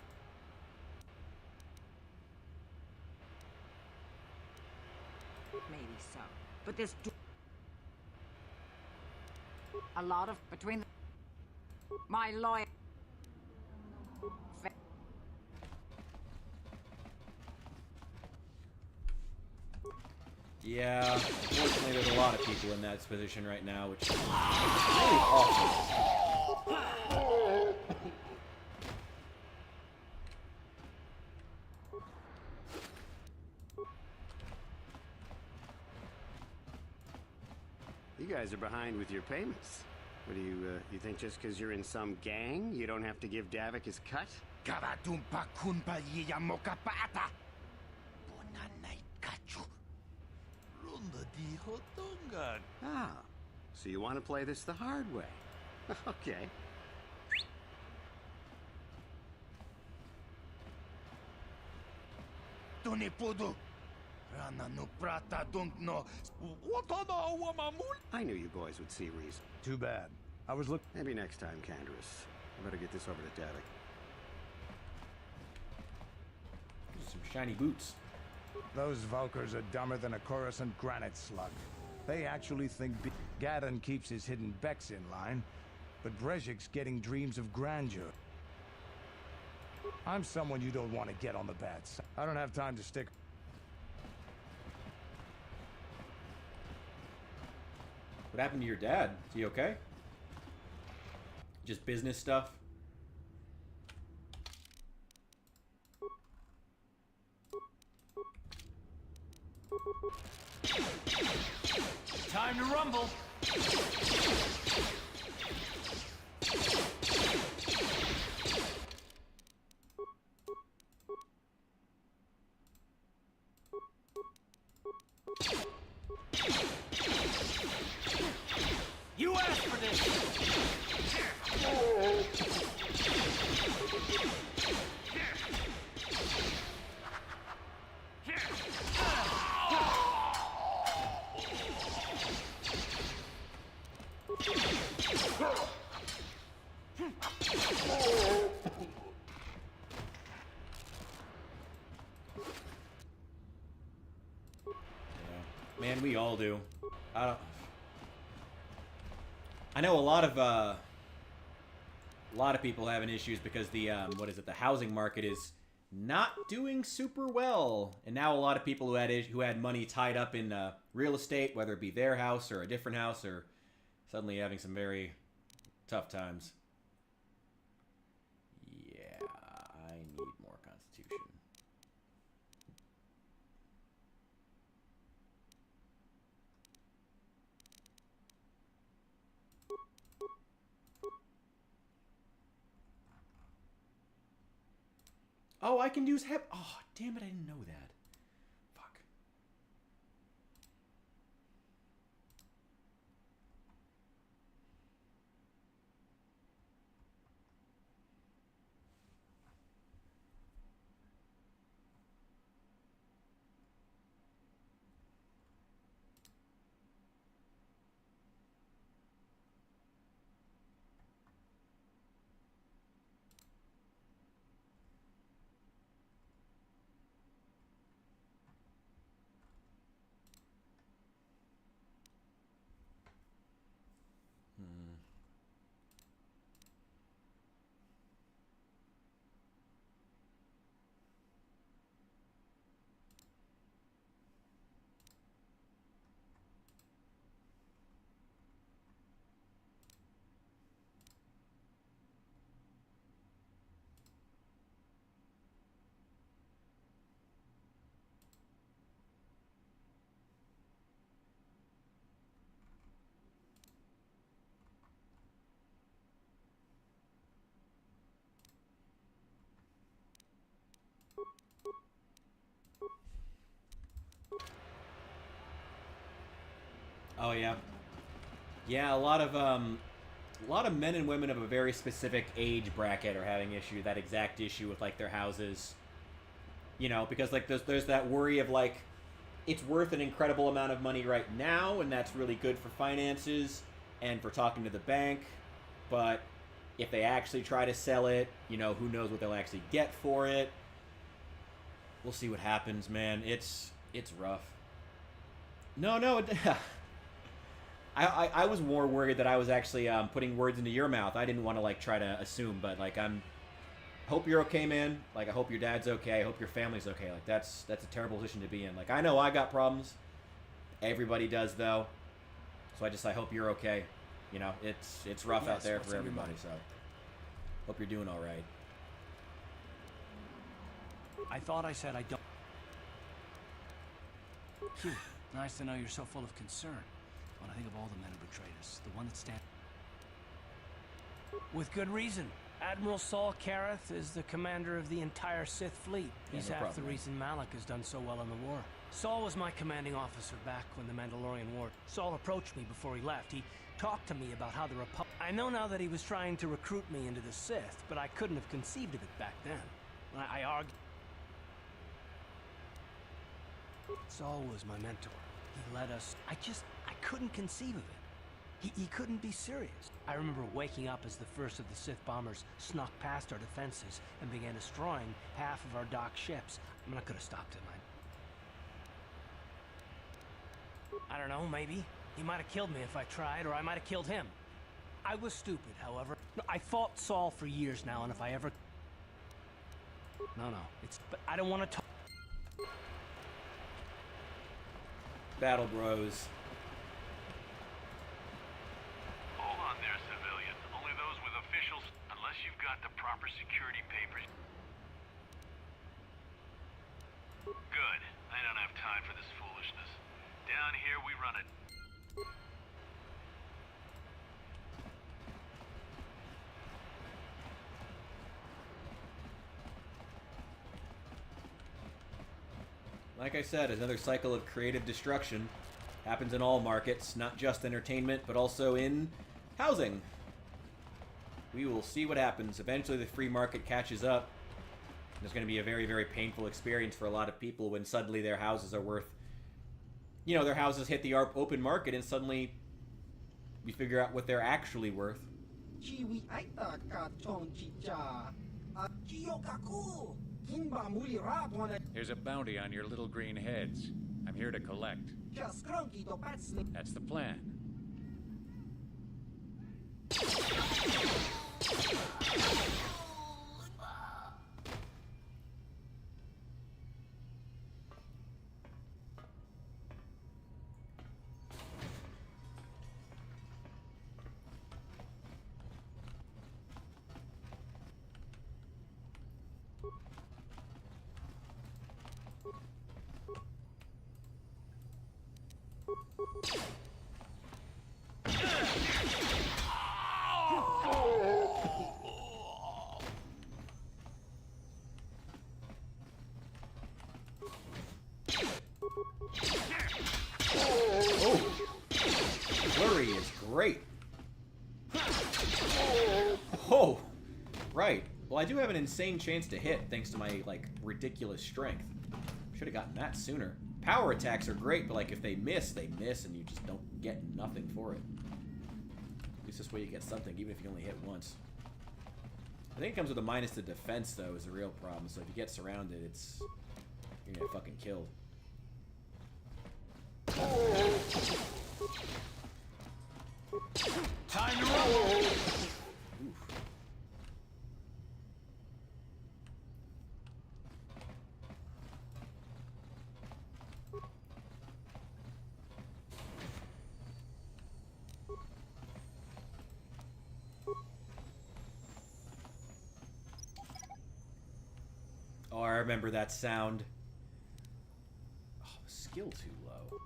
Maybe so, but there's a lot of between my lawyer. Yeah, unfortunately there's a lot of people in that position right now, which is really awful. You guys are behind with your payments. What do you think just because you're in some gang, you don't have to give Davik his cut? Ah, so you want to play this the hard way. Okay. I knew you boys would see reason. Too bad. I was looking. Maybe next time, Canderous. I better get this over to Davik. Some shiny boots. Those Valkyrs are dumber than a Coruscant granite slug. They actually think Gadon keeps his hidden Becks in line, but Brezhik's getting dreams of grandeur. I'm someone you don't want to get on the bad side. I don't have time to stick. What happened to your dad? Is he okay? Just business stuff? Time to rumble. You asked for this. Man, we all do. I know a lot of people having issues because the what is it? The housing market is not doing super well, and now a lot of people who had money tied up in real estate, whether it be their house or a different house, are suddenly having some very tough times. Yeah, I need more Constitution. Oh, I can use hep. Oh, damn it! I didn't know that. Fuck. Oh yeah. Yeah, a lot of men and women of a very specific age bracket are having that exact issue with like their houses. You know, because like there's that worry of like it's worth an incredible amount of money right now, and that's really good for finances and for talking to the bank. But if they actually try to sell it, you know, who knows what they'll actually get for it. We'll see what happens, man. It's rough. No. I was more worried that I was actually putting words into your mouth. I didn't want to like try to assume, but like hope you're okay, man. Like I hope your dad's okay. I hope your family's okay. Like that's a terrible position to be in. Like I know I got problems. Everybody does though. So I hope you're okay. You know, it's rough out there for everybody. So hope you're doing all right. I thought I said I don't. Phew. Nice to know you're so full of concern. When I think of all the men who betrayed us, the one that stands with good reason. Admiral Saul Kareth is the commander of the entire Sith fleet. He's half the reason Malak has done so well in the war. Saul was my commanding officer back when the Mandalorian War. Saul approached me before he left. He talked to me about how the Republic... I know now that he was trying to recruit me into the Sith, but I couldn't have conceived of it back then. I argued... Saul was my mentor. He led us... I couldn't conceive of it. He couldn't be serious. I remember waking up as the first of the Sith bombers snuck past our defenses and began destroying half of our docked ships. I mean, I could have stopped him. I don't know, maybe. He might have killed me if I tried, or I might have killed him. I was stupid, however. I fought Saul for years now, and if I ever... No, but I don't want to talk... Battle Bros. Hold on there, civilian. Only those with officials, unless you've got the proper security papers. Good. I don't have time for this foolishness. Down here, we run it. Like I said, another cycle of creative destruction happens in all markets, not just entertainment, but also in housing. We will see what happens. Eventually the free market catches up. There's going to be a very, very painful experience for a lot of people when suddenly their houses are worth... You know, their houses hit the open market and suddenly we figure out what they're actually worth. There's a bounty on your little green heads. I'm here to collect. That's the plan. Oh! Flurry is great. Oh! Right. Well, I do have an insane chance to hit thanks to my, like, ridiculous strength. Should have gotten that sooner. Power attacks are great, but, like, if they miss, and you just don't get nothing for it. At least this way you get something, even if you only hit once. I think it comes with a minus to defense, though, is the real problem. So if you get surrounded, you're gonna get fucking killed. Time to roll! Oof. Oh, I remember that sound. Oh, skill too low.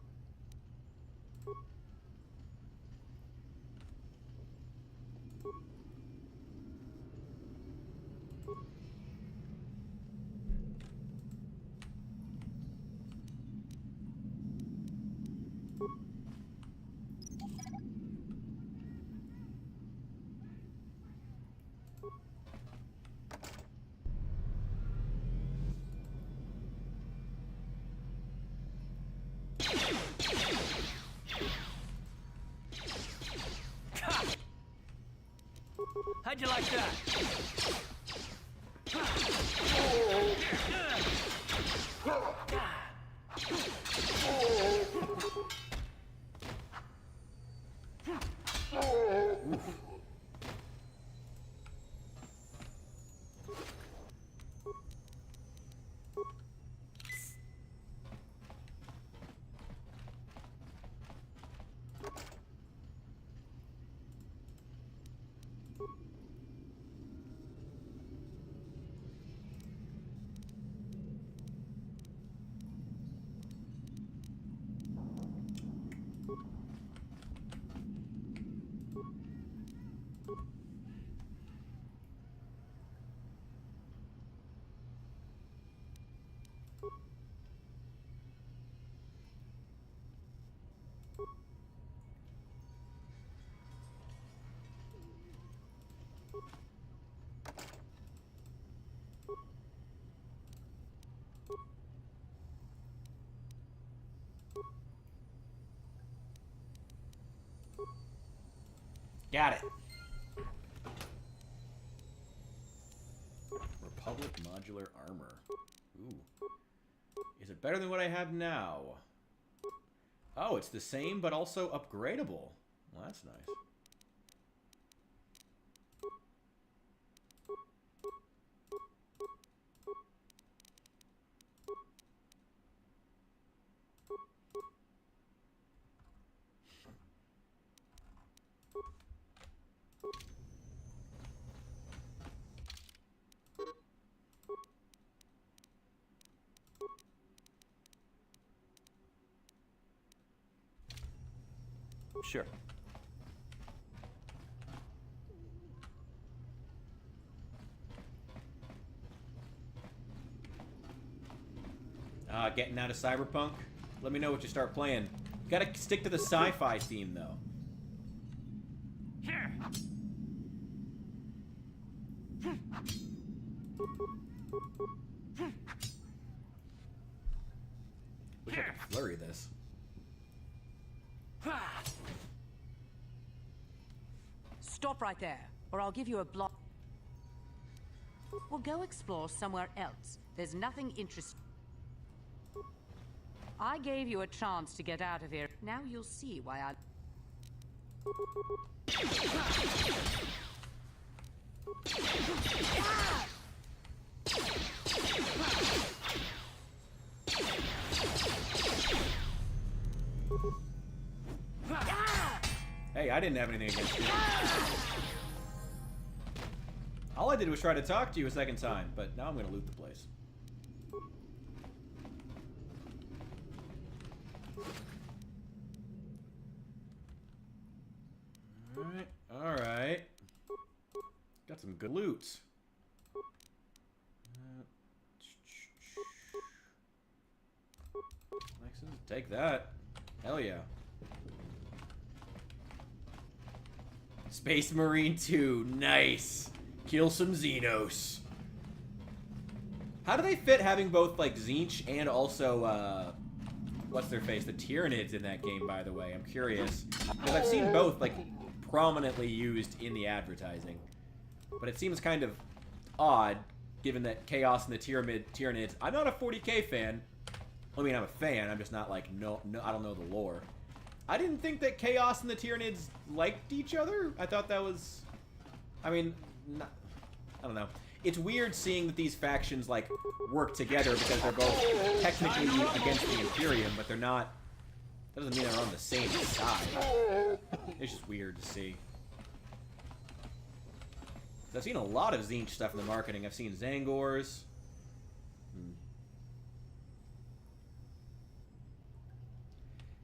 How'd you like that? Got it. Republic modular armor. Ooh. Is it better than what I have now? Oh, it's the same, but also upgradable. Well, that's nice. Sure. Getting out of Cyberpunk? Let me know what you start playing. You gotta stick to the sci-fi theme, though. Here. Wish I could flurry this. Stop right there, or I'll give you a block. Well, go explore somewhere else. There's nothing interesting. I gave you a chance to get out of here. Now you'll see why I... Hey, I didn't have anything against you. All I did was try to talk to you a second time, but now I'm gonna loot the place. Alright, alright. Got some good loot. Take that. Hell yeah. Space Marine 2, nice. Kill some Xenos. How do they fit having both, like, Tzeentch and also, what's their face? The Tyranids in that game, by the way. I'm curious. Because I've seen both, like, prominently used in the advertising. But it seems kind of odd, given that Chaos and the Tyranids... I'm not a 40k fan. I mean, I'm a fan. I'm just not, like, no, I don't know the lore. I didn't think that Chaos and the Tyranids liked each other. I thought that was... I mean, I don't know. It's weird seeing that these factions, like, work together because they're both technically against the Imperium, but they're not... That doesn't mean they're on the same side. It's just weird to see. I've seen a lot of Tzeentch stuff in the marketing. I've seen Zangors.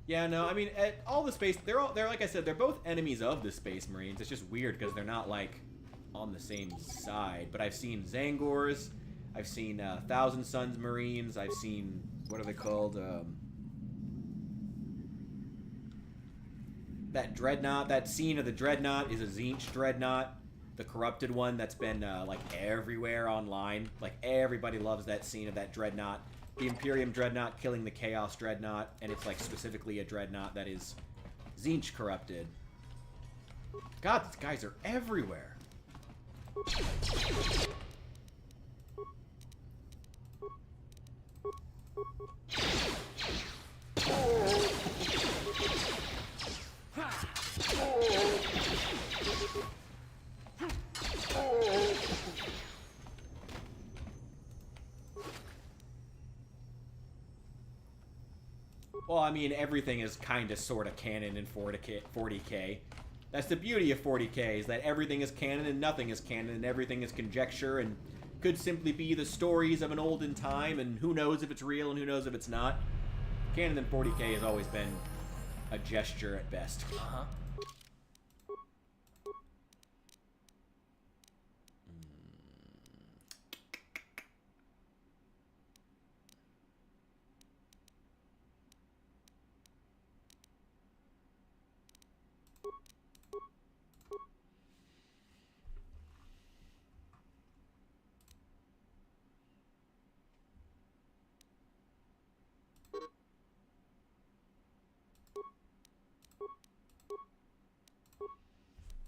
Yeah, no, I mean, all the space, they're like I said, they're both enemies of the Space Marines. It's just weird because they're not, like, on the same side. But I've seen Zangors, I've seen Thousand Suns Marines, I've seen, what are they called? That Dreadnought, that scene of the Dreadnought is a Tzeentch Dreadnought. The corrupted one that's been, like, everywhere online. Like, everybody loves that scene of that Dreadnought. The Imperium Dreadnought killing the Chaos Dreadnought, and it's, like, specifically a Dreadnought that is Tzeentch corrupted. God, these guys are everywhere. Well, I mean, everything is kind of sort of canon in 40K. That's the beauty of 40K, is that everything is canon and nothing is canon, and everything is conjecture and could simply be the stories of an olden time, and who knows if it's real and who knows if it's not. Canon in 40K has always been a gesture at best. Uh-huh.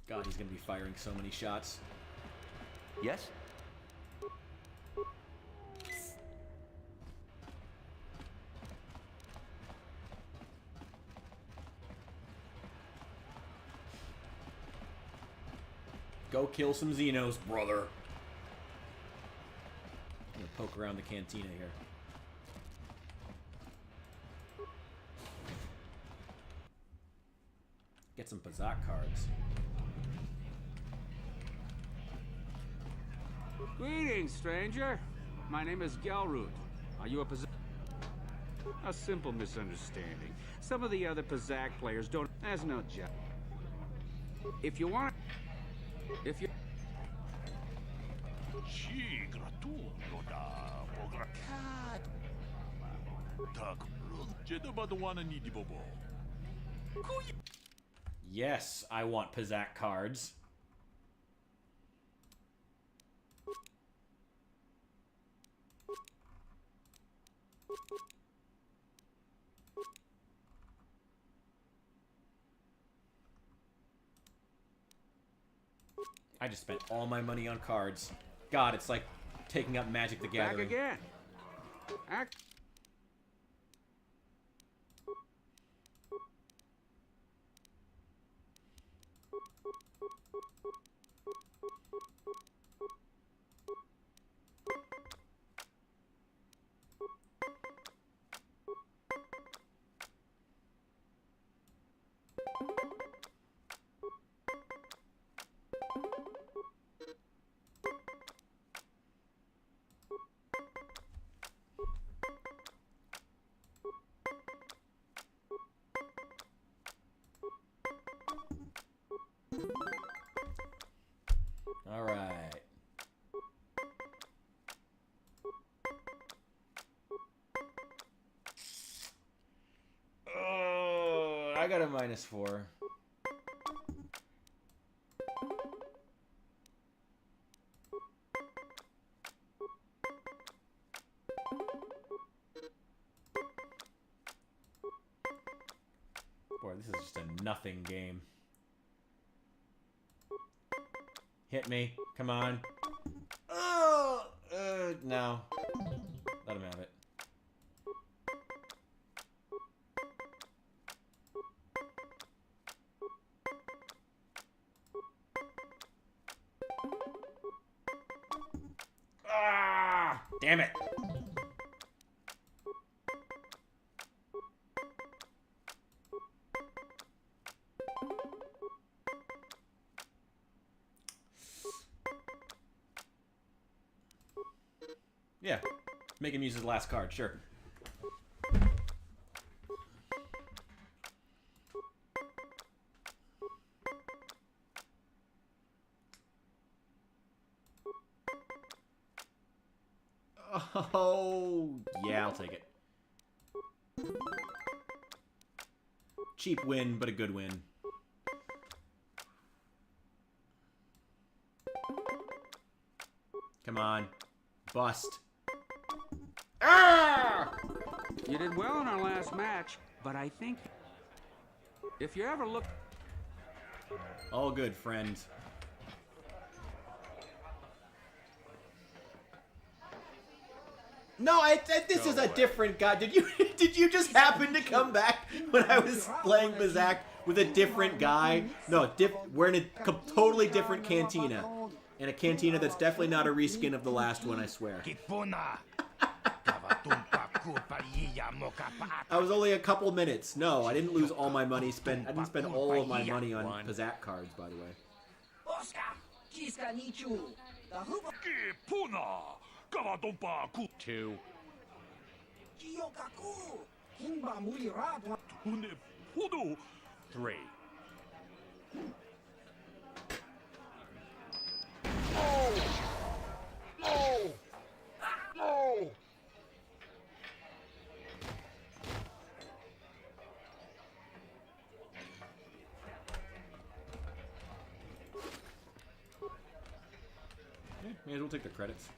God, he's going to be firing so many shots. Yes? Go kill some Xenos, brother. I'm going to poke around the cantina here. Get some Pazak cards. Greetings, stranger. My name is Galroot. Are you a Pazak? A simple misunderstanding. Some of the other Pazak players don't... There's no job. If you want... If you... Yes, I want Pazak cards. I just spent all my money on cards. God, it's like taking up Magic the Gathering. Back again. Act. All right. Oh, I got a -4. Boy, this is just a nothing game. Hit me. Come on. Oh! No. Let him have it. Ah! Damn it! Yeah, make him use his last card, sure. Oh, yeah, I'll take it. Cheap win, but a good win. Come on. Bust. Ah! You did well in our last match, but I think if you ever look... All good, friend. No, this is a different guy. Did you just happen to come back when I was playing Bazak with a different guy? No, we're in a totally different cantina. And a cantina that's definitely not a reskin of the last one, I swear. I was only a couple minutes. No, I didn't lose all my money. I didn't spend all of my money on Bazak cards, by the way. Two. 3. No! No! May as well take the credits.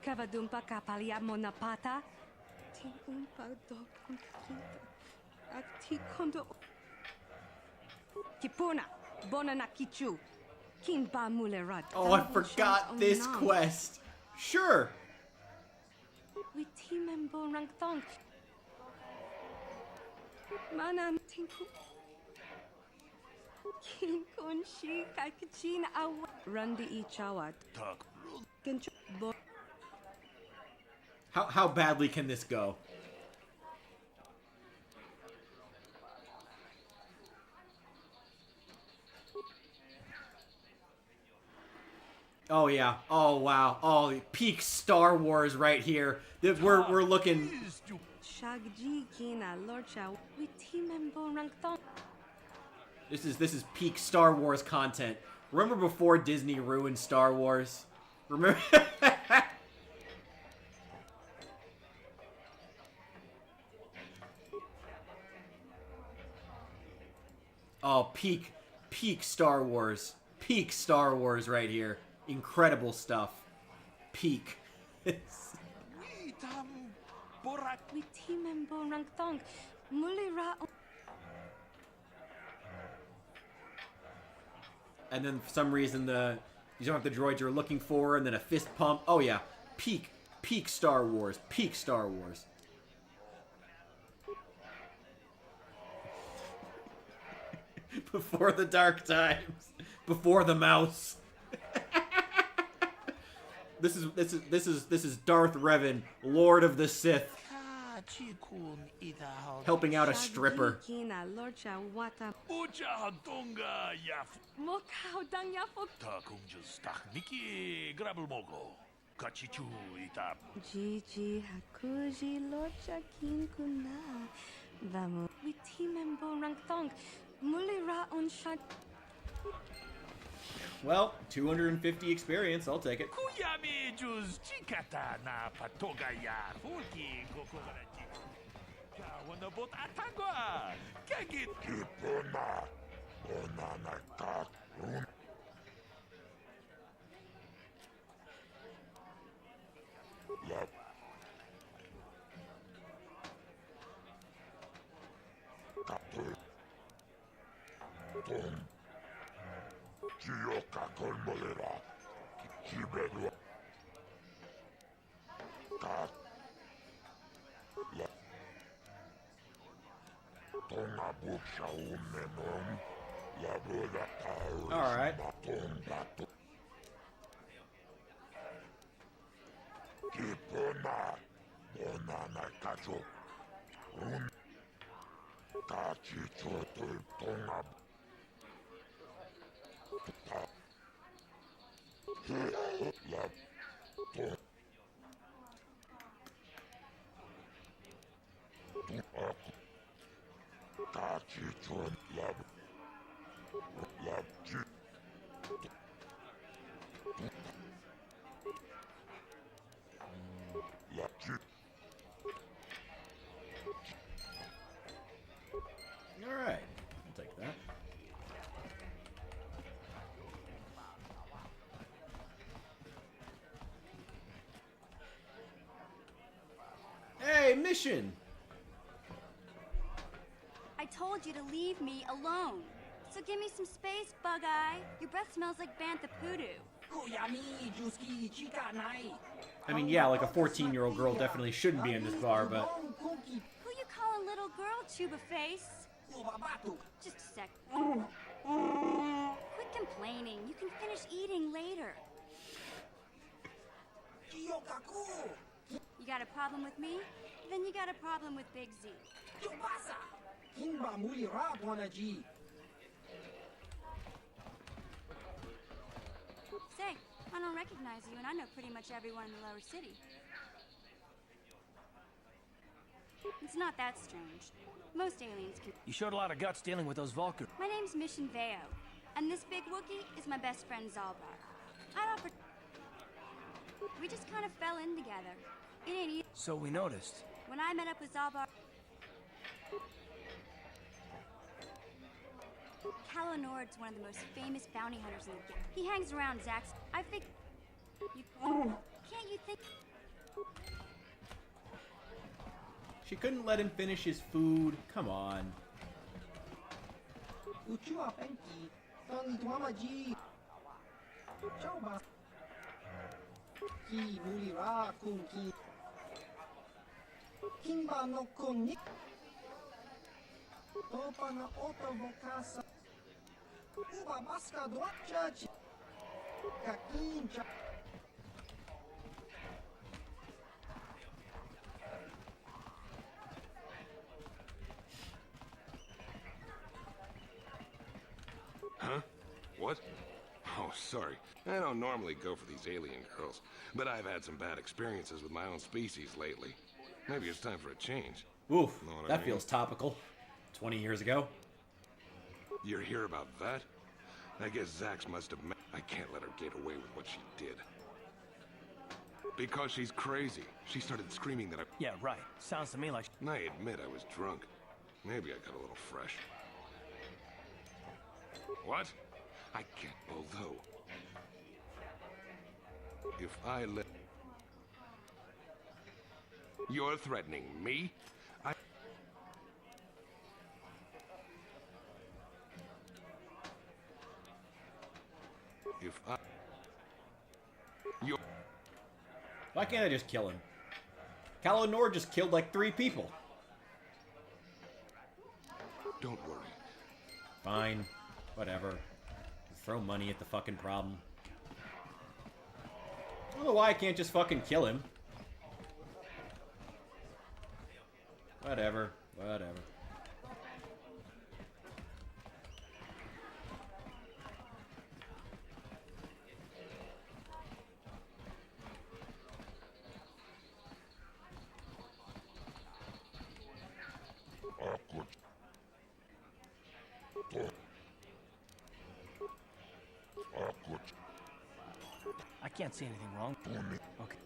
Kavadumpa kapalia monapata. Tiumpa dok akti kondo. Kipuna bonana kichu. Kinba mulerad. Oh, I forgot this quest. Sure. We team and bonang thong. Manam tinku. Kin kun shi kakichin awa. Rundi ichawat. How badly can this go? Oh yeah. Oh wow. Oh, peak Star Wars right here. We're looking. This is peak Star Wars content. Remember before Disney ruined Star Wars? Remember? Oh, peak Star Wars. Peak Star Wars right here. Incredible stuff. Peak. And then for some reason you don't have the droids you're looking for, and then a fist pump. Oh yeah. Peak Star Wars. Peak Star Wars. Before the dark times. Before the mouse. This is Darth Revan, Lord of the Sith, helping out a stripper. Gigi hakuji locha kinkuna. Vamos. We team and borang thong. Mulira on shot. Well, 250 experience, I'll take it. Chioka colmolera. Chibedua. Kat. La. Tonga buksha umenom. La boda tau. All right. Kipona. Bonana kacho. Kachi chotul tonga. All right, I'll take that. Hey, mission! I told you to leave me alone. So give me some space, Bug-Eye. Your breath smells like bantha poodoo. I mean, yeah, like a 14-year-old girl definitely shouldn't be in this bar, but... Who you calling little girl, Chuba Face? Just a sec. Quit complaining. You can finish eating later. You got a problem with me? Then you got a problem with Big Z. Say, I don't recognize you, and I know pretty much everyone in the lower city. It's not that strange. Most aliens can... You showed a lot of guts dealing with those Vulkars. My name's Mission Veo, and this big Wookiee is my best friend Zalbar. I don't... We just kind of fell in together. It ain't easy. So we noticed. When I met up with Zalbar... KotOR's one of the most famous bounty hunters in the game. He hangs around Zack's... I think... You... Can't you think... She couldn't let him finish his food. Come on. Huh? What? Oh, sorry. I don't normally go for these alien girls, but I've had some bad experiences with my own species lately. Maybe it's time for a change. Oof, Know what I that mean? feels topical. 20 years ago. You're here about that? I guess Zax must have met... I can't let her get away with what she did. Because she's crazy. She started screaming that I... Yeah, right. Sounds to me like... I admit I was drunk. Maybe I got a little fresh. What? I can't, although... If I let... You're threatening me? If I... You're... Why can't I just kill him? KotOR just killed like 3 people. Don't worry. Fine. Whatever. Throw money at the fucking problem. I don't know why I can't just fucking kill him. Whatever. Whatever. I can't see anything wrong. Okay.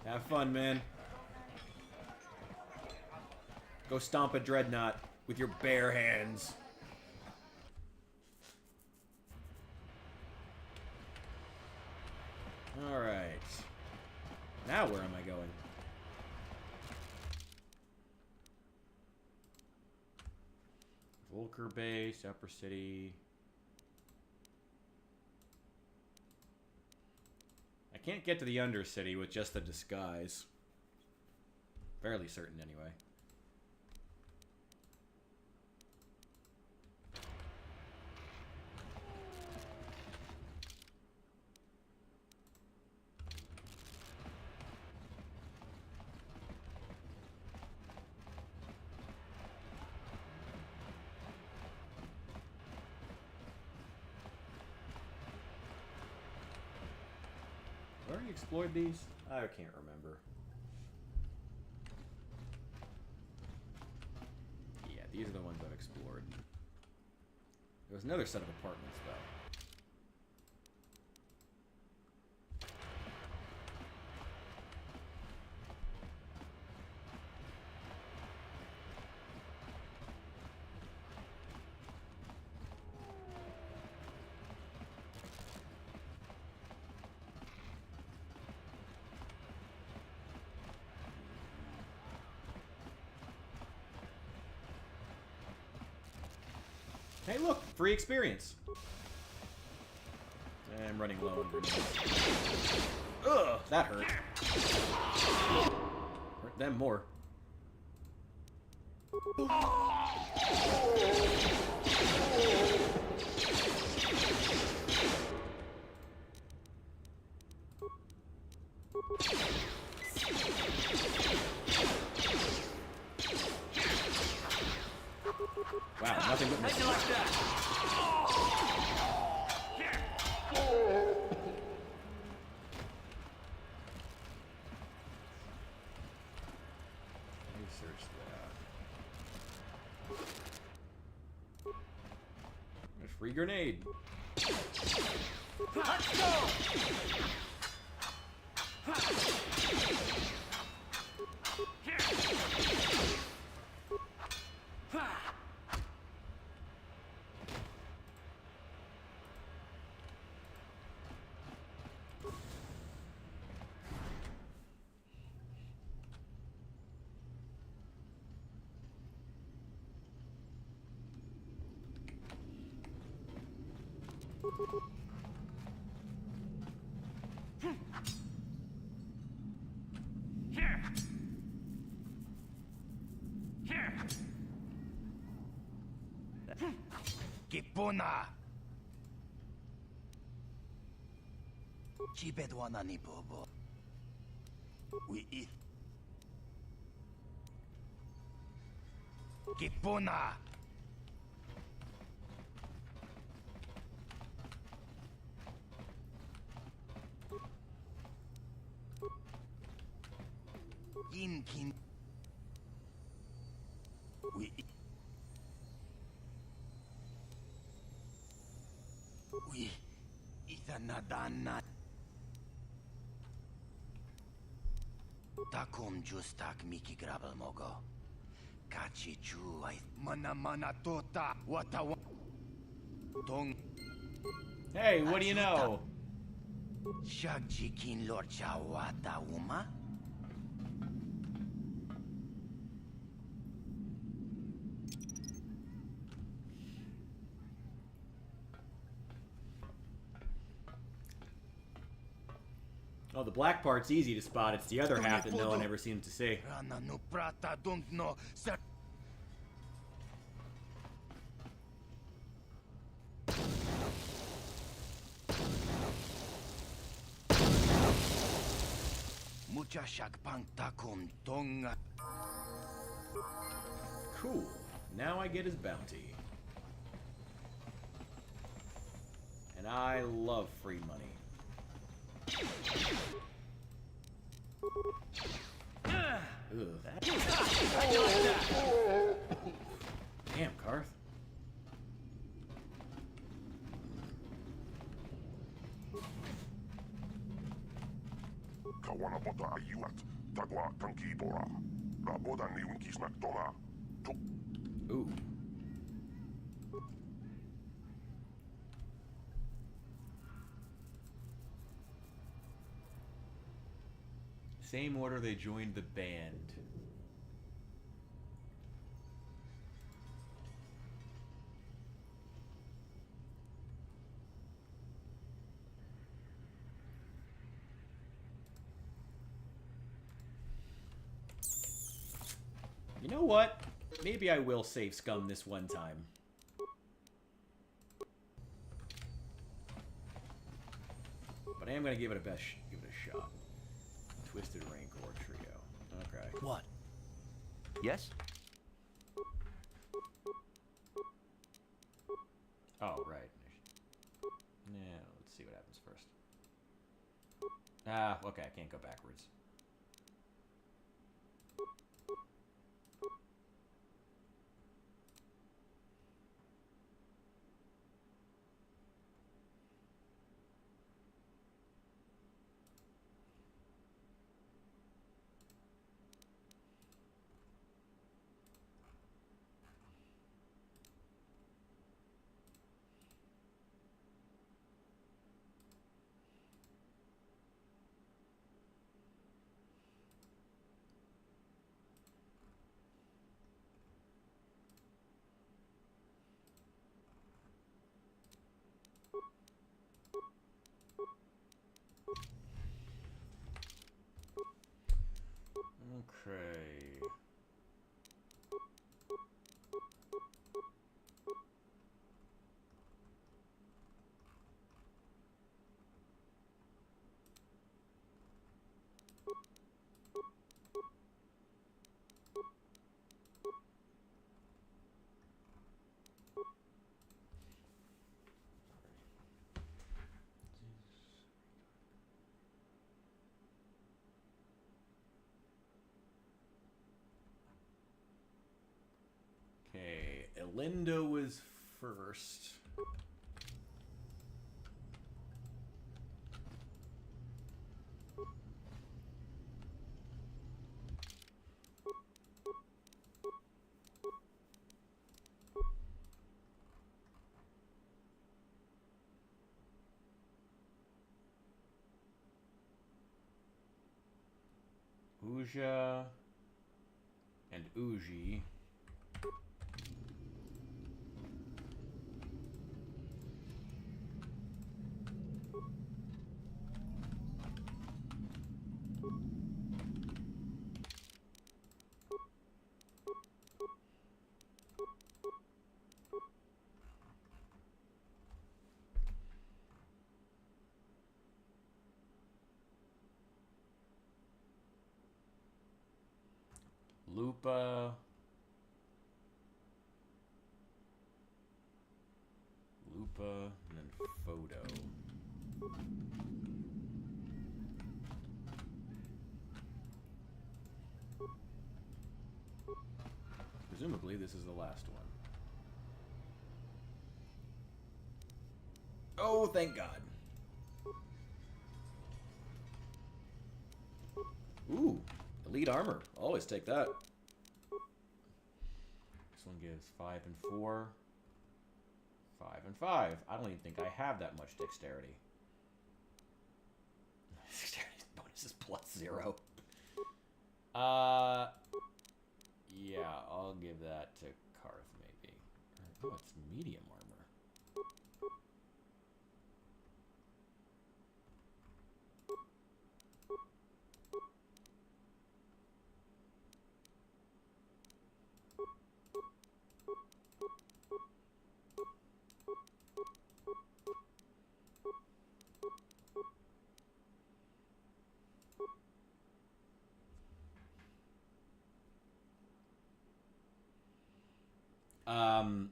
Have fun, man. Go stomp a dreadnought with your bare hands. Alright. Now where am I going? Volker Base, Upper City. I can't get to the Undercity with just the disguise. Fairly certain, anyway. I already explored these? I can't remember. Yeah, These are the ones I've explored. There was another set of apartments, though. Hey, look! Free experience! I'm running low on grenades. Ugh! That hurt. Hurt them more. Wow, nothing but misses. Like that. Research that. A free grenade. Let's go! Kipuna! Chibedwana ni bobo. We eat. Kipuna! Yinkin. We eat. We itanadana takum justak miki grabel mogo kachi chu ay mana tota wata tong. Hey, what do you know? Shagjikin lord chawata uma. Oh, the black part's easy to spot. It's the other half that no one ever seems to see. Cool. Now I get his bounty. And I love free money. Damn, Karth. Kawana bota ayuat, tagwa tankibora. La boda ni unkisnak toma. Ooh. Same order they joined the band. You know what? Maybe I will save Scum this one time. But I am gonna give it a shot. Twisted Rancor Trio. Okay. What? Yes? Oh, right. Yeah, let's see what happens first. Ah, okay, I can't go backwards. Galindo was first. Uja and Uji. Lupa. Lupa, and then Photo. Presumably, this is the last one. Oh, thank God. Ooh, elite armor. Always take that. This one gives 5 and 4. 5 and 5. I don't even think I have that much dexterity. Dexterity bonus is +0. Yeah, I'll give that to Karth, maybe. Oh, it's medium armor.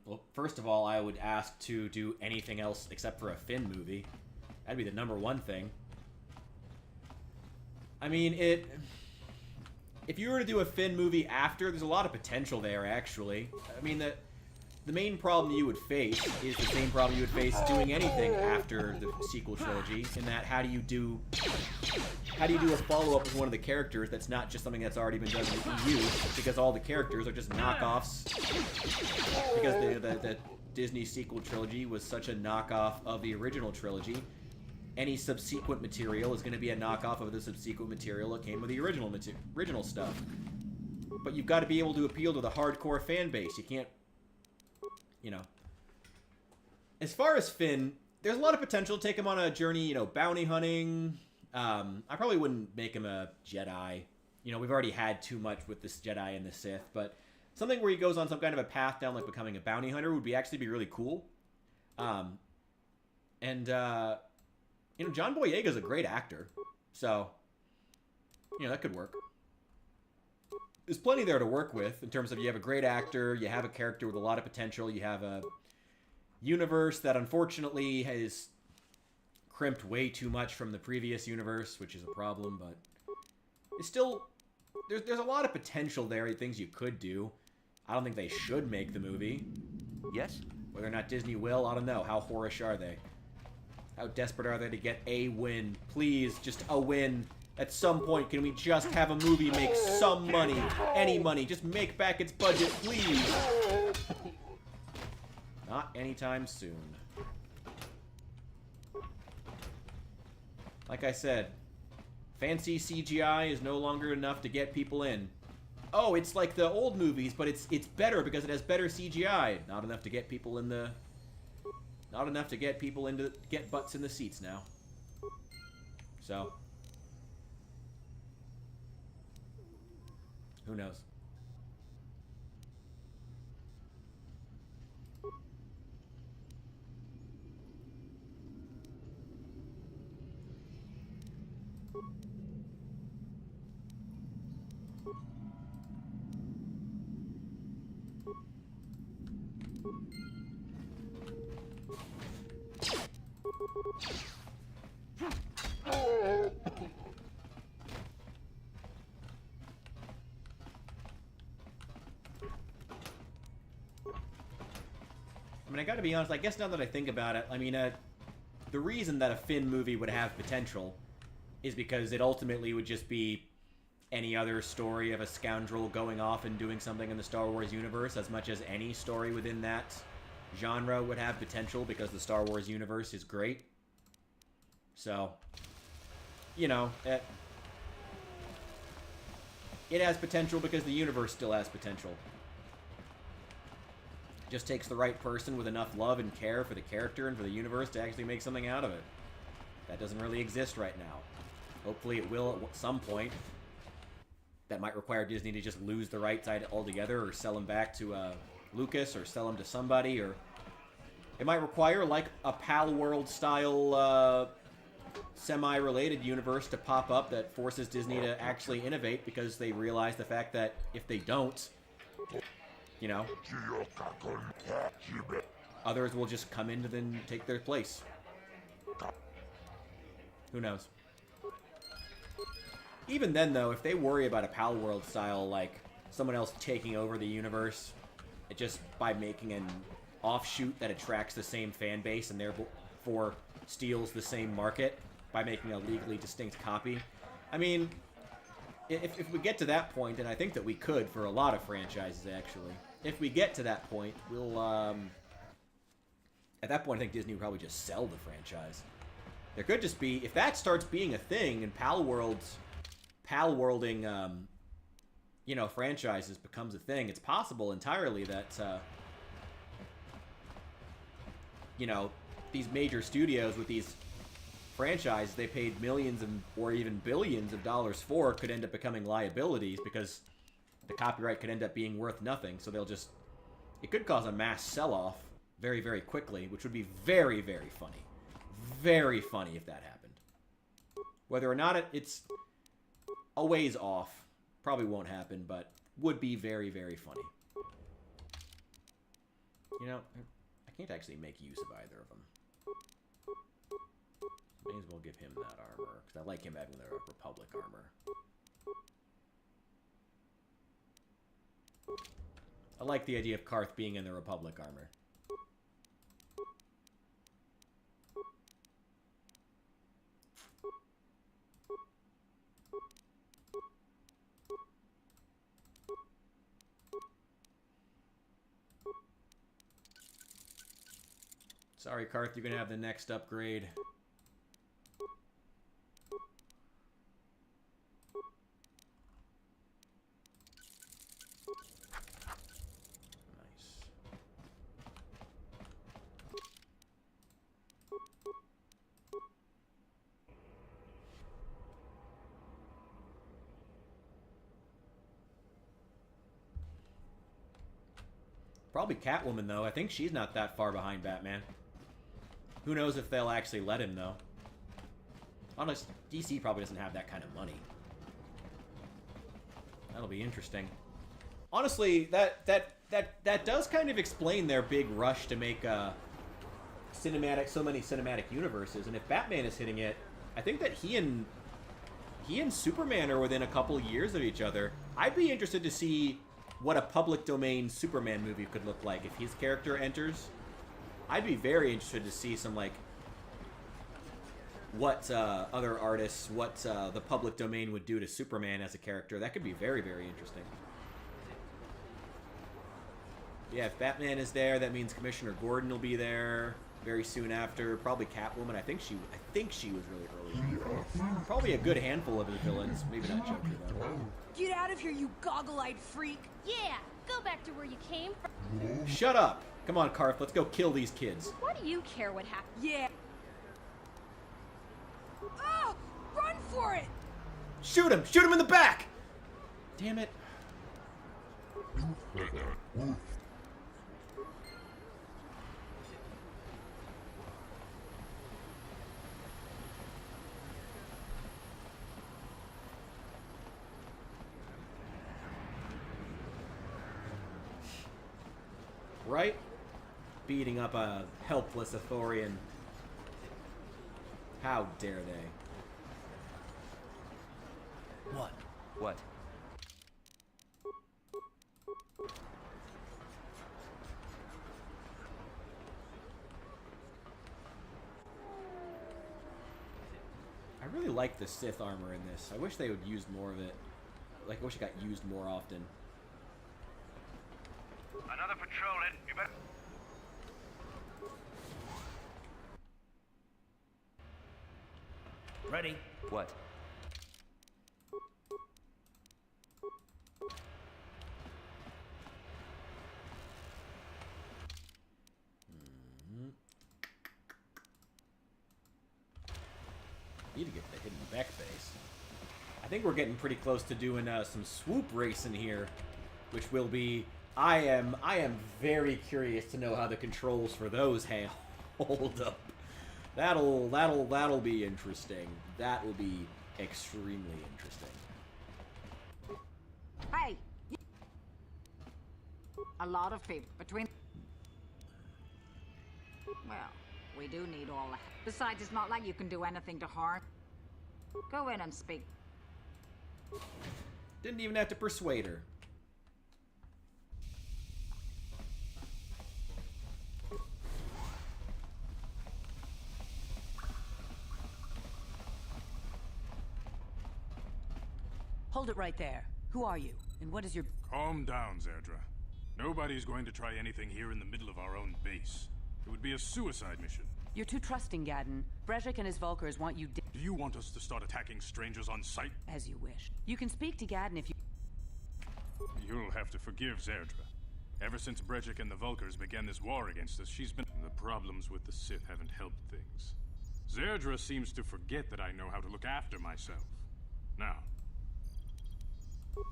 Well, first of all, I would ask to do anything else except for a Finn movie. That'd be the #1 thing. I mean, if you were to do a Finn movie after, there's a lot of potential there, actually. I mean, the main problem you would face is the same problem you would face doing anything after the sequel trilogy, in that how do you do a follow-up with one of the characters that's not just something that's already been done in the EU, because all the characters are just knockoffs, because the Disney sequel trilogy was such a knockoff of the original trilogy. Any subsequent material is going to be a knockoff of the subsequent material that came with the original stuff. But you've got to be able to appeal to the hardcore fan base. You can't, you know. As far as Finn, there's a lot of potential to take him on a journey, you know, bounty hunting. I probably wouldn't make him a Jedi. You know, we've already had too much with this Jedi and the Sith, but something where he goes on some kind of a path down, like becoming a bounty hunter, would actually be really cool. You know, John Boyega's a great actor, so, you know, that could work. There's plenty there to work with in terms of you have a great actor, you have a character with a lot of potential, you have a universe that unfortunately has crimped way too much from the previous universe, which is a problem, but it's still, there's a lot of potential there, things you could do. I don't think they should make the movie. Yes? Whether or not Disney will, I don't know. How whorish are they? How desperate are they to get a win? Please, just a win. At some point, can we just have a movie make some money? Any money. Just make back its budget, please. Not anytime soon. Like I said, fancy CGI is no longer enough to get people in. Oh, it's like the old movies, but it's better because it has better CGI. Not enough to get people in the... Not enough to get people into... Get butts in the seats now. So... Who knows? mean, I gotta be honest, I guess now that I think about it, I mean, the reason that a Finn movie would have potential is because it ultimately would just be any other story of a scoundrel going off and doing something in the Star Wars universe, as much as any story within that genre would have potential, because the Star Wars universe is great. So, you know, it has potential because the universe still has potential. It just takes the right person with enough love and care for the character and for the universe to actually make something out of it. That doesn't really exist right now. Hopefully it will at some point. That might require Disney to just lose the rights altogether, or sell them back to Lucas, or sell them to somebody, or it might require like a Pal World style semi-related universe to pop up that forces Disney to actually innovate, because they realize the fact that if they don't, you know, others will just come in and take their place. Who knows? Even then, though, if they worry about a Pal World style, like someone else taking over the universe, just by making an offshoot that attracts the same fan base and therefore steals the same market by making a legally distinct copy. I mean, if we get to that point, and I think that we could for a lot of franchises, actually. If we get to that point, we'll, at that point, I think Disney would probably just sell the franchise. There could just be, if that starts being a thing, and Pal Worlding, you know, franchises becomes a thing, it's possible entirely that, you know, these major studios with these franchises they paid millions or even billions of dollars for could end up becoming liabilities, because the copyright could end up being worth nothing. So they'll just, it could cause a mass sell-off very, very quickly, which would be very, very funny. Very funny if that happened. Whether or not it's a ways off, probably won't happen, but would be very, very funny. You know, I can't actually make use of either of them. May as well give him that armor, because I like him having the Republic armor. I like the idea of Karth being in the Republic armor. Sorry, Karth, you're gonna have the next upgrade. Nice. Probably Catwoman, though. I think she's not that far behind Batman. Who knows if they'll actually let him, though. Honest, DC probably doesn't have that kind of money. That'll be interesting. Honestly, that does kind of explain their big rush to make so many cinematic universes. And if Batman is hitting it, I think that he and Superman are within a couple years of each other. I'd be interested to see what a public domain Superman movie could look like if his character enters. I'd be very interested to see some, like, what other artists, what the public domain would do to Superman as a character. That could be very, very interesting. Yeah, if Batman is there, that means Commissioner Gordon will be there very soon after. Probably Catwoman. I think she was really early. Probably a good handful of the villains. Maybe not Joker, though. Get out of here, you goggle-eyed freak! Yeah, go back to where you came from. Shut up! Come on, Karth, let's go kill these kids. What do you care what happened? Yeah. Oh! Run for it! Shoot him! Shoot him in the back! Damn it. Right? Beating up a helpless Ithorian. How dare they? What? What? I really like the Sith armor in this. I wish they would use more of it. Like, I wish it got used more often. Another patrol in. You better... Ready? What? Need to get the hidden Beck base. I think we're getting pretty close to doing some swoop racing here, which will be. I am very curious to know how the controls for those hold up. That'll be interesting. That will be extremely interesting. Hey! A lot of people between... Well, we do need all that. Besides, it's not like you can do anything to harm. Go in and speak. Didn't even have to persuade her. Hold it right there. Who are you? And what is your... Calm down, Zerdra. Nobody's going to try anything here in the middle of our own base. It would be a suicide mission. You're too trusting, Gadden. Brezhik and his Vulkars want you Do you want us to start attacking strangers on sight? as you wish. You can speak to Gadden if you... You'll have to forgive Zerdra. Ever since Brezhik and the Vulkars began this war against us, she's been... The problems with the Sith haven't helped things. Zerdra seems to forget that I know how to look after myself. Now,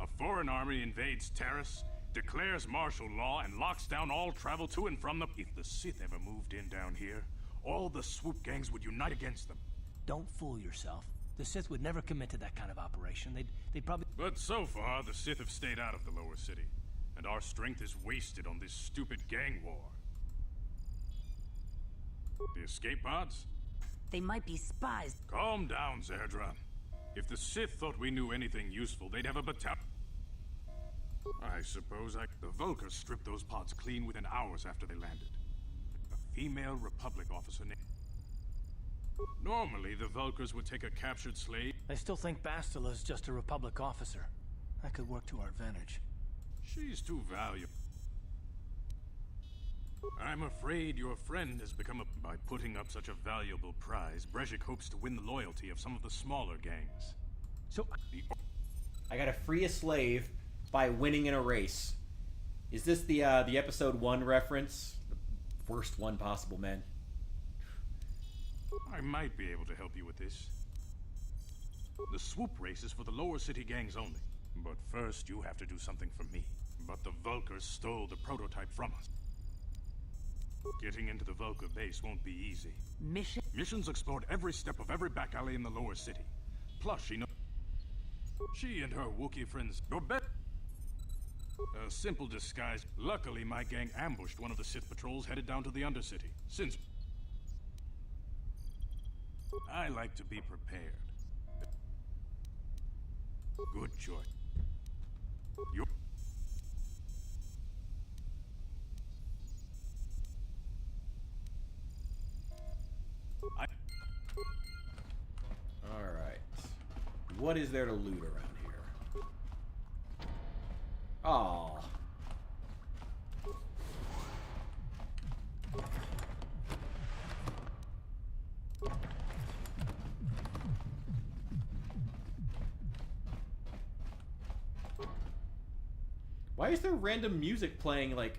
a foreign army invades Terrace, declares martial law, and locks down all travel to and from the... If the Sith ever moved in down here, all the swoop gangs would unite against them. Don't fool yourself. The Sith would never commit to that kind of operation. They'd probably... But so far, the Sith have stayed out of the lower city, and our strength is wasted on this stupid gang war. The escape pods? They might be spies. Calm down, Zerdra. If the Sith thought we knew anything useful, they'd have a battalion. I suppose The Vulkars stripped those pods clean within hours after they landed. A female Republic officer named... Normally, the Vulkars would take a captured slave... I still think Bastila's just a Republic officer. That could work to our advantage. She's too valuable. I'm afraid your friend has become a... By putting up such a valuable prize, Brezhik hopes to win the loyalty of some of the smaller gangs. So... I gotta free a slave by winning in a race. Is this the episode 1 reference? The worst one possible, man. I might be able to help you with this. The swoop race is for the lower city gangs only. But first, you have to do something for me. But the Vulkars stole the prototype from us. Getting into the Vulkar base won't be easy. Missions explored every step of every back alley in the lower city. Plus, she and her Wookiee friends... Your bet... A simple disguise. Luckily, my gang ambushed one of the Sith patrols headed down to the Undercity. Since... I like to be prepared. Good choice. Alright. What is there to loot around here? Aww. Why is there random music playing, like...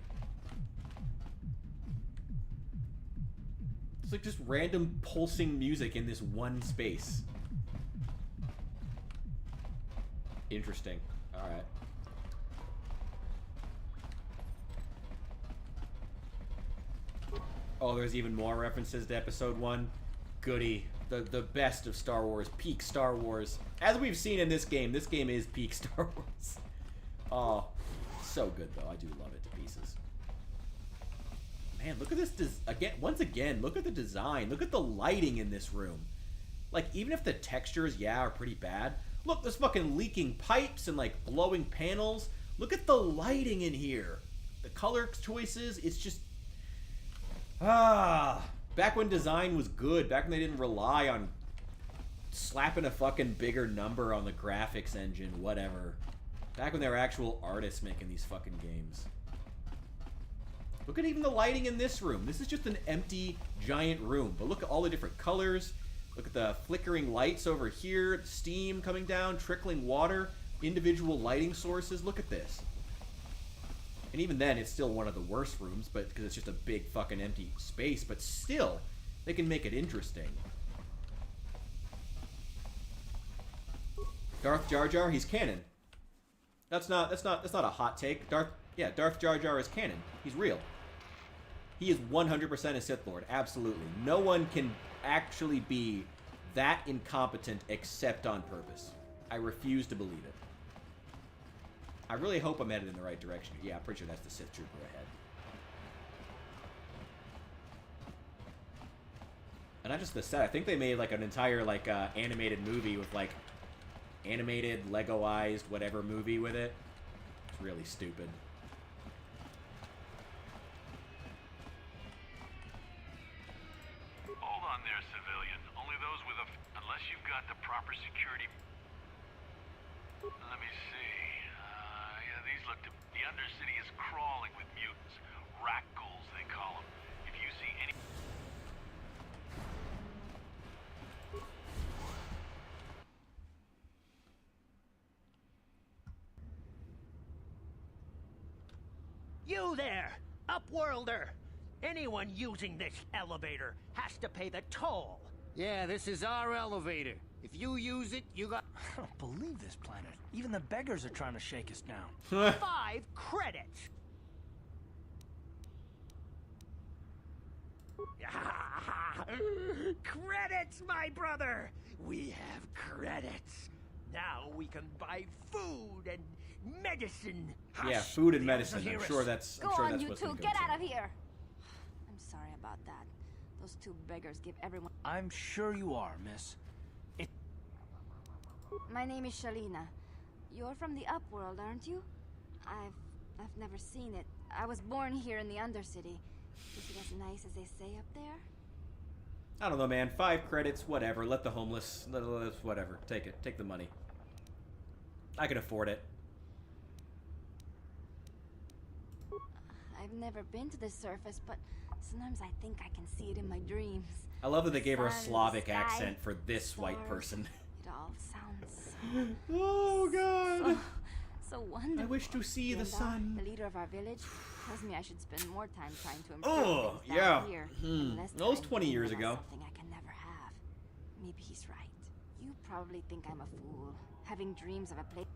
It's like just random pulsing music in this one space. Interesting. Alright. Oh, there's even more references to episode 1. Goody. The best of Star Wars. Peak Star Wars. As we've seen in this game is peak Star Wars. Oh, so good though. I do love it to pieces. Man, look at this once again, look at the design. Look at the lighting in this room. Like, even if the textures, yeah, are pretty bad. Look, there's fucking leaking pipes and, like, glowing panels. Look at the lighting in here. The color choices, it's just... Back when design was good. Back when they didn't rely on slapping a fucking bigger number on the graphics engine, whatever. Back when there were actual artists making these fucking games. Look at even the lighting in this room. This is just an empty, giant room. But look at all the different colors. Look at the flickering lights over here. Steam coming down, trickling water. Individual lighting sources. Look at this. And even then, it's still one of the worst rooms, but because it's just a big fucking empty space. But still, they can make it interesting. Darth Jar Jar, he's canon. That's not a hot take. Darth Jar Jar is canon. He's real. He is 100% a Sith Lord. Absolutely. No one can actually be that incompetent except on purpose. I refuse to believe it. I really hope I'm headed in the right direction. Yeah, I'm pretty sure that's the Sith Trooper ahead. And not just the set. I think they made like an entire like animated movie with like animated, Legoized, whatever movie with it. It's really stupid. Hold on there, civilian. Only those with a... Unless you've got the proper security... Let me see. Yeah, these look to... The Undercity is crawling with mutants. Rat ghouls, they call them. If you see any... You there, Upworlder! Anyone using this elevator has to pay the toll. Yeah, this is our elevator. If you use it, you got... I don't believe this planet. Even the beggars are trying to shake us down. 5 credits! Credits, my brother! We have credits. Now we can buy food and medicine. Yeah, food and medicine. I'm sure that's Go what's on, you what's two. gonna go Get to. out of here. I'm sorry about that. Those two beggars give everyone... I'm sure you are, miss. My name is Shalina. You're from the Upworld, aren't you? I've never seen it. I was born here in the Undercity. Is it as nice as they say up there? I don't know, man. 5 credits, whatever. Let the homeless, whatever. Take it. Take the money. I can afford it. I've never been to the surface, but sometimes I think I can see it in my dreams. I love that they gave her a Sun, Slavic sky, accent for this white stars. person. It all sounds Oh, God. so wonderful. I wish to see the Yenda, sun. The leader of our village tells me I should spend more time trying to improve Oh, things yeah. down here, and less That was time 20 years thinking about ago. Something I can never have. Maybe he's right. You probably think I'm a fool, having dreams of a place.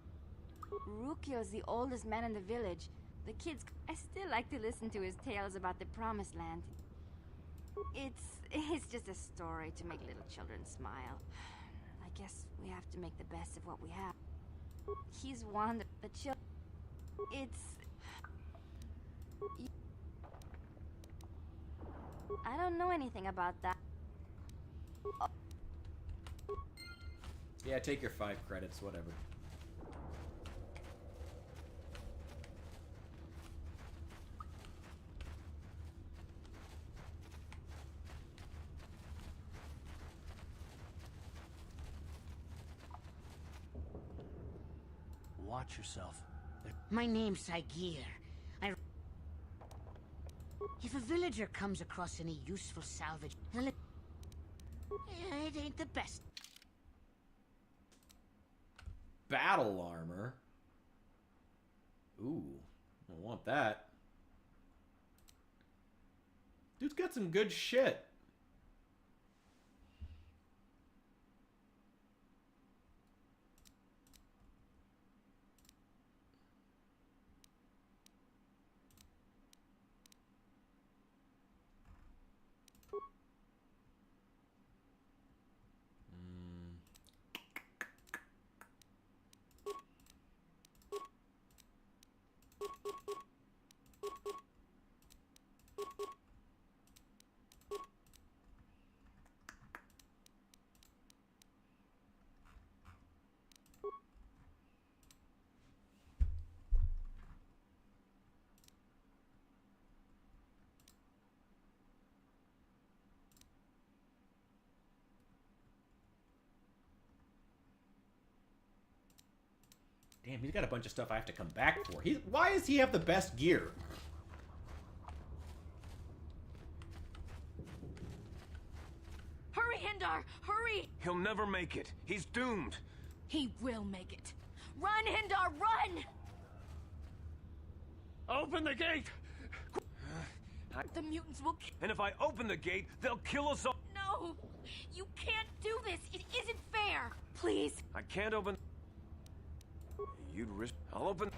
Rukio's the oldest man in the village. The kids, I still like to listen to his tales about the Promised Land. It's just a story to make little children smile. I guess we have to make the best of what we have. He's one that the children... I don't know anything about that. Yeah, take your 5 credits, whatever. Watch yourself. My name's Saigir. If a villager comes across any useful salvage, it ain't the best. Battle armor. Ooh, I want that. Dude's got some good shit. Damn, he's got a bunch of stuff I have to come back for. Why does he have the best gear? Hurry, Hindar! Hurry! He'll never make it. He's doomed. He will make it. Run, Hindar, run! Open the gate! The mutants will And if I open the gate, they'll kill us all. No! You can't do this! It isn't fair! Please! I can't open... You'd risk... I'll open...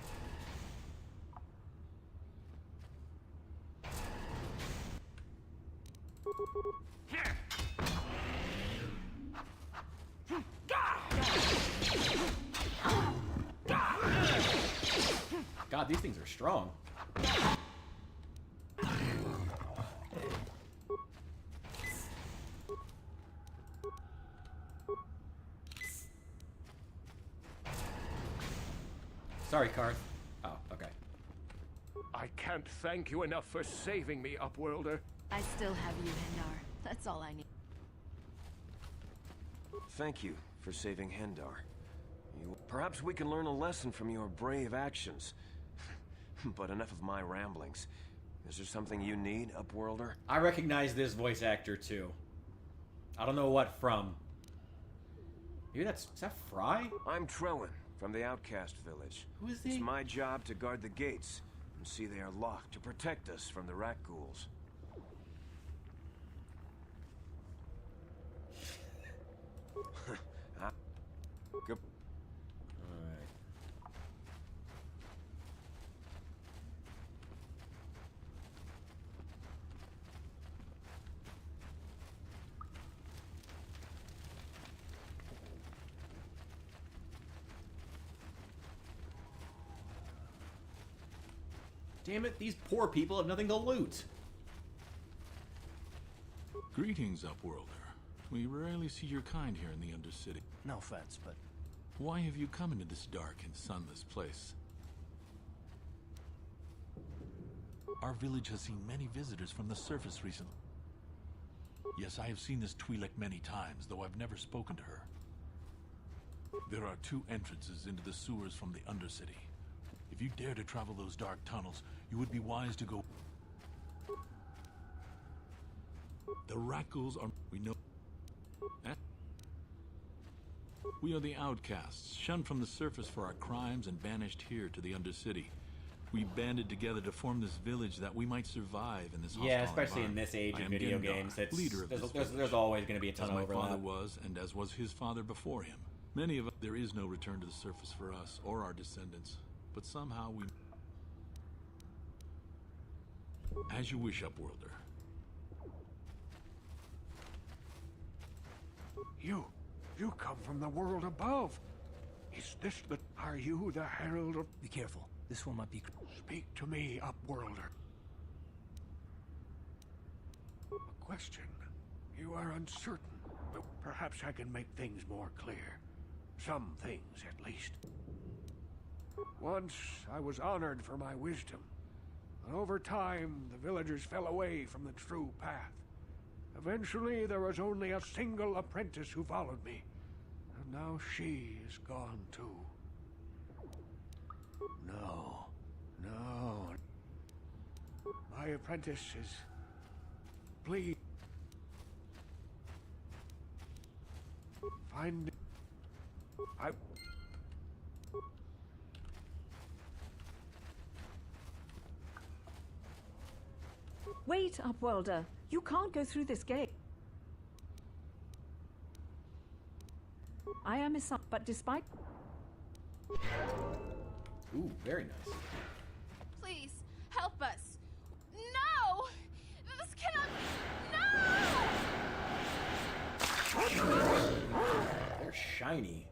God, these things are strong. Sorry, Karth. Oh, okay. I can't thank you enough for saving me, Upworlder. I still have you, Hindar. That's all I need. Thank you for saving Hendar. Perhaps we can learn a lesson from your brave actions. But enough of my ramblings. Is there something you need, Upworlder? I recognize this voice actor, too. I don't know what from. Maybe is that Fry? I'm Trellin, from the Outcast Village. Who is he? It's my job to guard the gates, and see they are locked to protect us from the rat ghouls. Good. Alright. Damn it, these poor people have nothing to loot. Greetings, Upworlder. We rarely see your kind here in the Undercity. No offense, but... Why have you come into this dark and sunless place? Our village has seen many visitors from the surface recently. Yes, I have seen this Twi'lek many times, though I've never spoken to her. There are 2 entrances into the sewers from the Undercity. If you dare to travel those dark tunnels, you would be wise to go... The rat ghouls are... We know... We are the outcasts, shunned from the surface for our crimes and banished here to the Undercity. We banded together to form this village that we might survive in this hostile especially in environment. this age I of am video Gendar, games, leader of this there's always going to be a ton as of my overlap. father was, and as was his father before him. Many of us, there is no return to the surface for us or our descendants, but somehow we... As you wish, Upworlder. You come from the world above. Is this the... Are you the Herald of... Be careful. This one might be... Speak to me, Upworlder. A question. You are uncertain. But perhaps I can make things more clear. Some things, at least. Once, I was honored for my wisdom. But over time, the villagers fell away from the true path. Eventually, there was only a single apprentice who followed me. And now she is gone too. No. My apprentice is... Please... Find... Wait, Upworlder. You can't go through this gate. I am his son, but despite... Ooh, very nice. Please, help us. No! This cannot... No! They're shiny.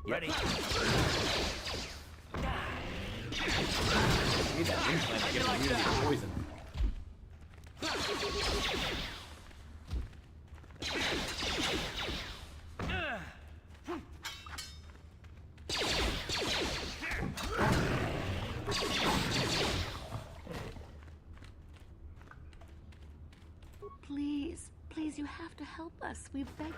Ready. Need that implant to get immunity to poison. Please, you have to help us. We beg.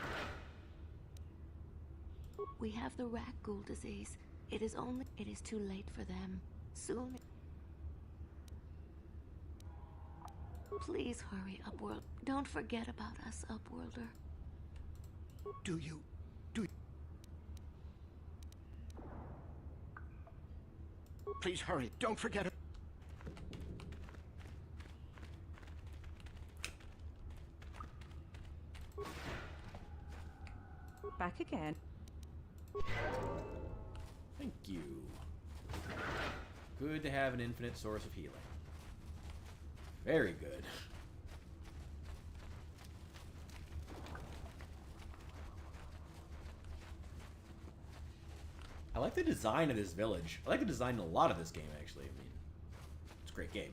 We have the rat ghoul disease. It is too late for them. Soon. Please hurry, Upworld. Don't forget about us, Upworlder. Do you... Please hurry. Don't forget it. Back again. Thank you. Good to have an infinite source of healing. Very good. I like the design of this village. I like the design in a lot of this game, actually. I mean, it's a great game.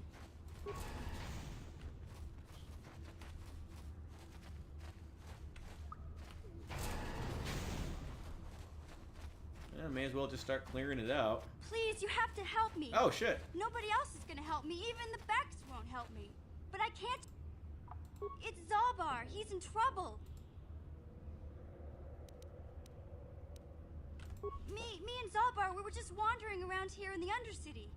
Yeah, may as well just start clearing it out. Please, you have to help me. Oh, shit. Nobody else is gonna help me. Even the Becks won't help me. But I can't. It's Zalbar. He's in trouble. Me and Zalbar, we were just wandering around here in the Undercity.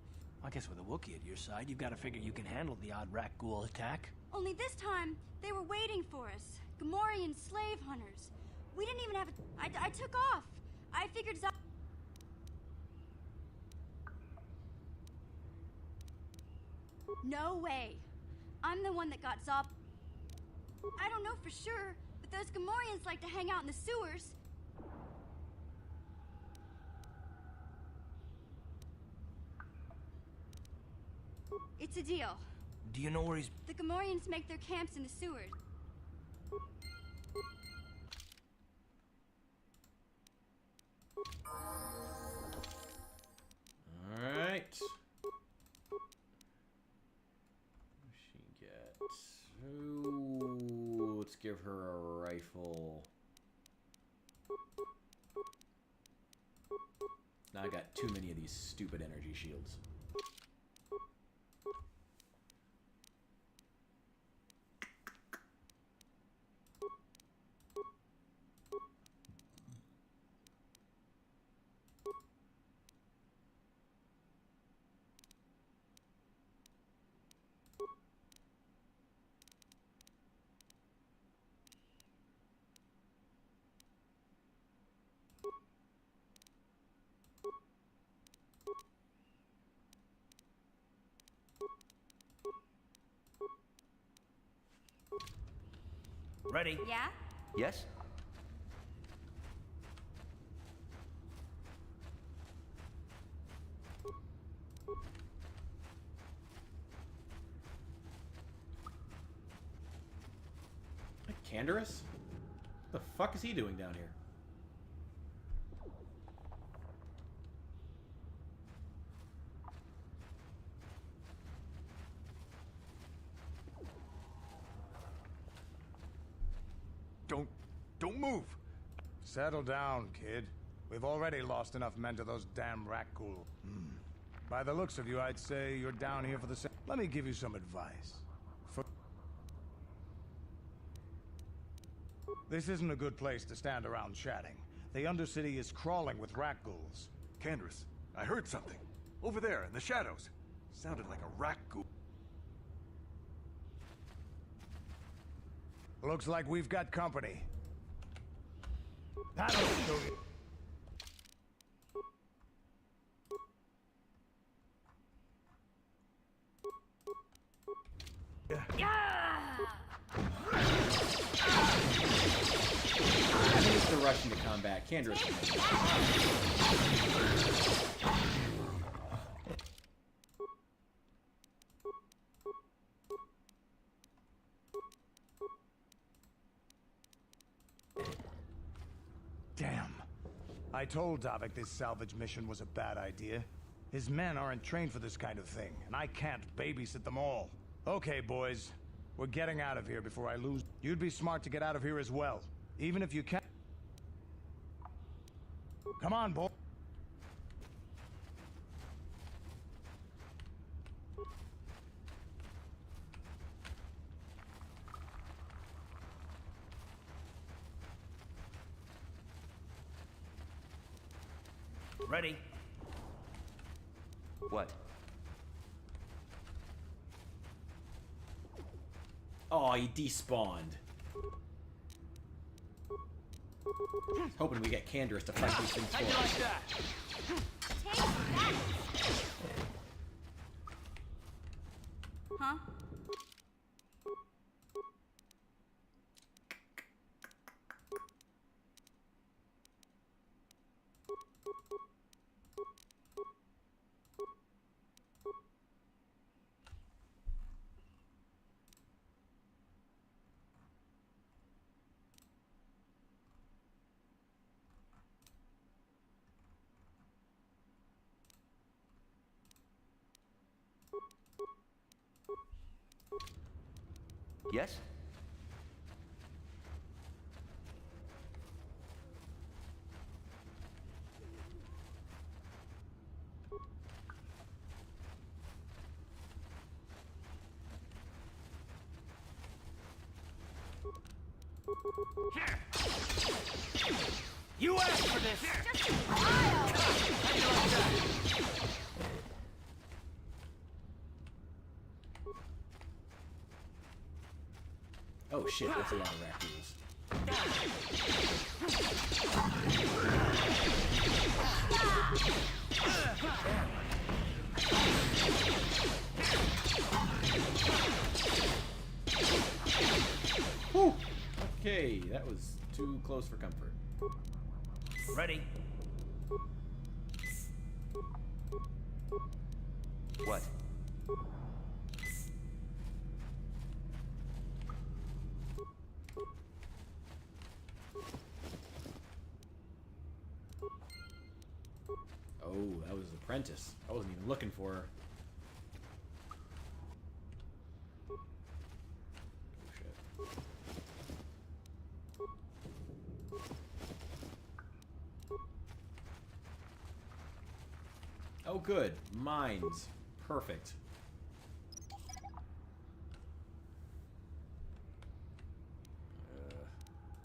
I guess with a Wookiee at your side, you've got to figure you can handle the odd rat ghoul attack. Only this time, they were waiting for us. Gamorrean slave hunters. We didn't even have a... I took off. I figured No way. I'm the one that got Zalbar. I don't know for sure, but those Gamorreans like to hang out in the sewers. It's a deal. Do you know where he's... The Gamorreans make their camps in the sewers. Alright. She gets... Ooh, let's give her a rifle. Now I got too many of these stupid energy shields. Ready? Yeah? Yes? Canderous? What the fuck is he doing down here? Don't move! Settle down, kid. We've already lost enough men to those damn rat ghoul. By the looks of you, I'd say you're down here for the same. Let me give you some advice. This isn't a good place to stand around chatting. The Undercity is crawling with rat ghouls. Canderous, I heard something. Over there, in the shadows. Sounded like a rat ghoul. Looks like we've got company. That'll show you. I think it's the rush into combat. Canderous. Damn. I told Davik this salvage mission was a bad idea. His men aren't trained for this kind of thing, and I can't babysit them all. Okay, boys. We're getting out of here before I lose. You'd be smart to get out of here as well. Even if you can't. Come on, boy. Ready? What? Oh, he despawned. Hoping we get Canderous to fight these things for us. Huh? Yes? You asked for this! Oh shit, that's a lot of raccoons. Whew. Okay, that was too close for comfort. Ready? What? Oh, that was Apprentice. I wasn't even looking for her. Oh, shit. Oh, good. Mines. Perfect.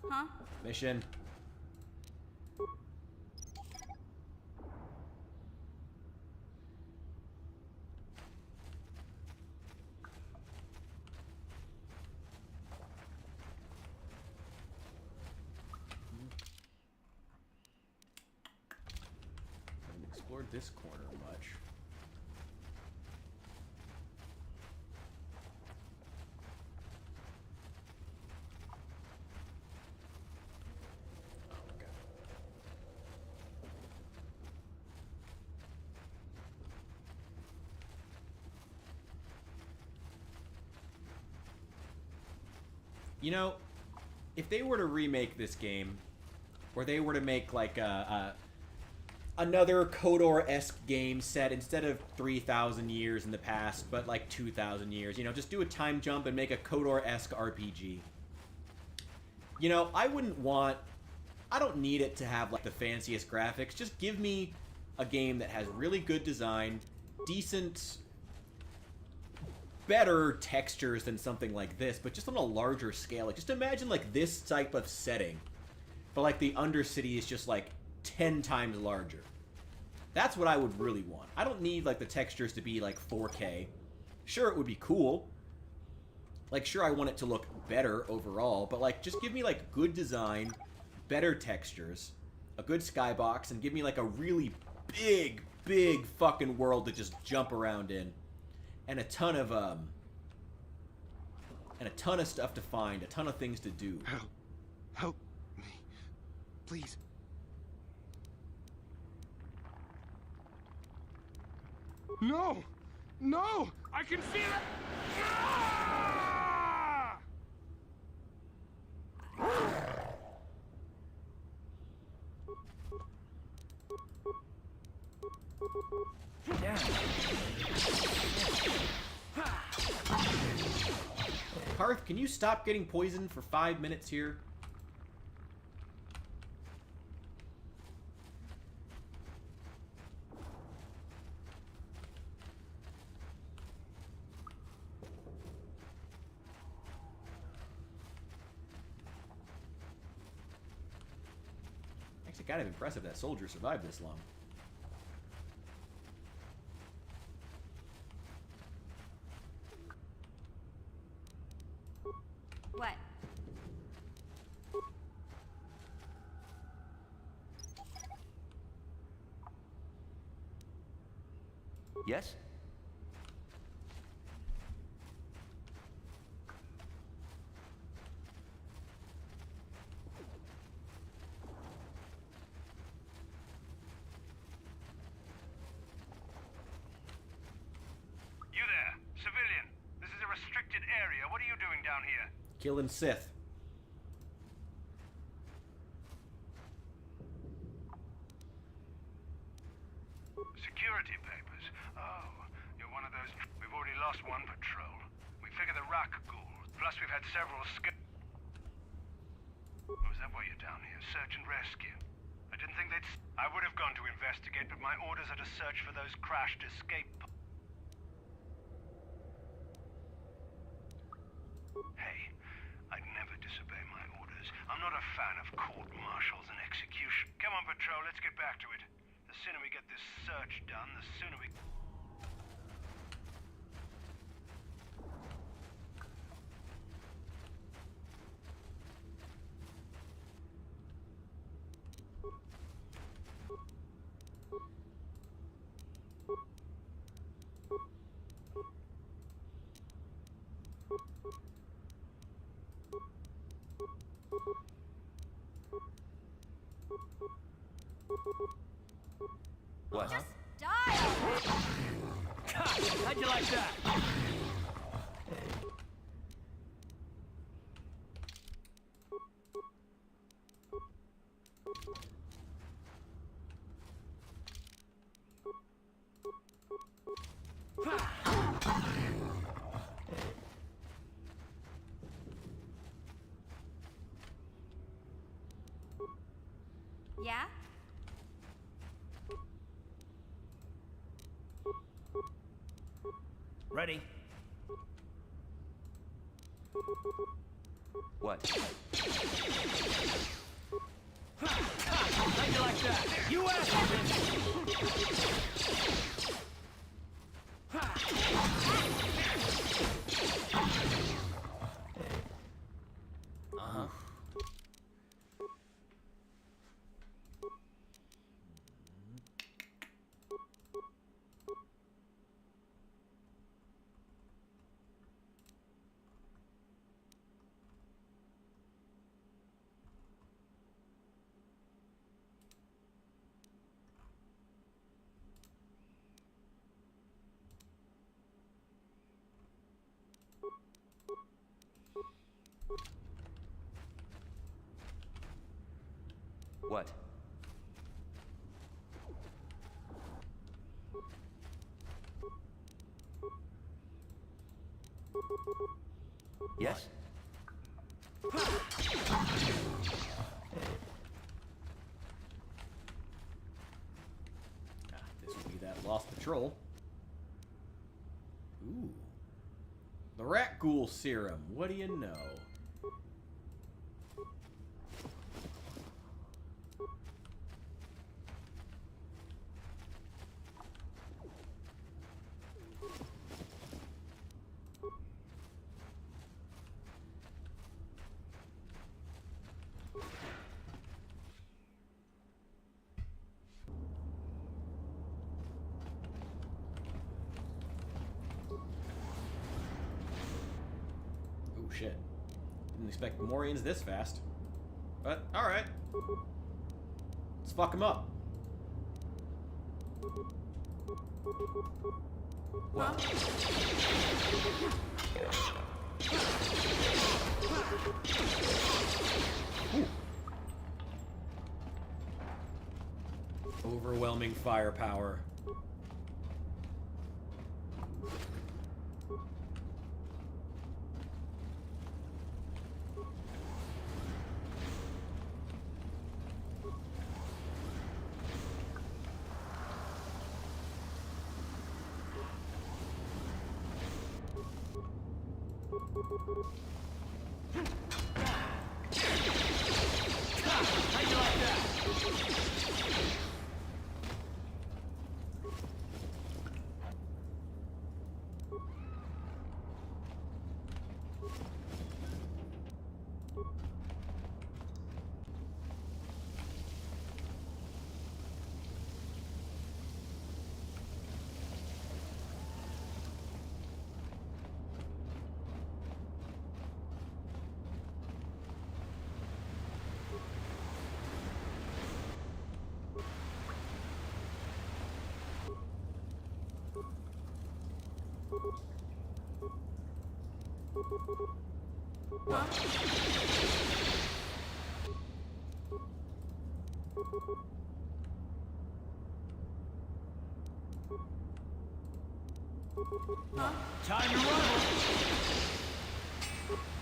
Huh? Mission. Haven't explored this corner much. You know, if they were to remake this game, or they were to make like another KotOR-esque game set instead of 3,000 years in the past, but like 2,000 years, you know, just do a time jump and make a KotOR-esque RPG. You know, I don't need it to have like the fanciest graphics. Just give me a game that has really good design, decent, better textures than something like this, but just on a larger scale. Like, just imagine like this type of setting, but like the Undercity is just like 10 times larger. That's what I would really want. I don't need like the textures to be like 4K. Sure, it would be cool. Like, sure, I want it to look better overall, but like, just give me like good design, better textures, a good skybox, and give me like a really big fucking world to just jump around in. And a ton of stuff to find, a ton of things to do. Help me, please. No! No! I can feel it! Ah! Karth, can you stop getting poisoned for 5 minutes here? Actually, kind of impressive that soldier survived this long. Yes? You there, civilian. This is a restricted area. What are you doing down here? Killing Sith. Security papers. Oh, you're one of those. We've already lost one patrol. We figure the rock ghoul. Plus, we've had several Oh, is that why you're down here? Search and rescue. I didn't think they'd. I would have gone to investigate, but my orders are to search for those crashed escape. Hey, I'd never disobey my orders. I'm not a fan of court-martials and execution. Come on, patrol. Let's get back to it. The sooner we get this search done, the sooner we... What? Just die already! How'd you like that? Yeah? Ready? What? How'd you like that? You asked for Uh-huh. What? Yes? This would be that lost patrol. Ooh. The rat ghoul serum. What do you know? Oh shit. Didn't expect Morians this fast. But, alright. Let's fuck him up. What? Ooh. Overwhelming firepower. How'd you like that? Time to run!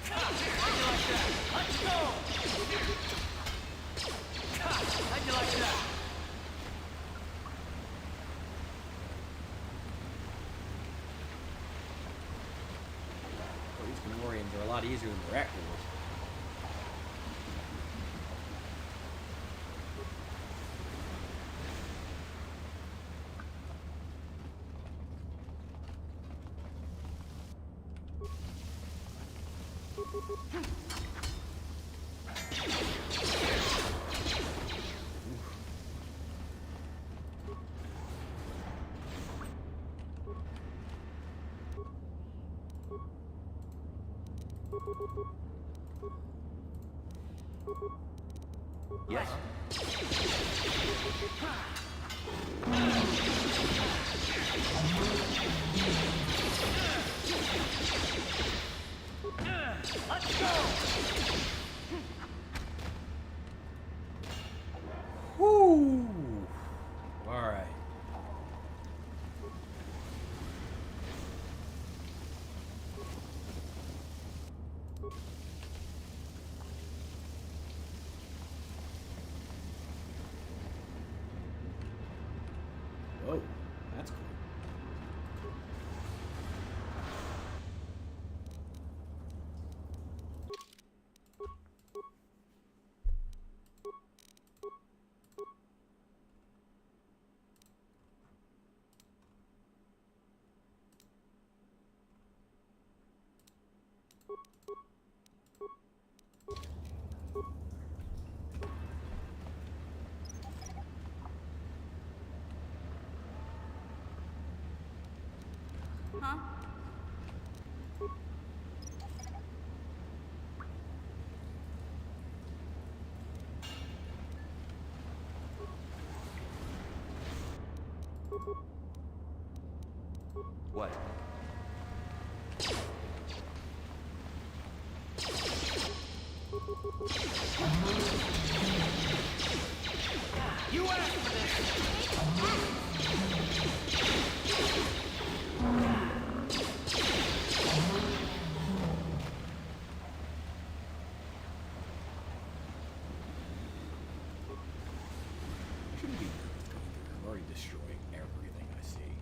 How'd you like that? Let's go! How'd you like that? Well, these Gamorreans are a lot easier than the rat ghouls. Yes. Let's go! Whoo! All right. Whoa, that's cool. Huh? What? You asked for this! I shouldn't be nervous going through. I'm already destroying everything I see.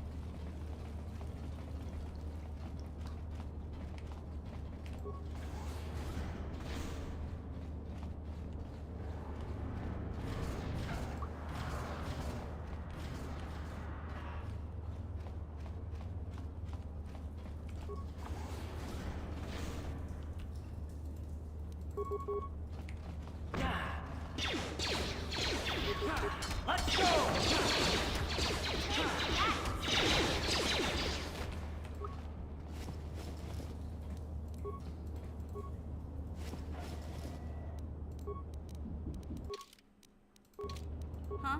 Let's go! Huh?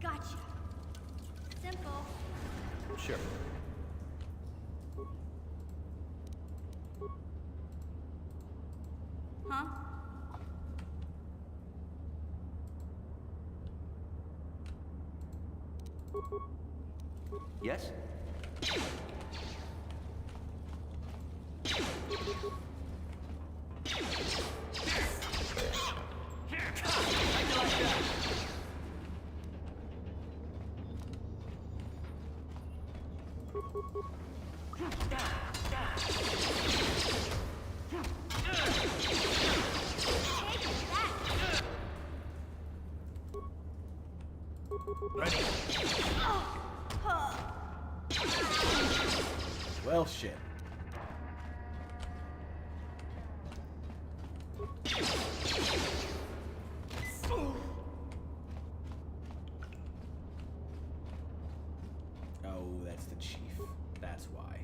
Gotcha. Simple. Sure. Huh? Yes? Ready? Well, shit. Oh, that's the chief. That's why.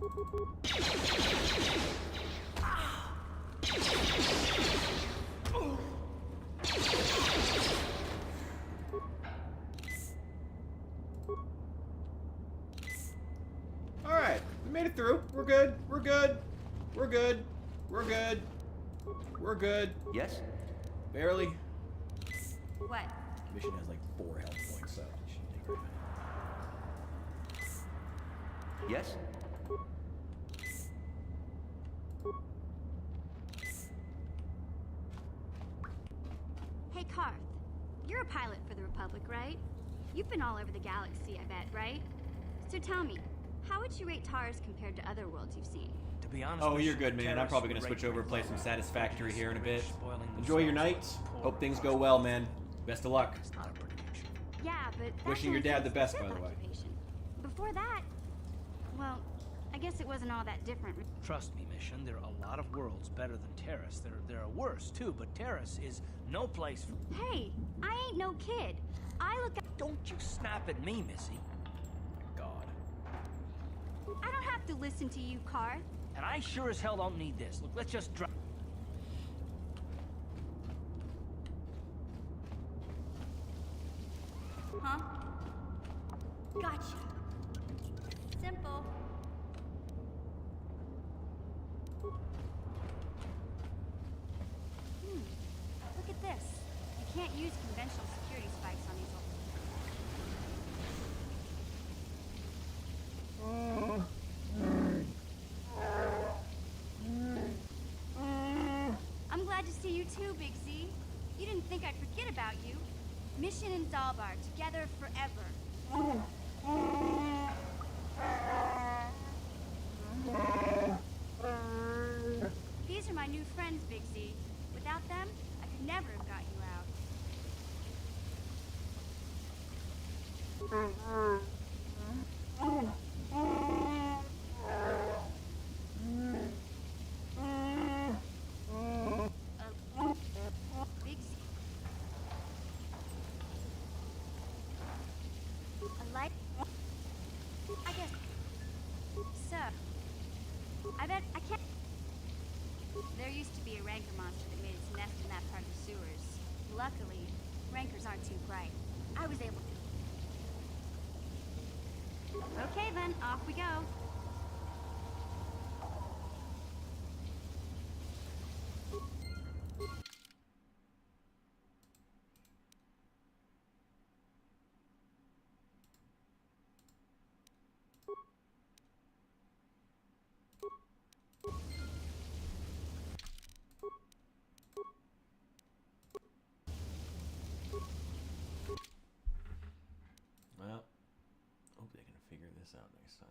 Alright, we made it through. We're good. We're good. We're good. We're good. We're good. Yes? Barely. What? Mission has like 4 health points, so it shouldn't take very many. Yes? Hey, Karth. You're a pilot for the Republic, right? You've been all over the galaxy, I bet, right? So tell me, how would you rate Tars compared to other worlds you've seen? To be honest, Oh, you're good, man. I'm probably going to switch over and play some Satisfactory here in a bit. Enjoy your night. Hope things go well, man. Best of luck. Yeah, but that's Wishing your only dad for the best, ship by the way. occupation. Before that, well, I guess it wasn't all that different. Trust me, Mission, there are a lot of worlds better than Terrace. There are worse, too, but Terrace is no place for... Hey, I ain't no kid. I look at... Don't you snap at me, Missy. God. I don't have to listen to you, Karth. And I sure as hell don't need this. Look, let's just drop... Huh? Gotcha. Simple. Look at this. You can't use conventional security spikes on these I'm glad to see you too, Big Z. You didn't think I'd forget about you. Mission and Zalbar, together forever. These are my new friends, Big Z. Without them, I could never have got you out. Big Z. A light. I guess. So, I bet I can't. There used to be a rancor monster that made its nest in that part of the sewers. Luckily, rancors aren't too bright. I was able to. Okay then, off we go. Well, hope they can figure this out next time.